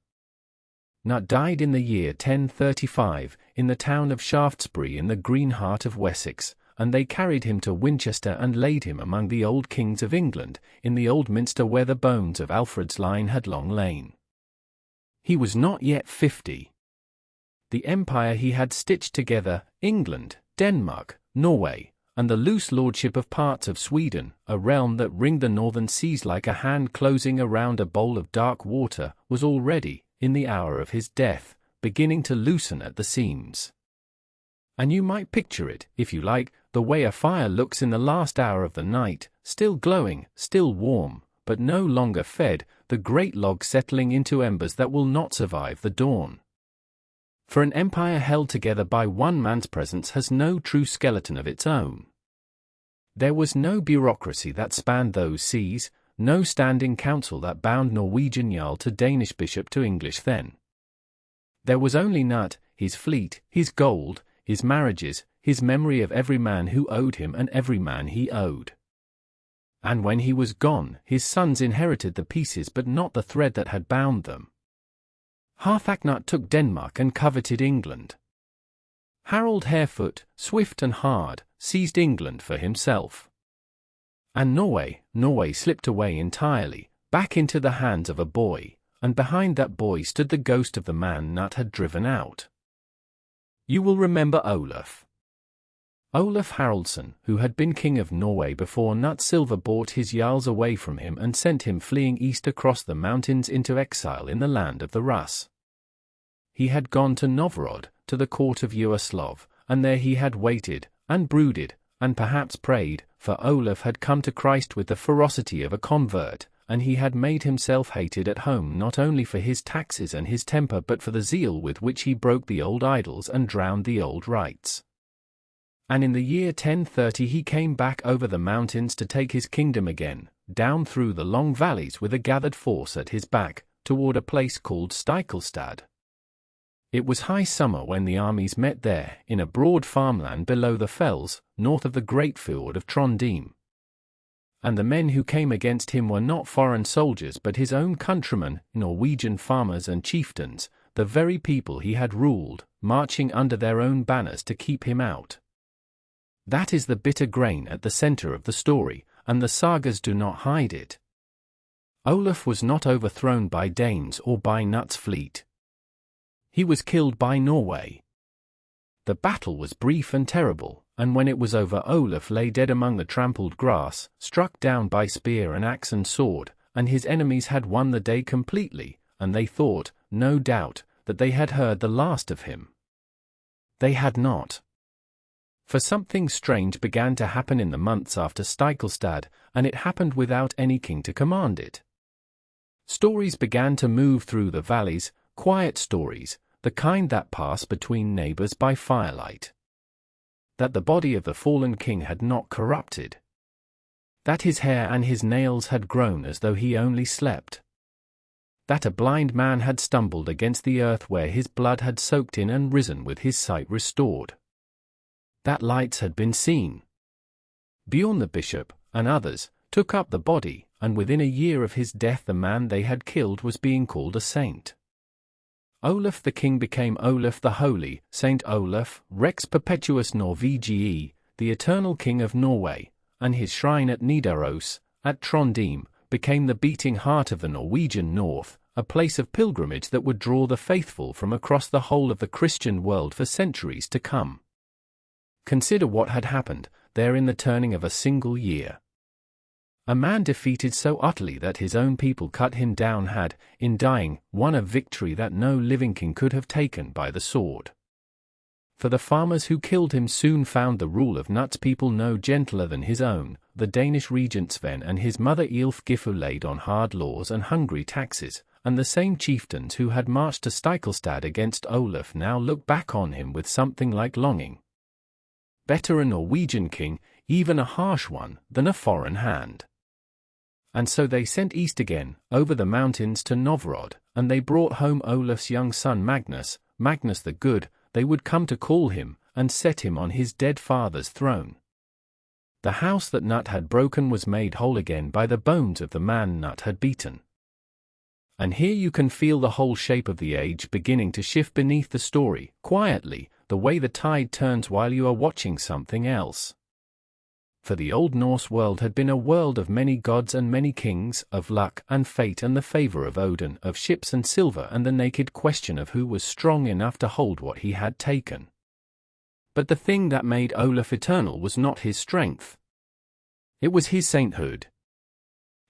Nut died in the year 1035, in the town of Shaftesbury in the green heart of Wessex, and they carried him to Winchester and laid him among the old kings of England, in the old minster where the bones of Alfred's line had long lain. He was not yet 50. The empire he had stitched together, England, Denmark, Norway, and the loose lordship of parts of Sweden, a realm that ringed the northern seas like a hand closing around a bowl of dark water, was already, in the hour of his death, beginning to loosen at the seams. And you might picture it, if you like, the way a fire looks in the last hour of the night, still glowing, still warm, but no longer fed, the great log settling into embers that will not survive the dawn. For an empire held together by one man's presence has no true skeleton of its own. There was no bureaucracy that spanned those seas, no standing council that bound Norwegian jarl to Danish bishop to English then. There was only Nut, his fleet, his gold, his marriages, his memory of every man who owed him and every man he owed. And when he was gone, his sons inherited the pieces but not the thread that had bound them. Harthacnut took Denmark and coveted England. Harold Harefoot, swift and hard, seized England for himself. And Norway slipped away entirely, back into the hands of a boy, and behind that boy stood the ghost of the man Nut had driven out. You will remember Olaf. Olaf Haraldsson, who had been king of Norway before Nut Silver bought his jarls away from him and sent him fleeing east across the mountains into exile in the land of the Rus. He had gone to Novgorod, to the court of Yggdrasil, and there he had waited, and brooded, and perhaps prayed, for Olaf had come to Christ with the ferocity of a convert, and he had made himself hated at home not only for his taxes and his temper but for the zeal with which he broke the old idols and drowned the old rites. And in the year 1030 he came back over the mountains to take his kingdom again, down through the long valleys with a gathered force at his back, toward a place called Stiklestad. It was high summer when the armies met there, in a broad farmland below the fells, north of the great fjord of Trondheim. And the men who came against him were not foreign soldiers but his own countrymen, Norwegian farmers and chieftains, the very people he had ruled, marching under their own banners to keep him out. That is the bitter grain at the center of the story, and the sagas do not hide it. Olaf was not overthrown by Danes or by Nut's fleet. He was killed by Norway. The battle was brief and terrible, and when it was over Olaf lay dead among the trampled grass, struck down by spear and axe and sword, and his enemies had won the day completely, and they thought, no doubt, that they had heard the last of him. They had not. For something strange began to happen in the months after Stiklestad, and it happened without any king to command it. Stories began to move through the valleys, quiet stories, the kind that pass between neighbors by firelight. That the body of the fallen king had not corrupted. That his hair and his nails had grown as though he only slept. That a blind man had stumbled against the earth where his blood had soaked in and risen with his sight restored. That lights had been seen. Bjorn the bishop, and others, took up the body, and within a year of his death the man they had killed was being called a saint. Olaf the king became Olaf the Holy, Saint Olaf, Rex Perpetuus Norvegii, the eternal king of Norway, and his shrine at Nidaros, at Trondheim, became the beating heart of the Norwegian North, a place of pilgrimage that would draw the faithful from across the whole of the Christian world for centuries to come. Consider what had happened there in the turning of a single year. A man defeated so utterly that his own people cut him down had, in dying, won a victory that no living king could have taken by the sword. For the farmers who killed him soon found the rule of Nut's people no gentler than his own, the Danish regent Sven and his mother Ælfgifu laid on hard laws and hungry taxes, and the same chieftains who had marched to Stiklestad against Olaf now looked back on him with something like longing. Better a Norwegian king, even a harsh one, than a foreign hand. And so they sent east again, over the mountains to Novgorod, and they brought home Olaf's young son Magnus, Magnus the Good, they would come to call him, and set him on his dead father's throne. The house that Nut had broken was made whole again by the bones of the man Nut had beaten. And here you can feel the whole shape of the age beginning to shift beneath the story, quietly, the way the tide turns while you are watching something else. For the Old Norse world had been a world of many gods and many kings, of luck and fate and the favor of Odin, of ships and silver and the naked question of who was strong enough to hold what he had taken. But the thing that made Olaf eternal was not his strength. It was his sainthood.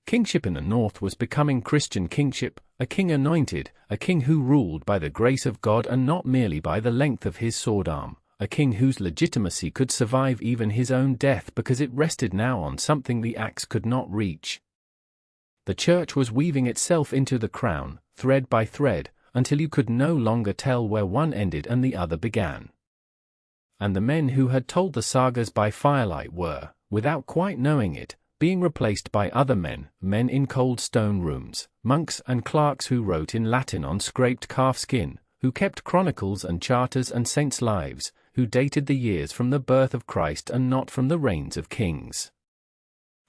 Kingship in the north was becoming Christian kingship, a king anointed, a king who ruled by the grace of God and not merely by the length of his sword arm, a king whose legitimacy could survive even his own death because it rested now on something the axe could not reach. The church was weaving itself into the crown, thread by thread, until you could no longer tell where one ended and the other began. And the men who had told the sagas by firelight were, without quite knowing it, being replaced by other men in cold stone rooms, monks and clerks who wrote in Latin on scraped calf skin, who kept chronicles and charters and saints' lives, who dated the years from the birth of Christ and not from the reigns of kings.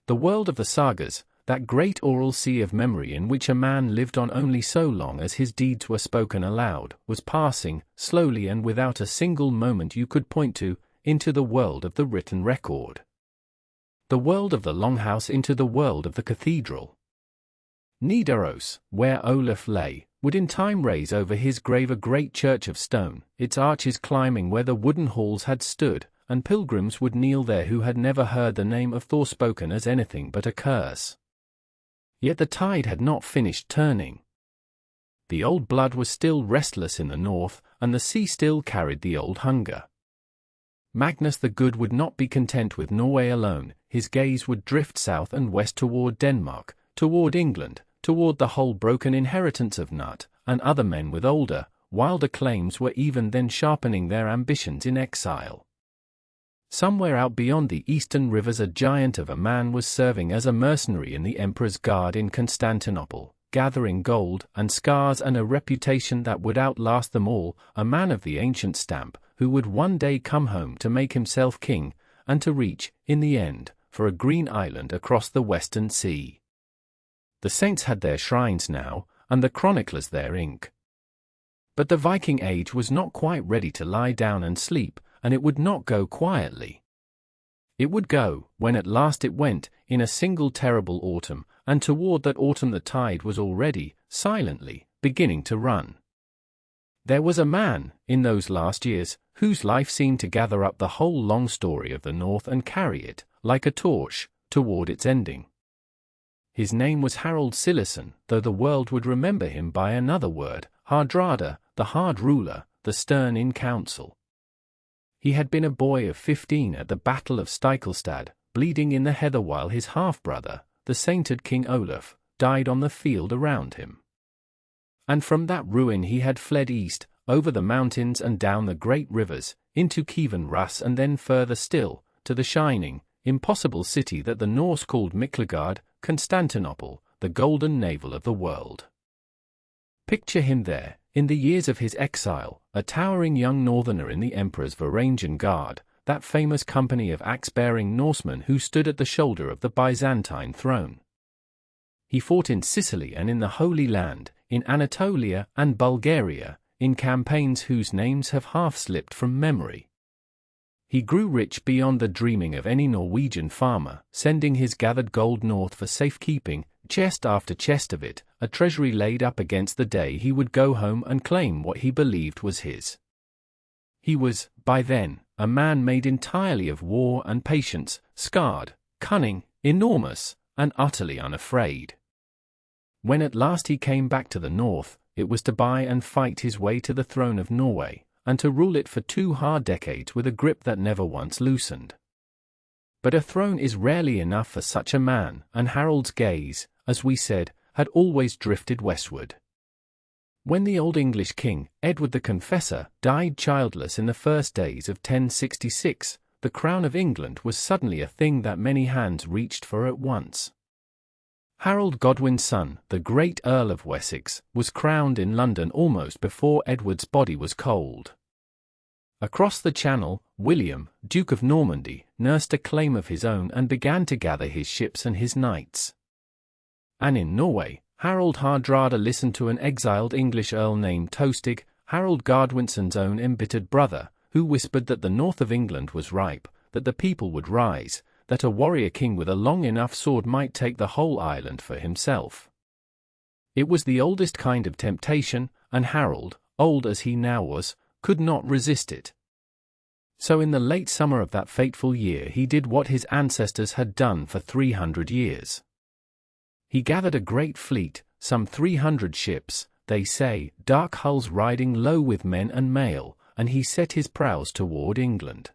The world of the sagas, that great oral sea of memory in which a man lived on only so long as his deeds were spoken aloud, was passing, slowly and without a single moment you could point to, into the world of the written record. The world of the longhouse into the world of the cathedral. Nidaros, where Olaf lay, would in time raise over his grave a great church of stone, its arches climbing where the wooden halls had stood, and pilgrims would kneel there who had never heard the name of Thor spoken as anything but a curse. Yet the tide had not finished turning. The old blood was still restless in the north, and the sea still carried the old hunger. Magnus the Good would not be content with Norway alone, his gaze would drift south and west toward Denmark, toward England, toward the whole broken inheritance of Nut, and other men with older, wilder claims were even then sharpening their ambitions in exile. Somewhere out beyond the eastern rivers a giant of a man was serving as a mercenary in the emperor's guard in Constantinople, gathering gold and scars and a reputation that would outlast them all, a man of the ancient stamp, who would one day come home to make himself king, and to reach, in the end, for a green island across the western sea. The saints had their shrines now, and the chroniclers their ink. But the Viking age was not quite ready to lie down and sleep, and it would not go quietly. It would go, when at last it went, in a single terrible autumn, and toward that autumn the tide was already, silently, beginning to run. There was a man, in those last years, whose life seemed to gather up the whole long story of the North and carry it, like a torch, toward its ending. His name was Harald Sillerson, though the world would remember him by another word, Hardrada, the hard ruler, the stern in council. He had been a boy of 15 at the Battle of Stiklestad, bleeding in the heather while his half-brother, the sainted King Olaf, died on the field around him. And from that ruin he had fled east, over the mountains and down the great rivers, into Kievan Rus and then further still, to the shining, impossible city that the Norse called Miklagard, Constantinople, the golden navel of the world. Picture him there, in the years of his exile, a towering young northerner in the Emperor's Varangian Guard, that famous company of axe-bearing Norsemen who stood at the shoulder of the Byzantine throne. He fought in Sicily and in the Holy Land, in Anatolia and Bulgaria, in campaigns whose names have half slipped from memory. He grew rich beyond the dreaming of any Norwegian farmer, sending his gathered gold north for safekeeping, chest after chest of it, a treasury laid up against the day he would go home and claim what he believed was his. He was, by then, a man made entirely of war and patience, scarred, cunning, enormous, and utterly unafraid. When at last he came back to the north, it was to buy and fight his way to the throne of Norway, and to rule it for 2 hard decades with a grip that never once loosened. But a throne is rarely enough for such a man, and Harald's gaze, as we said, had always drifted westward. When the Old English king, Edward the Confessor, died childless in the first days of 1066, the crown of England was suddenly a thing that many hands reached for at once. Harold Godwin's son, the great Earl of Wessex, was crowned in London almost before Edward's body was cold. Across the Channel, William, Duke of Normandy, nursed a claim of his own and began to gather his ships and his knights. And in Norway, Harald Hardrada listened to an exiled English earl named Tostig, Harold Godwinson's own embittered brother, who whispered that the north of England was ripe, that the people would rise, that a warrior king with a long enough sword might take the whole island for himself. It was the oldest kind of temptation, and Harold, old as he now was, could not resist it. So in the late summer of that fateful year he did what his ancestors had done for 300 years. He gathered a great fleet, some 300 ships, they say, dark hulls riding low with men and mail, and he set his prows toward England.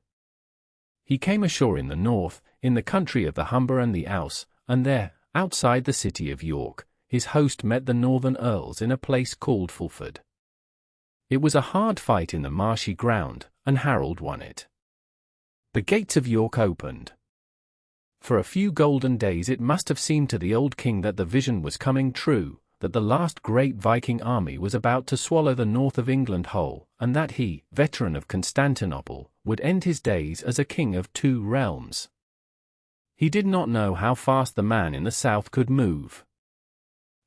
He came ashore in the north, in the country of the Humber and the Ouse, and there, outside the city of York, his host met the northern earls in a place called Fulford. It was a hard fight in the marshy ground, and Harold won it. The gates of York opened. For a few golden days it must have seemed to the old king that the vision was coming true, that the last great Viking army was about to swallow the north of England whole, and that he, veteran of Constantinople, would end his days as a king of two realms. He did not know how fast the man in the south could move.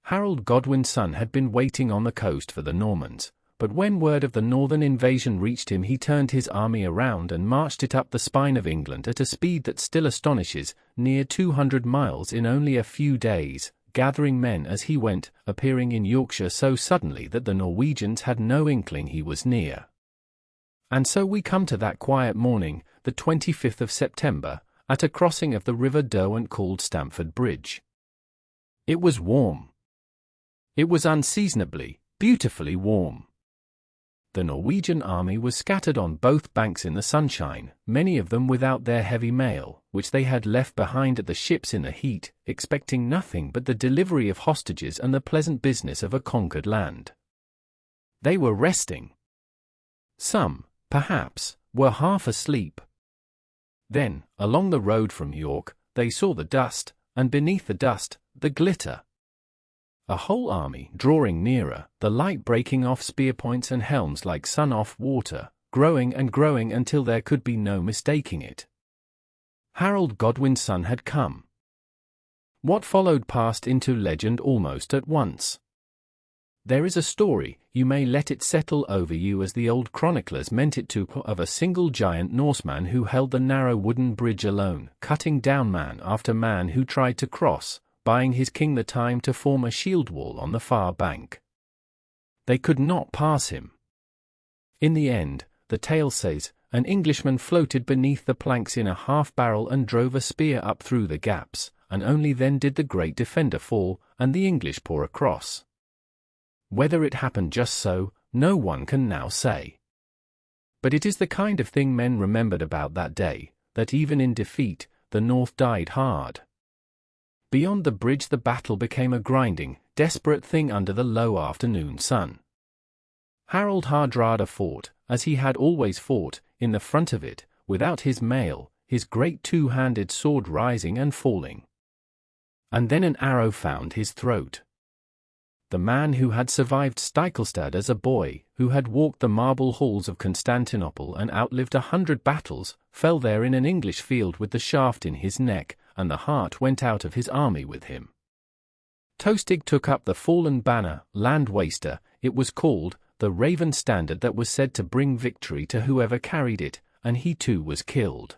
Harold Godwin's son had been waiting on the coast for the Normans, but when word of the northern invasion reached him he turned his army around and marched it up the spine of England at a speed that still astonishes, near 200 miles in only a few days, gathering men as he went, appearing in Yorkshire so suddenly that the Norwegians had no inkling he was near. And so we come to that quiet morning, the 25th of September, at a crossing of the River Derwent called Stamford Bridge. It was warm. It was unseasonably, beautifully warm. The Norwegian army was scattered on both banks in the sunshine, many of them without their heavy mail, which they had left behind at the ships in the heat, expecting nothing but the delivery of hostages and the pleasant business of a conquered land. They were resting. Some, perhaps, were half asleep. Then, along the road from York, they saw the dust, and beneath the dust, the glitter. A whole army drawing nearer, the light breaking off spear points and helms like sun off water, growing and growing until there could be no mistaking it. Harold Godwin's son had come. What followed passed into legend almost at once. There is a story, you may let it settle over you as the old chroniclers meant it to, of a single giant Norseman who held the narrow wooden bridge alone, cutting down man after man who tried to cross, buying his king the time to form a shield wall on the far bank. They could not pass him. In the end, the tale says, an Englishman floated beneath the planks in a half-barrel and drove a spear up through the gaps, and only then did the great defender fall, and the English pour across. Whether it happened just so, no one can now say. But it is the kind of thing men remembered about that day, that even in defeat, the North died hard. Beyond the bridge the battle became a grinding, desperate thing under the low afternoon sun. Harold Hardrada fought, as he had always fought, in the front of it, without his mail, his great two-handed sword rising and falling. And then an arrow found his throat. The man who had survived Stiklestad as a boy, who had walked the marble halls of Constantinople and outlived 100 battles, fell there in an English field with the shaft in his neck, and the heart went out of his army with him. Tostig took up the fallen banner, land waster, it was called, the raven standard that was said to bring victory to whoever carried it, and he too was killed.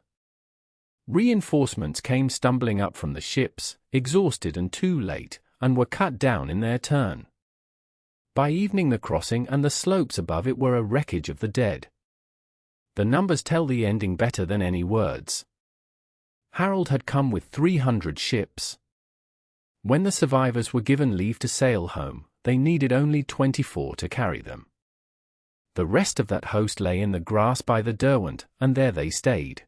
Reinforcements came stumbling up from the ships, exhausted and too late, and were cut down in their turn. By evening the crossing and the slopes above it were a wreckage of the dead. The numbers tell the ending better than any words. Harold had come with 300 ships. When the survivors were given leave to sail home, they needed only 24 to carry them. The rest of that host lay in the grass by the Derwent, and there they stayed.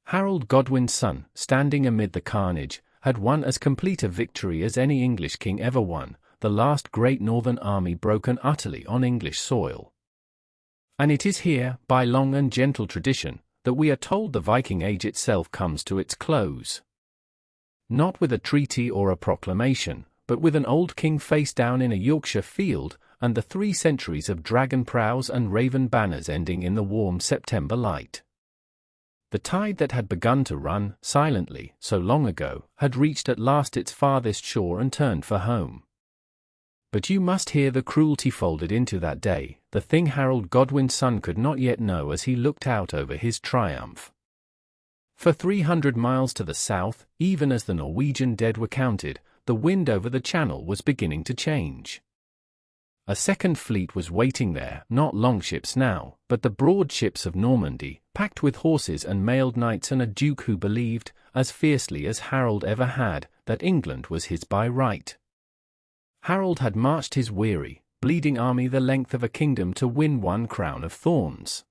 Harold Godwin's son, standing amid the carnage, had won as complete a victory as any English king ever won, the last great northern army broken utterly on English soil. And it is here, by long and gentle tradition, that we are told the Viking Age itself comes to its close. Not with a treaty or a proclamation, but with an old king face down in a Yorkshire field, and the 3 centuries of dragon prows and raven banners ending in the warm September light. The tide that had begun to run, silently, so long ago, had reached at last its farthest shore and turned for home. But you must hear the cruelty folded into that day, the thing Harold Godwin's son could not yet know as he looked out over his triumph. For 300 miles to the south, even as the Norwegian dead were counted, the wind over the channel was beginning to change. A second fleet was waiting there, not longships now, but the broad ships of Normandy, packed with horses and mailed knights, and a duke who believed, as fiercely as Harold ever had, that England was his by right. Harold had marched his weary, bleeding army the length of a kingdom to win one crown of thorns.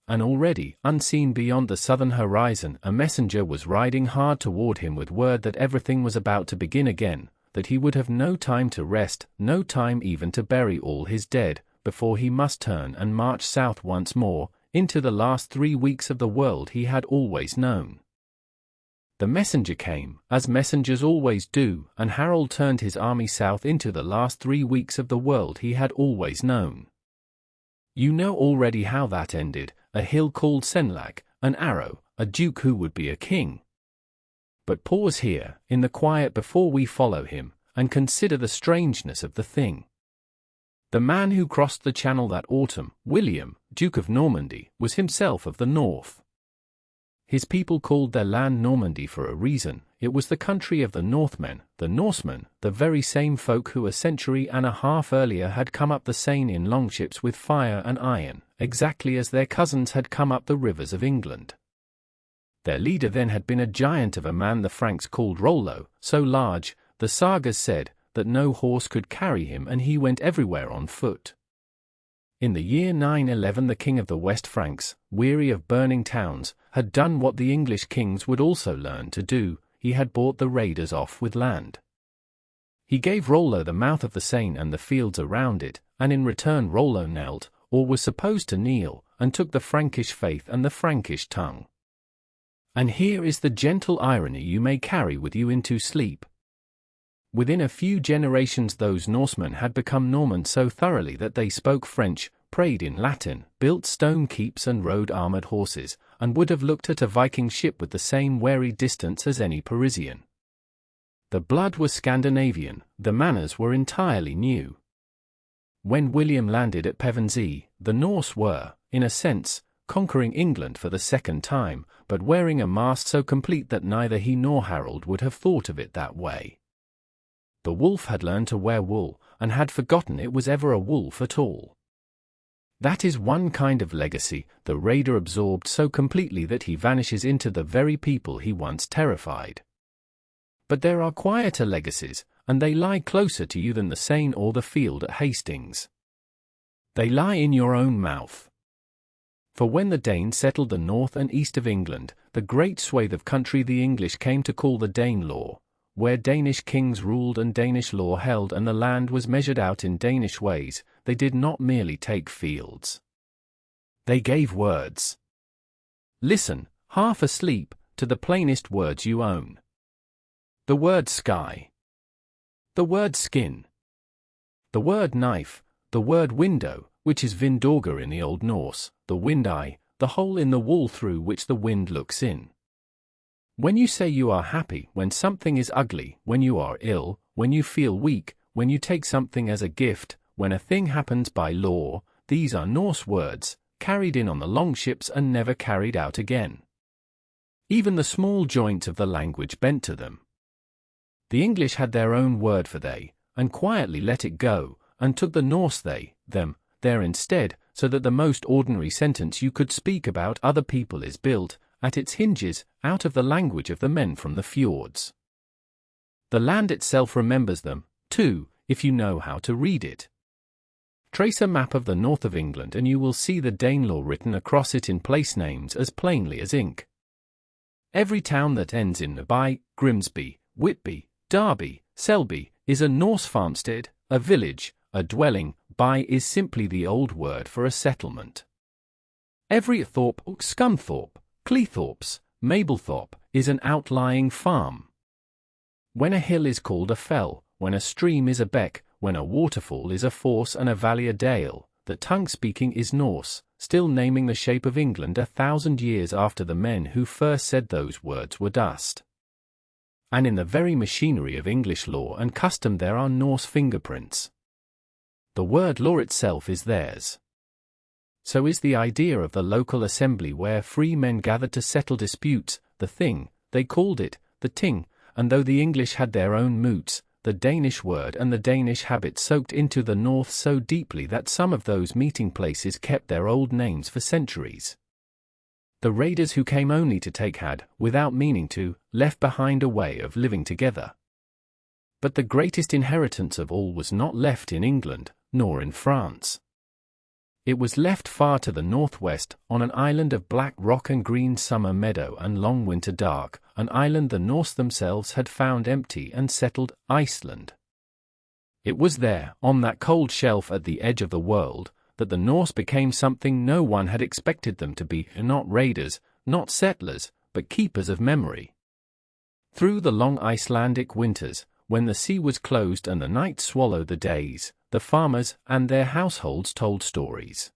And already, unseen beyond the southern horizon, a messenger was riding hard toward him with word that everything was about to begin again, that he would have no time to rest, no time even to bury all his dead, before he must turn and march south once more, into the last 3 weeks of the world he had always known. The messenger came, as messengers always do, and Harold turned his army south into the last 3 weeks of the world he had always known. You know already how that ended: a hill called Senlac, an arrow, a duke who would be a king. But pause here, in the quiet before we follow him, and consider the strangeness of the thing. The man who crossed the channel that autumn, William, Duke of Normandy, was himself of the north. His people called their land Normandy for a reason. It was the country of the Northmen, the Norsemen, the very same folk who a century and a half earlier had come up the Seine in longships with fire and iron, exactly as their cousins had come up the rivers of England. Their leader then had been a giant of a man the Franks called Rollo, so large, the sagas said, that no horse could carry him, and he went everywhere on foot. In the year 911 the king of the West Franks, weary of burning towns, had done what the English kings would also learn to do: he had bought the raiders off with land. He gave Rollo the mouth of the Seine and the fields around it, and in return Rollo knelt, or was supposed to kneel, and took the Frankish faith and the Frankish tongue. And here is the gentle irony you may carry with you into sleep. Within a few generations those Norsemen had become Norman so thoroughly that they spoke French, prayed in Latin, built stone keeps and rode armored horses, and would have looked at a Viking ship with the same wary distance as any Parisian. The blood was Scandinavian, the manners were entirely new. When William landed at Pevensey, the Norse were, in a sense, conquering England for the second time, but wearing a mask so complete that neither he nor Harold would have thought of it that way. The wolf had learned to wear wool, and had forgotten it was ever a wolf at all. That is one kind of legacy the raider absorbed so completely that he vanishes into the very people he once terrified. But there are quieter legacies, and they lie closer to you than the Seine or the field at Hastings. They lie in your own mouth. For when the Danes settled the north and east of England, the great swathe of country the English came to call the Danelaw, where Danish kings ruled and Danish law held and the land was measured out in Danish ways, they did not merely take fields. They gave words. Listen, half asleep, to the plainest words you own. The word sky. The word skin. The word knife, the word window, which is vindauga in the Old Norse, the wind-eye, the hole in the wall through which the wind looks in. When you say you are happy, when something is ugly, when you are ill, when you feel weak, when you take something as a gift, when a thing happens by law, these are Norse words, carried in on the longships and never carried out again. Even the small joints of the language bent to them. The English had their own word for they, and quietly let it go, and took the Norse they, them, there instead, so that the most ordinary sentence you could speak about other people is built, at its hinges, out of the language of the men from the fjords. The land itself remembers them, too, if you know how to read it. Trace a map of the north of England and you will see the Danelaw written across it in place names as plainly as ink. Every town that ends in by, Grimsby, Whitby, Derby, Selby, is a Norse farmstead, a village, a dwelling. By is simply the old word for a settlement. Every Thorpe, Scunthorpe, Cleethorpes, Mablethorpe, is an outlying farm. When a hill is called a fell, when a stream is a beck, when a waterfall is a force and a valley a dale, the tongue speaking is Norse, still naming the shape of England 1,000 years after the men who first said those words were dust. And in the very machinery of English law and custom there are Norse fingerprints. The word law itself is theirs. So is the idea of the local assembly where free men gathered to settle disputes, the thing, they called it, the ting, and though the English had their own moots, the Danish word and the Danish habit soaked into the North so deeply that some of those meeting places kept their old names for centuries. The raiders who came only to take had, without meaning to, left behind a way of living together. But the greatest inheritance of all was not left in England, nor in France. It was left far to the northwest, on an island of black rock and green summer meadow and long winter dark, an island the Norse themselves had found empty and settled, Iceland. It was there, on that cold shelf at the edge of the world, that the Norse became something no one had expected them to be, not raiders, not settlers, but keepers of memory. Through the long Icelandic winters, when the sea was closed and the night swallowed the days, the farmers and their households told stories.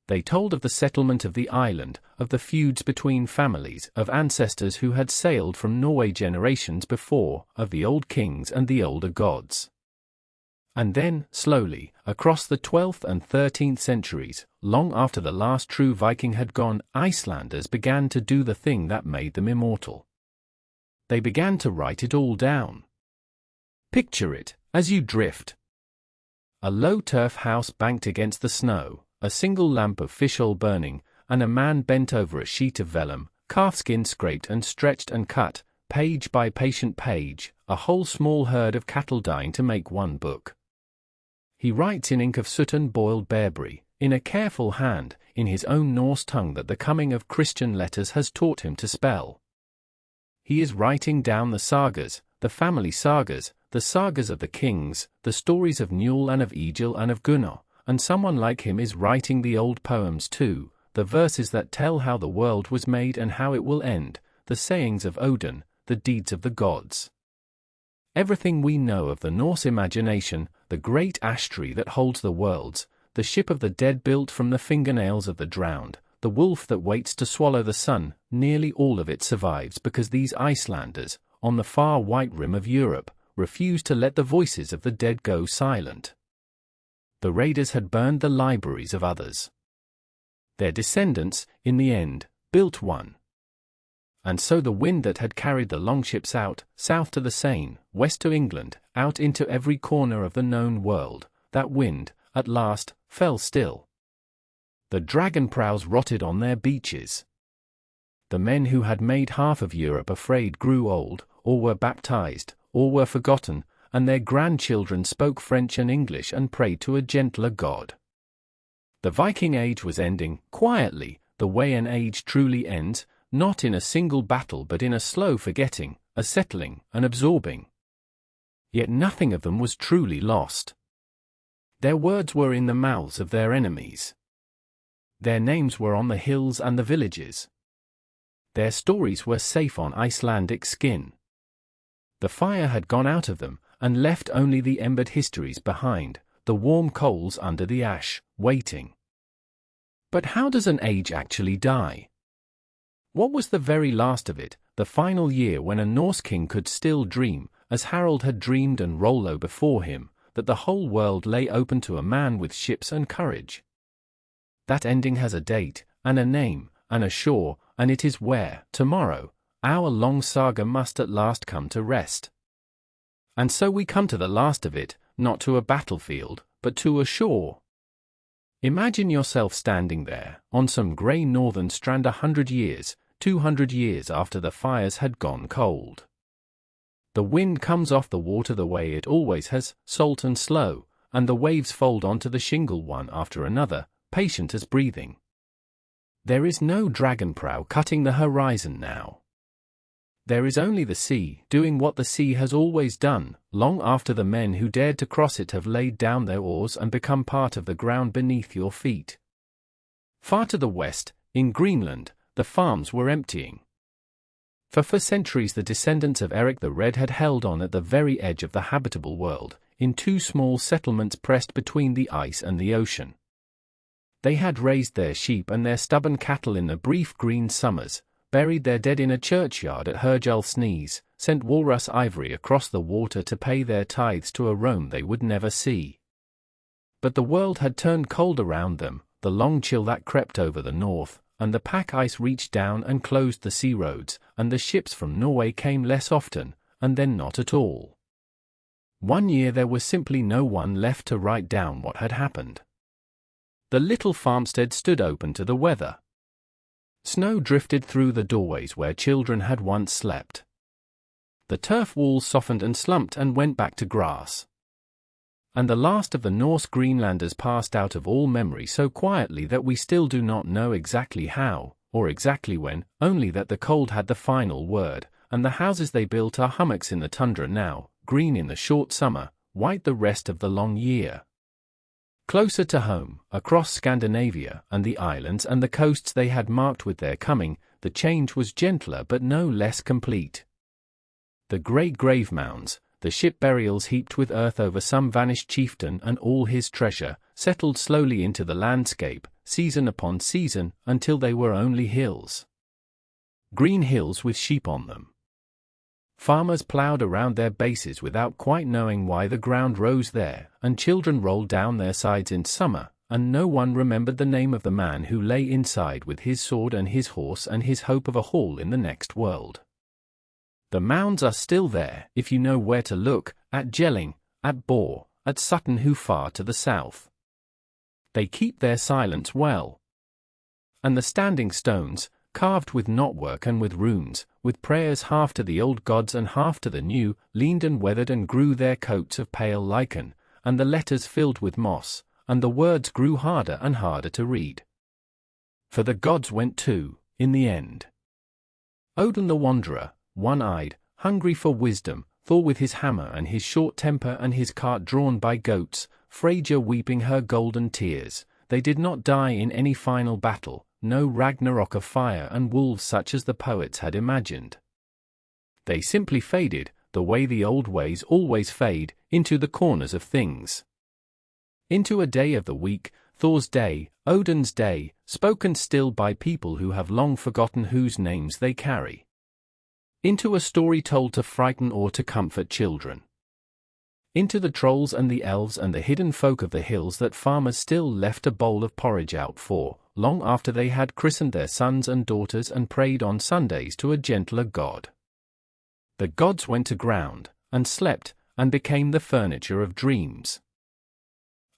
They told of the settlement of the island, of the feuds between families, of ancestors who had sailed from Norway generations before, of the old kings and the older gods. And then, slowly, across the 12th and 13th centuries, long after the last true Viking had gone, Icelanders began to do the thing that made them immortal. They began to write it all down. Picture it, as you drift. A low turf house banked against the snow, a single lamp of fish oil burning, and a man bent over a sheet of vellum, calfskin scraped and stretched and cut, page by patient page, a whole small herd of cattle dying to make one book. He writes in ink of soot and boiled bearberry, in a careful hand, in his own Norse tongue that the coming of Christian letters has taught him to spell. He is writing down the sagas, the family sagas, the sagas of the kings, the stories of Njol and of Egil and of Gunnar, and someone like him is writing the old poems too, the verses that tell how the world was made and how it will end, the sayings of Odin, the deeds of the gods. Everything we know of the Norse imagination, the great ash tree that holds the worlds, the ship of the dead built from the fingernails of the drowned, the wolf that waits to swallow the sun, nearly all of it survives because these Icelanders, on the far white rim of Europe, refused to let the voices of the dead go silent. The raiders had burned the libraries of others. Their descendants, in the end, built one. And so the wind that had carried the longships out, south to the Seine, west to England, out into every corner of the known world, that wind, at last, fell still. The dragon prows rotted on their beaches. The men who had made half of Europe afraid grew old, or were baptized, or were forgotten, and their grandchildren spoke French and English and prayed to a gentler God. The Viking Age was ending, quietly, the way an age truly ends, not in a single battle but in a slow forgetting, a settling, an absorbing. Yet nothing of them was truly lost. Their words were in the mouths of their enemies. Their names were on the hills and the villages. Their stories were safe on Icelandic skin. The fire had gone out of them, and left only the embered histories behind, the warm coals under the ash, waiting. But how does an age actually die? What was the very last of it, the final year when a Norse king could still dream, as Harald had dreamed and Rollo before him, that the whole world lay open to a man with ships and courage? That ending has a date, and a name, and a shore, and it is where, tomorrow, our long saga must at last come to rest. And so we come to the last of it, not to a battlefield, but to a shore. Imagine yourself standing there, on some grey northern strand 100 years, 200 years after the fires had gone cold. The wind comes off the water the way it always has, salt and slow, and the waves fold onto the shingle one after another, patient as breathing. There is no dragon prow cutting the horizon now. There is only the sea, doing what the sea has always done, long after the men who dared to cross it have laid down their oars and become part of the ground beneath your feet. Far to the west, in Greenland, the farms were emptying. For centuries the descendants of Eric the Red had held on at the very edge of the habitable world, in two small settlements pressed between the ice and the ocean. They had raised their sheep and their stubborn cattle in the brief green summers, buried their dead in a churchyard at Herjulfsnes, sent walrus ivory across the water to pay their tithes to a Rome they would never see. But the world had turned cold around them, the long chill that crept over the north, and the pack ice reached down and closed the sea roads, and the ships from Norway came less often, and then not at all. One year there was simply no one left to write down what had happened. The little farmstead stood open to the weather. Snow drifted through the doorways where children had once slept. The turf walls softened and slumped and went back to grass. And the last of the Norse Greenlanders passed out of all memory so quietly that we still do not know exactly how, or exactly when, only that the cold had the final word, and the houses they built are hummocks in the tundra now, green in the short summer, white the rest of the long year. Closer to home, across Scandinavia and the islands and the coasts they had marked with their coming, the change was gentler but no less complete. The grey grave mounds, the ship burials heaped with earth over some vanished chieftain and all his treasure, settled slowly into the landscape, season upon season, until they were only hills. Green hills with sheep on them. Farmers ploughed around their bases without quite knowing why the ground rose there, and children rolled down their sides in summer, and no one remembered the name of the man who lay inside with his sword and his horse and his hope of a haul in the next world. The mounds are still there, if you know where to look, at Jelling, at Bor, at Sutton who far to the south. They keep their silence well. And the standing stones, carved with knotwork and with runes, with prayers half to the old gods and half to the new, leaned and weathered and grew their coats of pale lichen, and the letters filled with moss, and the words grew harder and harder to read. For the gods went too, in the end. Odin the wanderer, one-eyed, hungry for wisdom, Thor with his hammer and his short temper and his cart drawn by goats, Freyja weeping her golden tears, they did not die in any final battle, no Ragnarok of fire and wolves such as the poets had imagined. They simply faded, the way the old ways always fade, into the corners of things. Into a day of the week, Thor's day, Odin's day, spoken still by people who have long forgotten whose names they carry. Into a story told to frighten or to comfort children. Into the trolls and the elves and the hidden folk of the hills that farmers still left a bowl of porridge out for, long after they had christened their sons and daughters and prayed on Sundays to a gentler god. The gods went to ground, and slept, and became the furniture of dreams.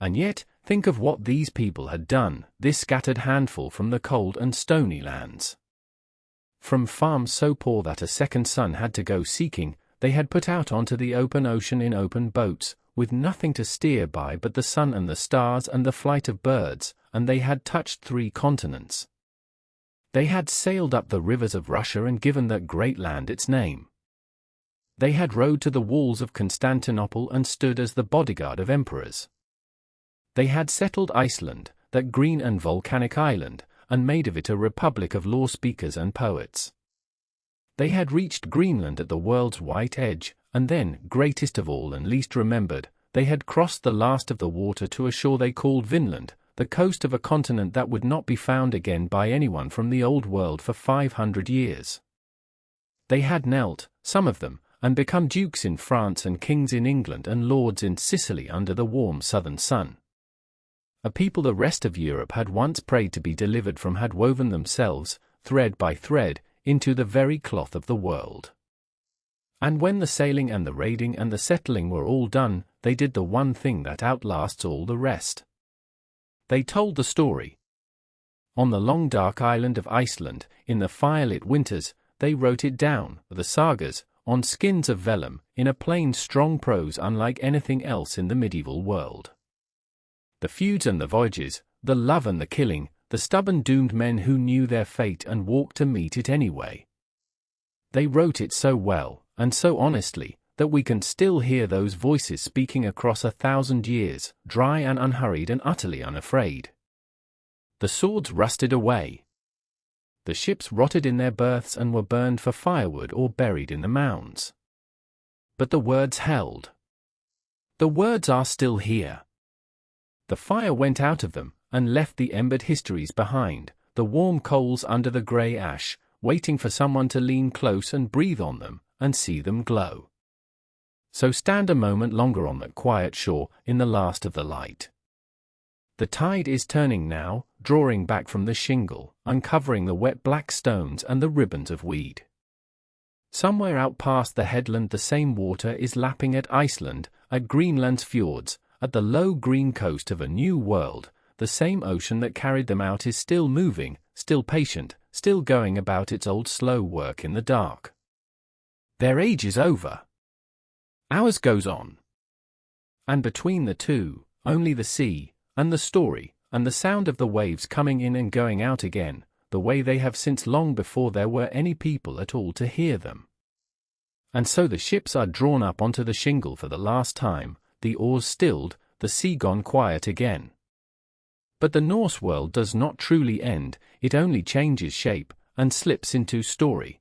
And yet, think of what these people had done, this scattered handful from the cold and stony lands. From farms so poor that a second son had to go seeking, they had put out onto the open ocean in open boats, with nothing to steer by but the sun and the stars and the flight of birds, and they had touched 3 continents. They had sailed up the rivers of Russia and given that great land its name. They had rowed to the walls of Constantinople and stood as the bodyguard of emperors. They had settled Iceland, that green and volcanic island, and made of it a republic of law speakers and poets. They had reached Greenland at the world's white edge, and then, greatest of all and least remembered, they had crossed the last of the water to a shore they called Vinland, the coast of a continent that would not be found again by anyone from the old world for 500 years. They had knelt, some of them, and become dukes in France and kings in England and lords in Sicily under the warm southern sun. A people the rest of Europe had once prayed to be delivered from had woven themselves, thread by thread, into the very cloth of the world. And when the sailing and the raiding and the settling were all done, they did the one thing that outlasts all the rest. They told the story. On the long dark island of Iceland, in the firelit winters, they wrote it down, the sagas, on skins of vellum, in a plain strong prose unlike anything else in the medieval world. The feuds and the voyages, the love and the killing, the stubborn doomed men who knew their fate and walked to meet it anyway. They wrote it so well, and so honestly, that we can still hear those voices speaking across 1,000 years, dry and unhurried and utterly unafraid. The swords rusted away. The ships rotted in their berths and were burned for firewood or buried in the mounds. But the words held. The words are still here. The fire went out of them, and left the embered histories behind, the warm coals under the grey ash, waiting for someone to lean close and breathe on them, and see them glow. So stand a moment longer on that quiet shore, in the last of the light. The tide is turning now, drawing back from the shingle, uncovering the wet black stones and the ribbons of weed. Somewhere out past the headland the same water is lapping at Iceland, at Greenland's fjords, at the low green coast of a new world. The same ocean that carried them out is still moving, still patient, still going about its old slow work in the dark. Their age is over. Ours goes on. And between the two, only the sea, and the story, and the sound of the waves coming in and going out again, the way they have since long before there were any people at all to hear them. And so the ships are drawn up onto the shingle for the last time, the oars stilled, the sea gone quiet again. But the Norse world does not truly end, it only changes shape, and slips into story.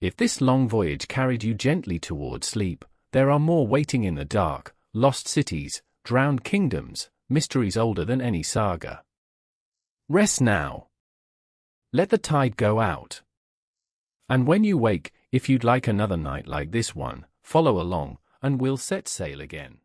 If this long voyage carried you gently toward sleep, there are more waiting in the dark, lost cities, drowned kingdoms, mysteries older than any saga. Rest now. Let the tide go out. And when you wake, if you'd like another night like this one, follow along, and we'll set sail again.